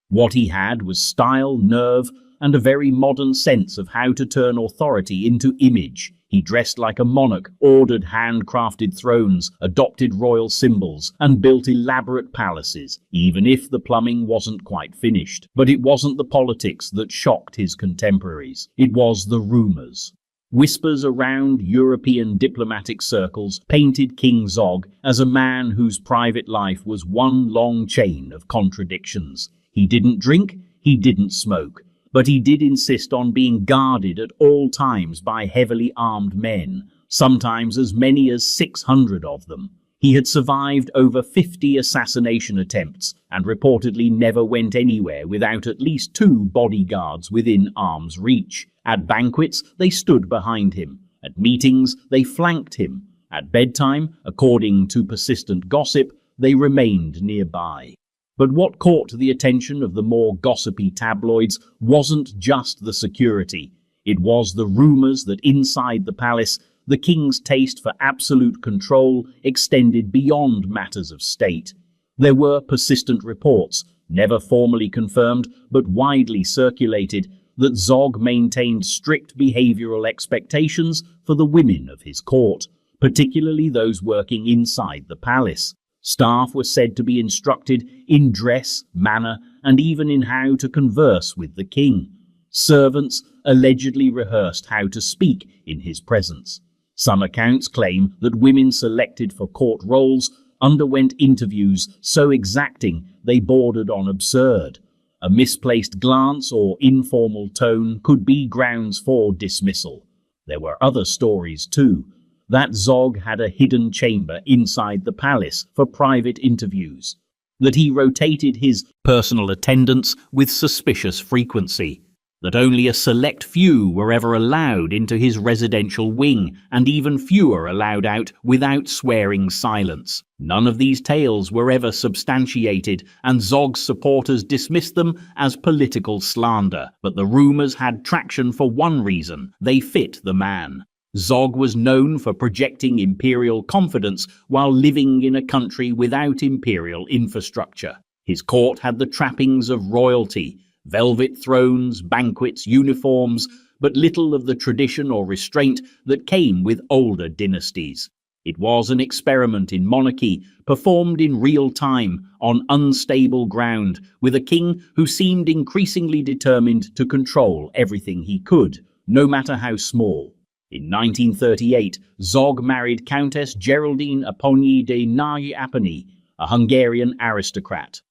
What he had was style, nerve, and a very modern sense of how to turn authority into image. He dressed like a monarch, ordered handcrafted thrones, adopted royal symbols, and built elaborate palaces, even if the plumbing wasn't quite finished. But it wasn't the politics that shocked his contemporaries. It was the rumors. Whispers around European diplomatic circles painted King Zog as a man whose private life was one long chain of contradictions. He didn't drink, he didn't smoke, but he did insist on being guarded at all times by heavily armed men, sometimes as many as 600 of them. He had survived over 50 assassination attempts and reportedly never went anywhere without at least 2 bodyguards within arm's reach. At banquets, they stood behind him. At meetings, they flanked him. At bedtime, according to persistent gossip, they remained nearby. But what caught the attention of the more gossipy tabloids wasn't just the security. It was the rumors that inside the palace, the king's taste for absolute control extended beyond matters of state. There were persistent reports, never formally confirmed but widely circulated, that Zog maintained strict behavioral expectations for the women of his court, particularly those working inside the palace. Staff were said to be instructed in dress, manner, and even in how to converse with the king. Servants allegedly rehearsed how to speak in his presence. Some accounts claim that women selected for court roles underwent interviews so exacting they bordered on absurd. A misplaced glance or informal tone could be grounds for dismissal. There were other stories too, that Zog had a hidden chamber inside the palace for private interviews, that he rotated his personal attendants with suspicious frequency, that only a select few were ever allowed into his residential wing, and even fewer allowed out without swearing silence. None of these tales were ever substantiated, and Zog's supporters dismissed them as political slander. But the rumors had traction for one reason: they fit the man. Zog was known for projecting imperial confidence while living in a country without imperial infrastructure. His court had the trappings of royalty: velvet thrones, banquets, uniforms, but little of the tradition or restraint that came with older dynasties. It was an experiment in monarchy, performed in real time, on unstable ground, with a king who seemed increasingly determined to control everything he could, no matter how small. In 1938, Zog married Countess Geraldine Apponyi de Nagy-Apponyi, a Hungarian aristocrat.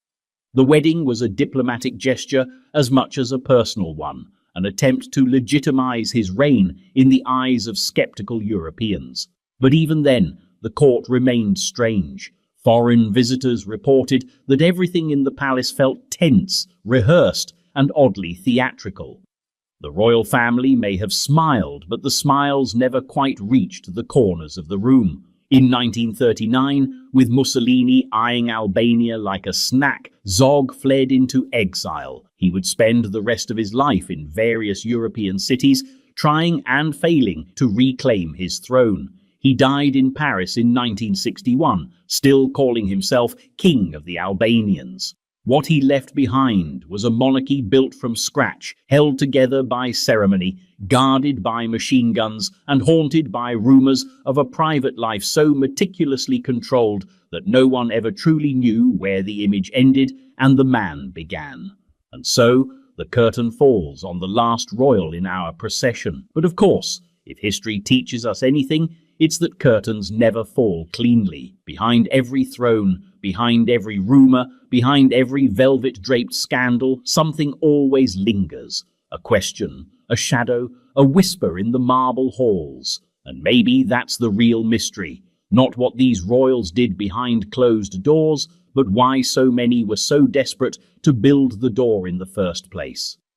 The wedding was a diplomatic gesture as much as a personal one, an attempt to legitimize his reign in the eyes of skeptical Europeans. But even then, the court remained strange. Foreign visitors reported that everything in the palace felt tense, rehearsed, and oddly theatrical. The royal family may have smiled, but the smiles never quite reached the corners of the room. In 1939, with Mussolini eyeing Albania like a snack, Zog fled into exile. He would spend the rest of his life in various European cities, trying and failing to reclaim his throne. He died in Paris in 1961, still calling himself King of the Albanians. What he left behind was a monarchy built from scratch, held together by ceremony, guarded by machine guns, and haunted by rumors of a private life so meticulously controlled that no one ever truly knew where the image ended and the man began. And so, the curtain falls on the last royal in our procession. But of course, if history teaches us anything, it's that curtains never fall cleanly. Behind every throne, behind every rumor, behind every velvet-draped scandal, something always lingers. A question, a shadow, a whisper in the marble halls. And maybe that's the real mystery. Not what these royals did behind closed doors, but why so many were so desperate to build the door in the first place.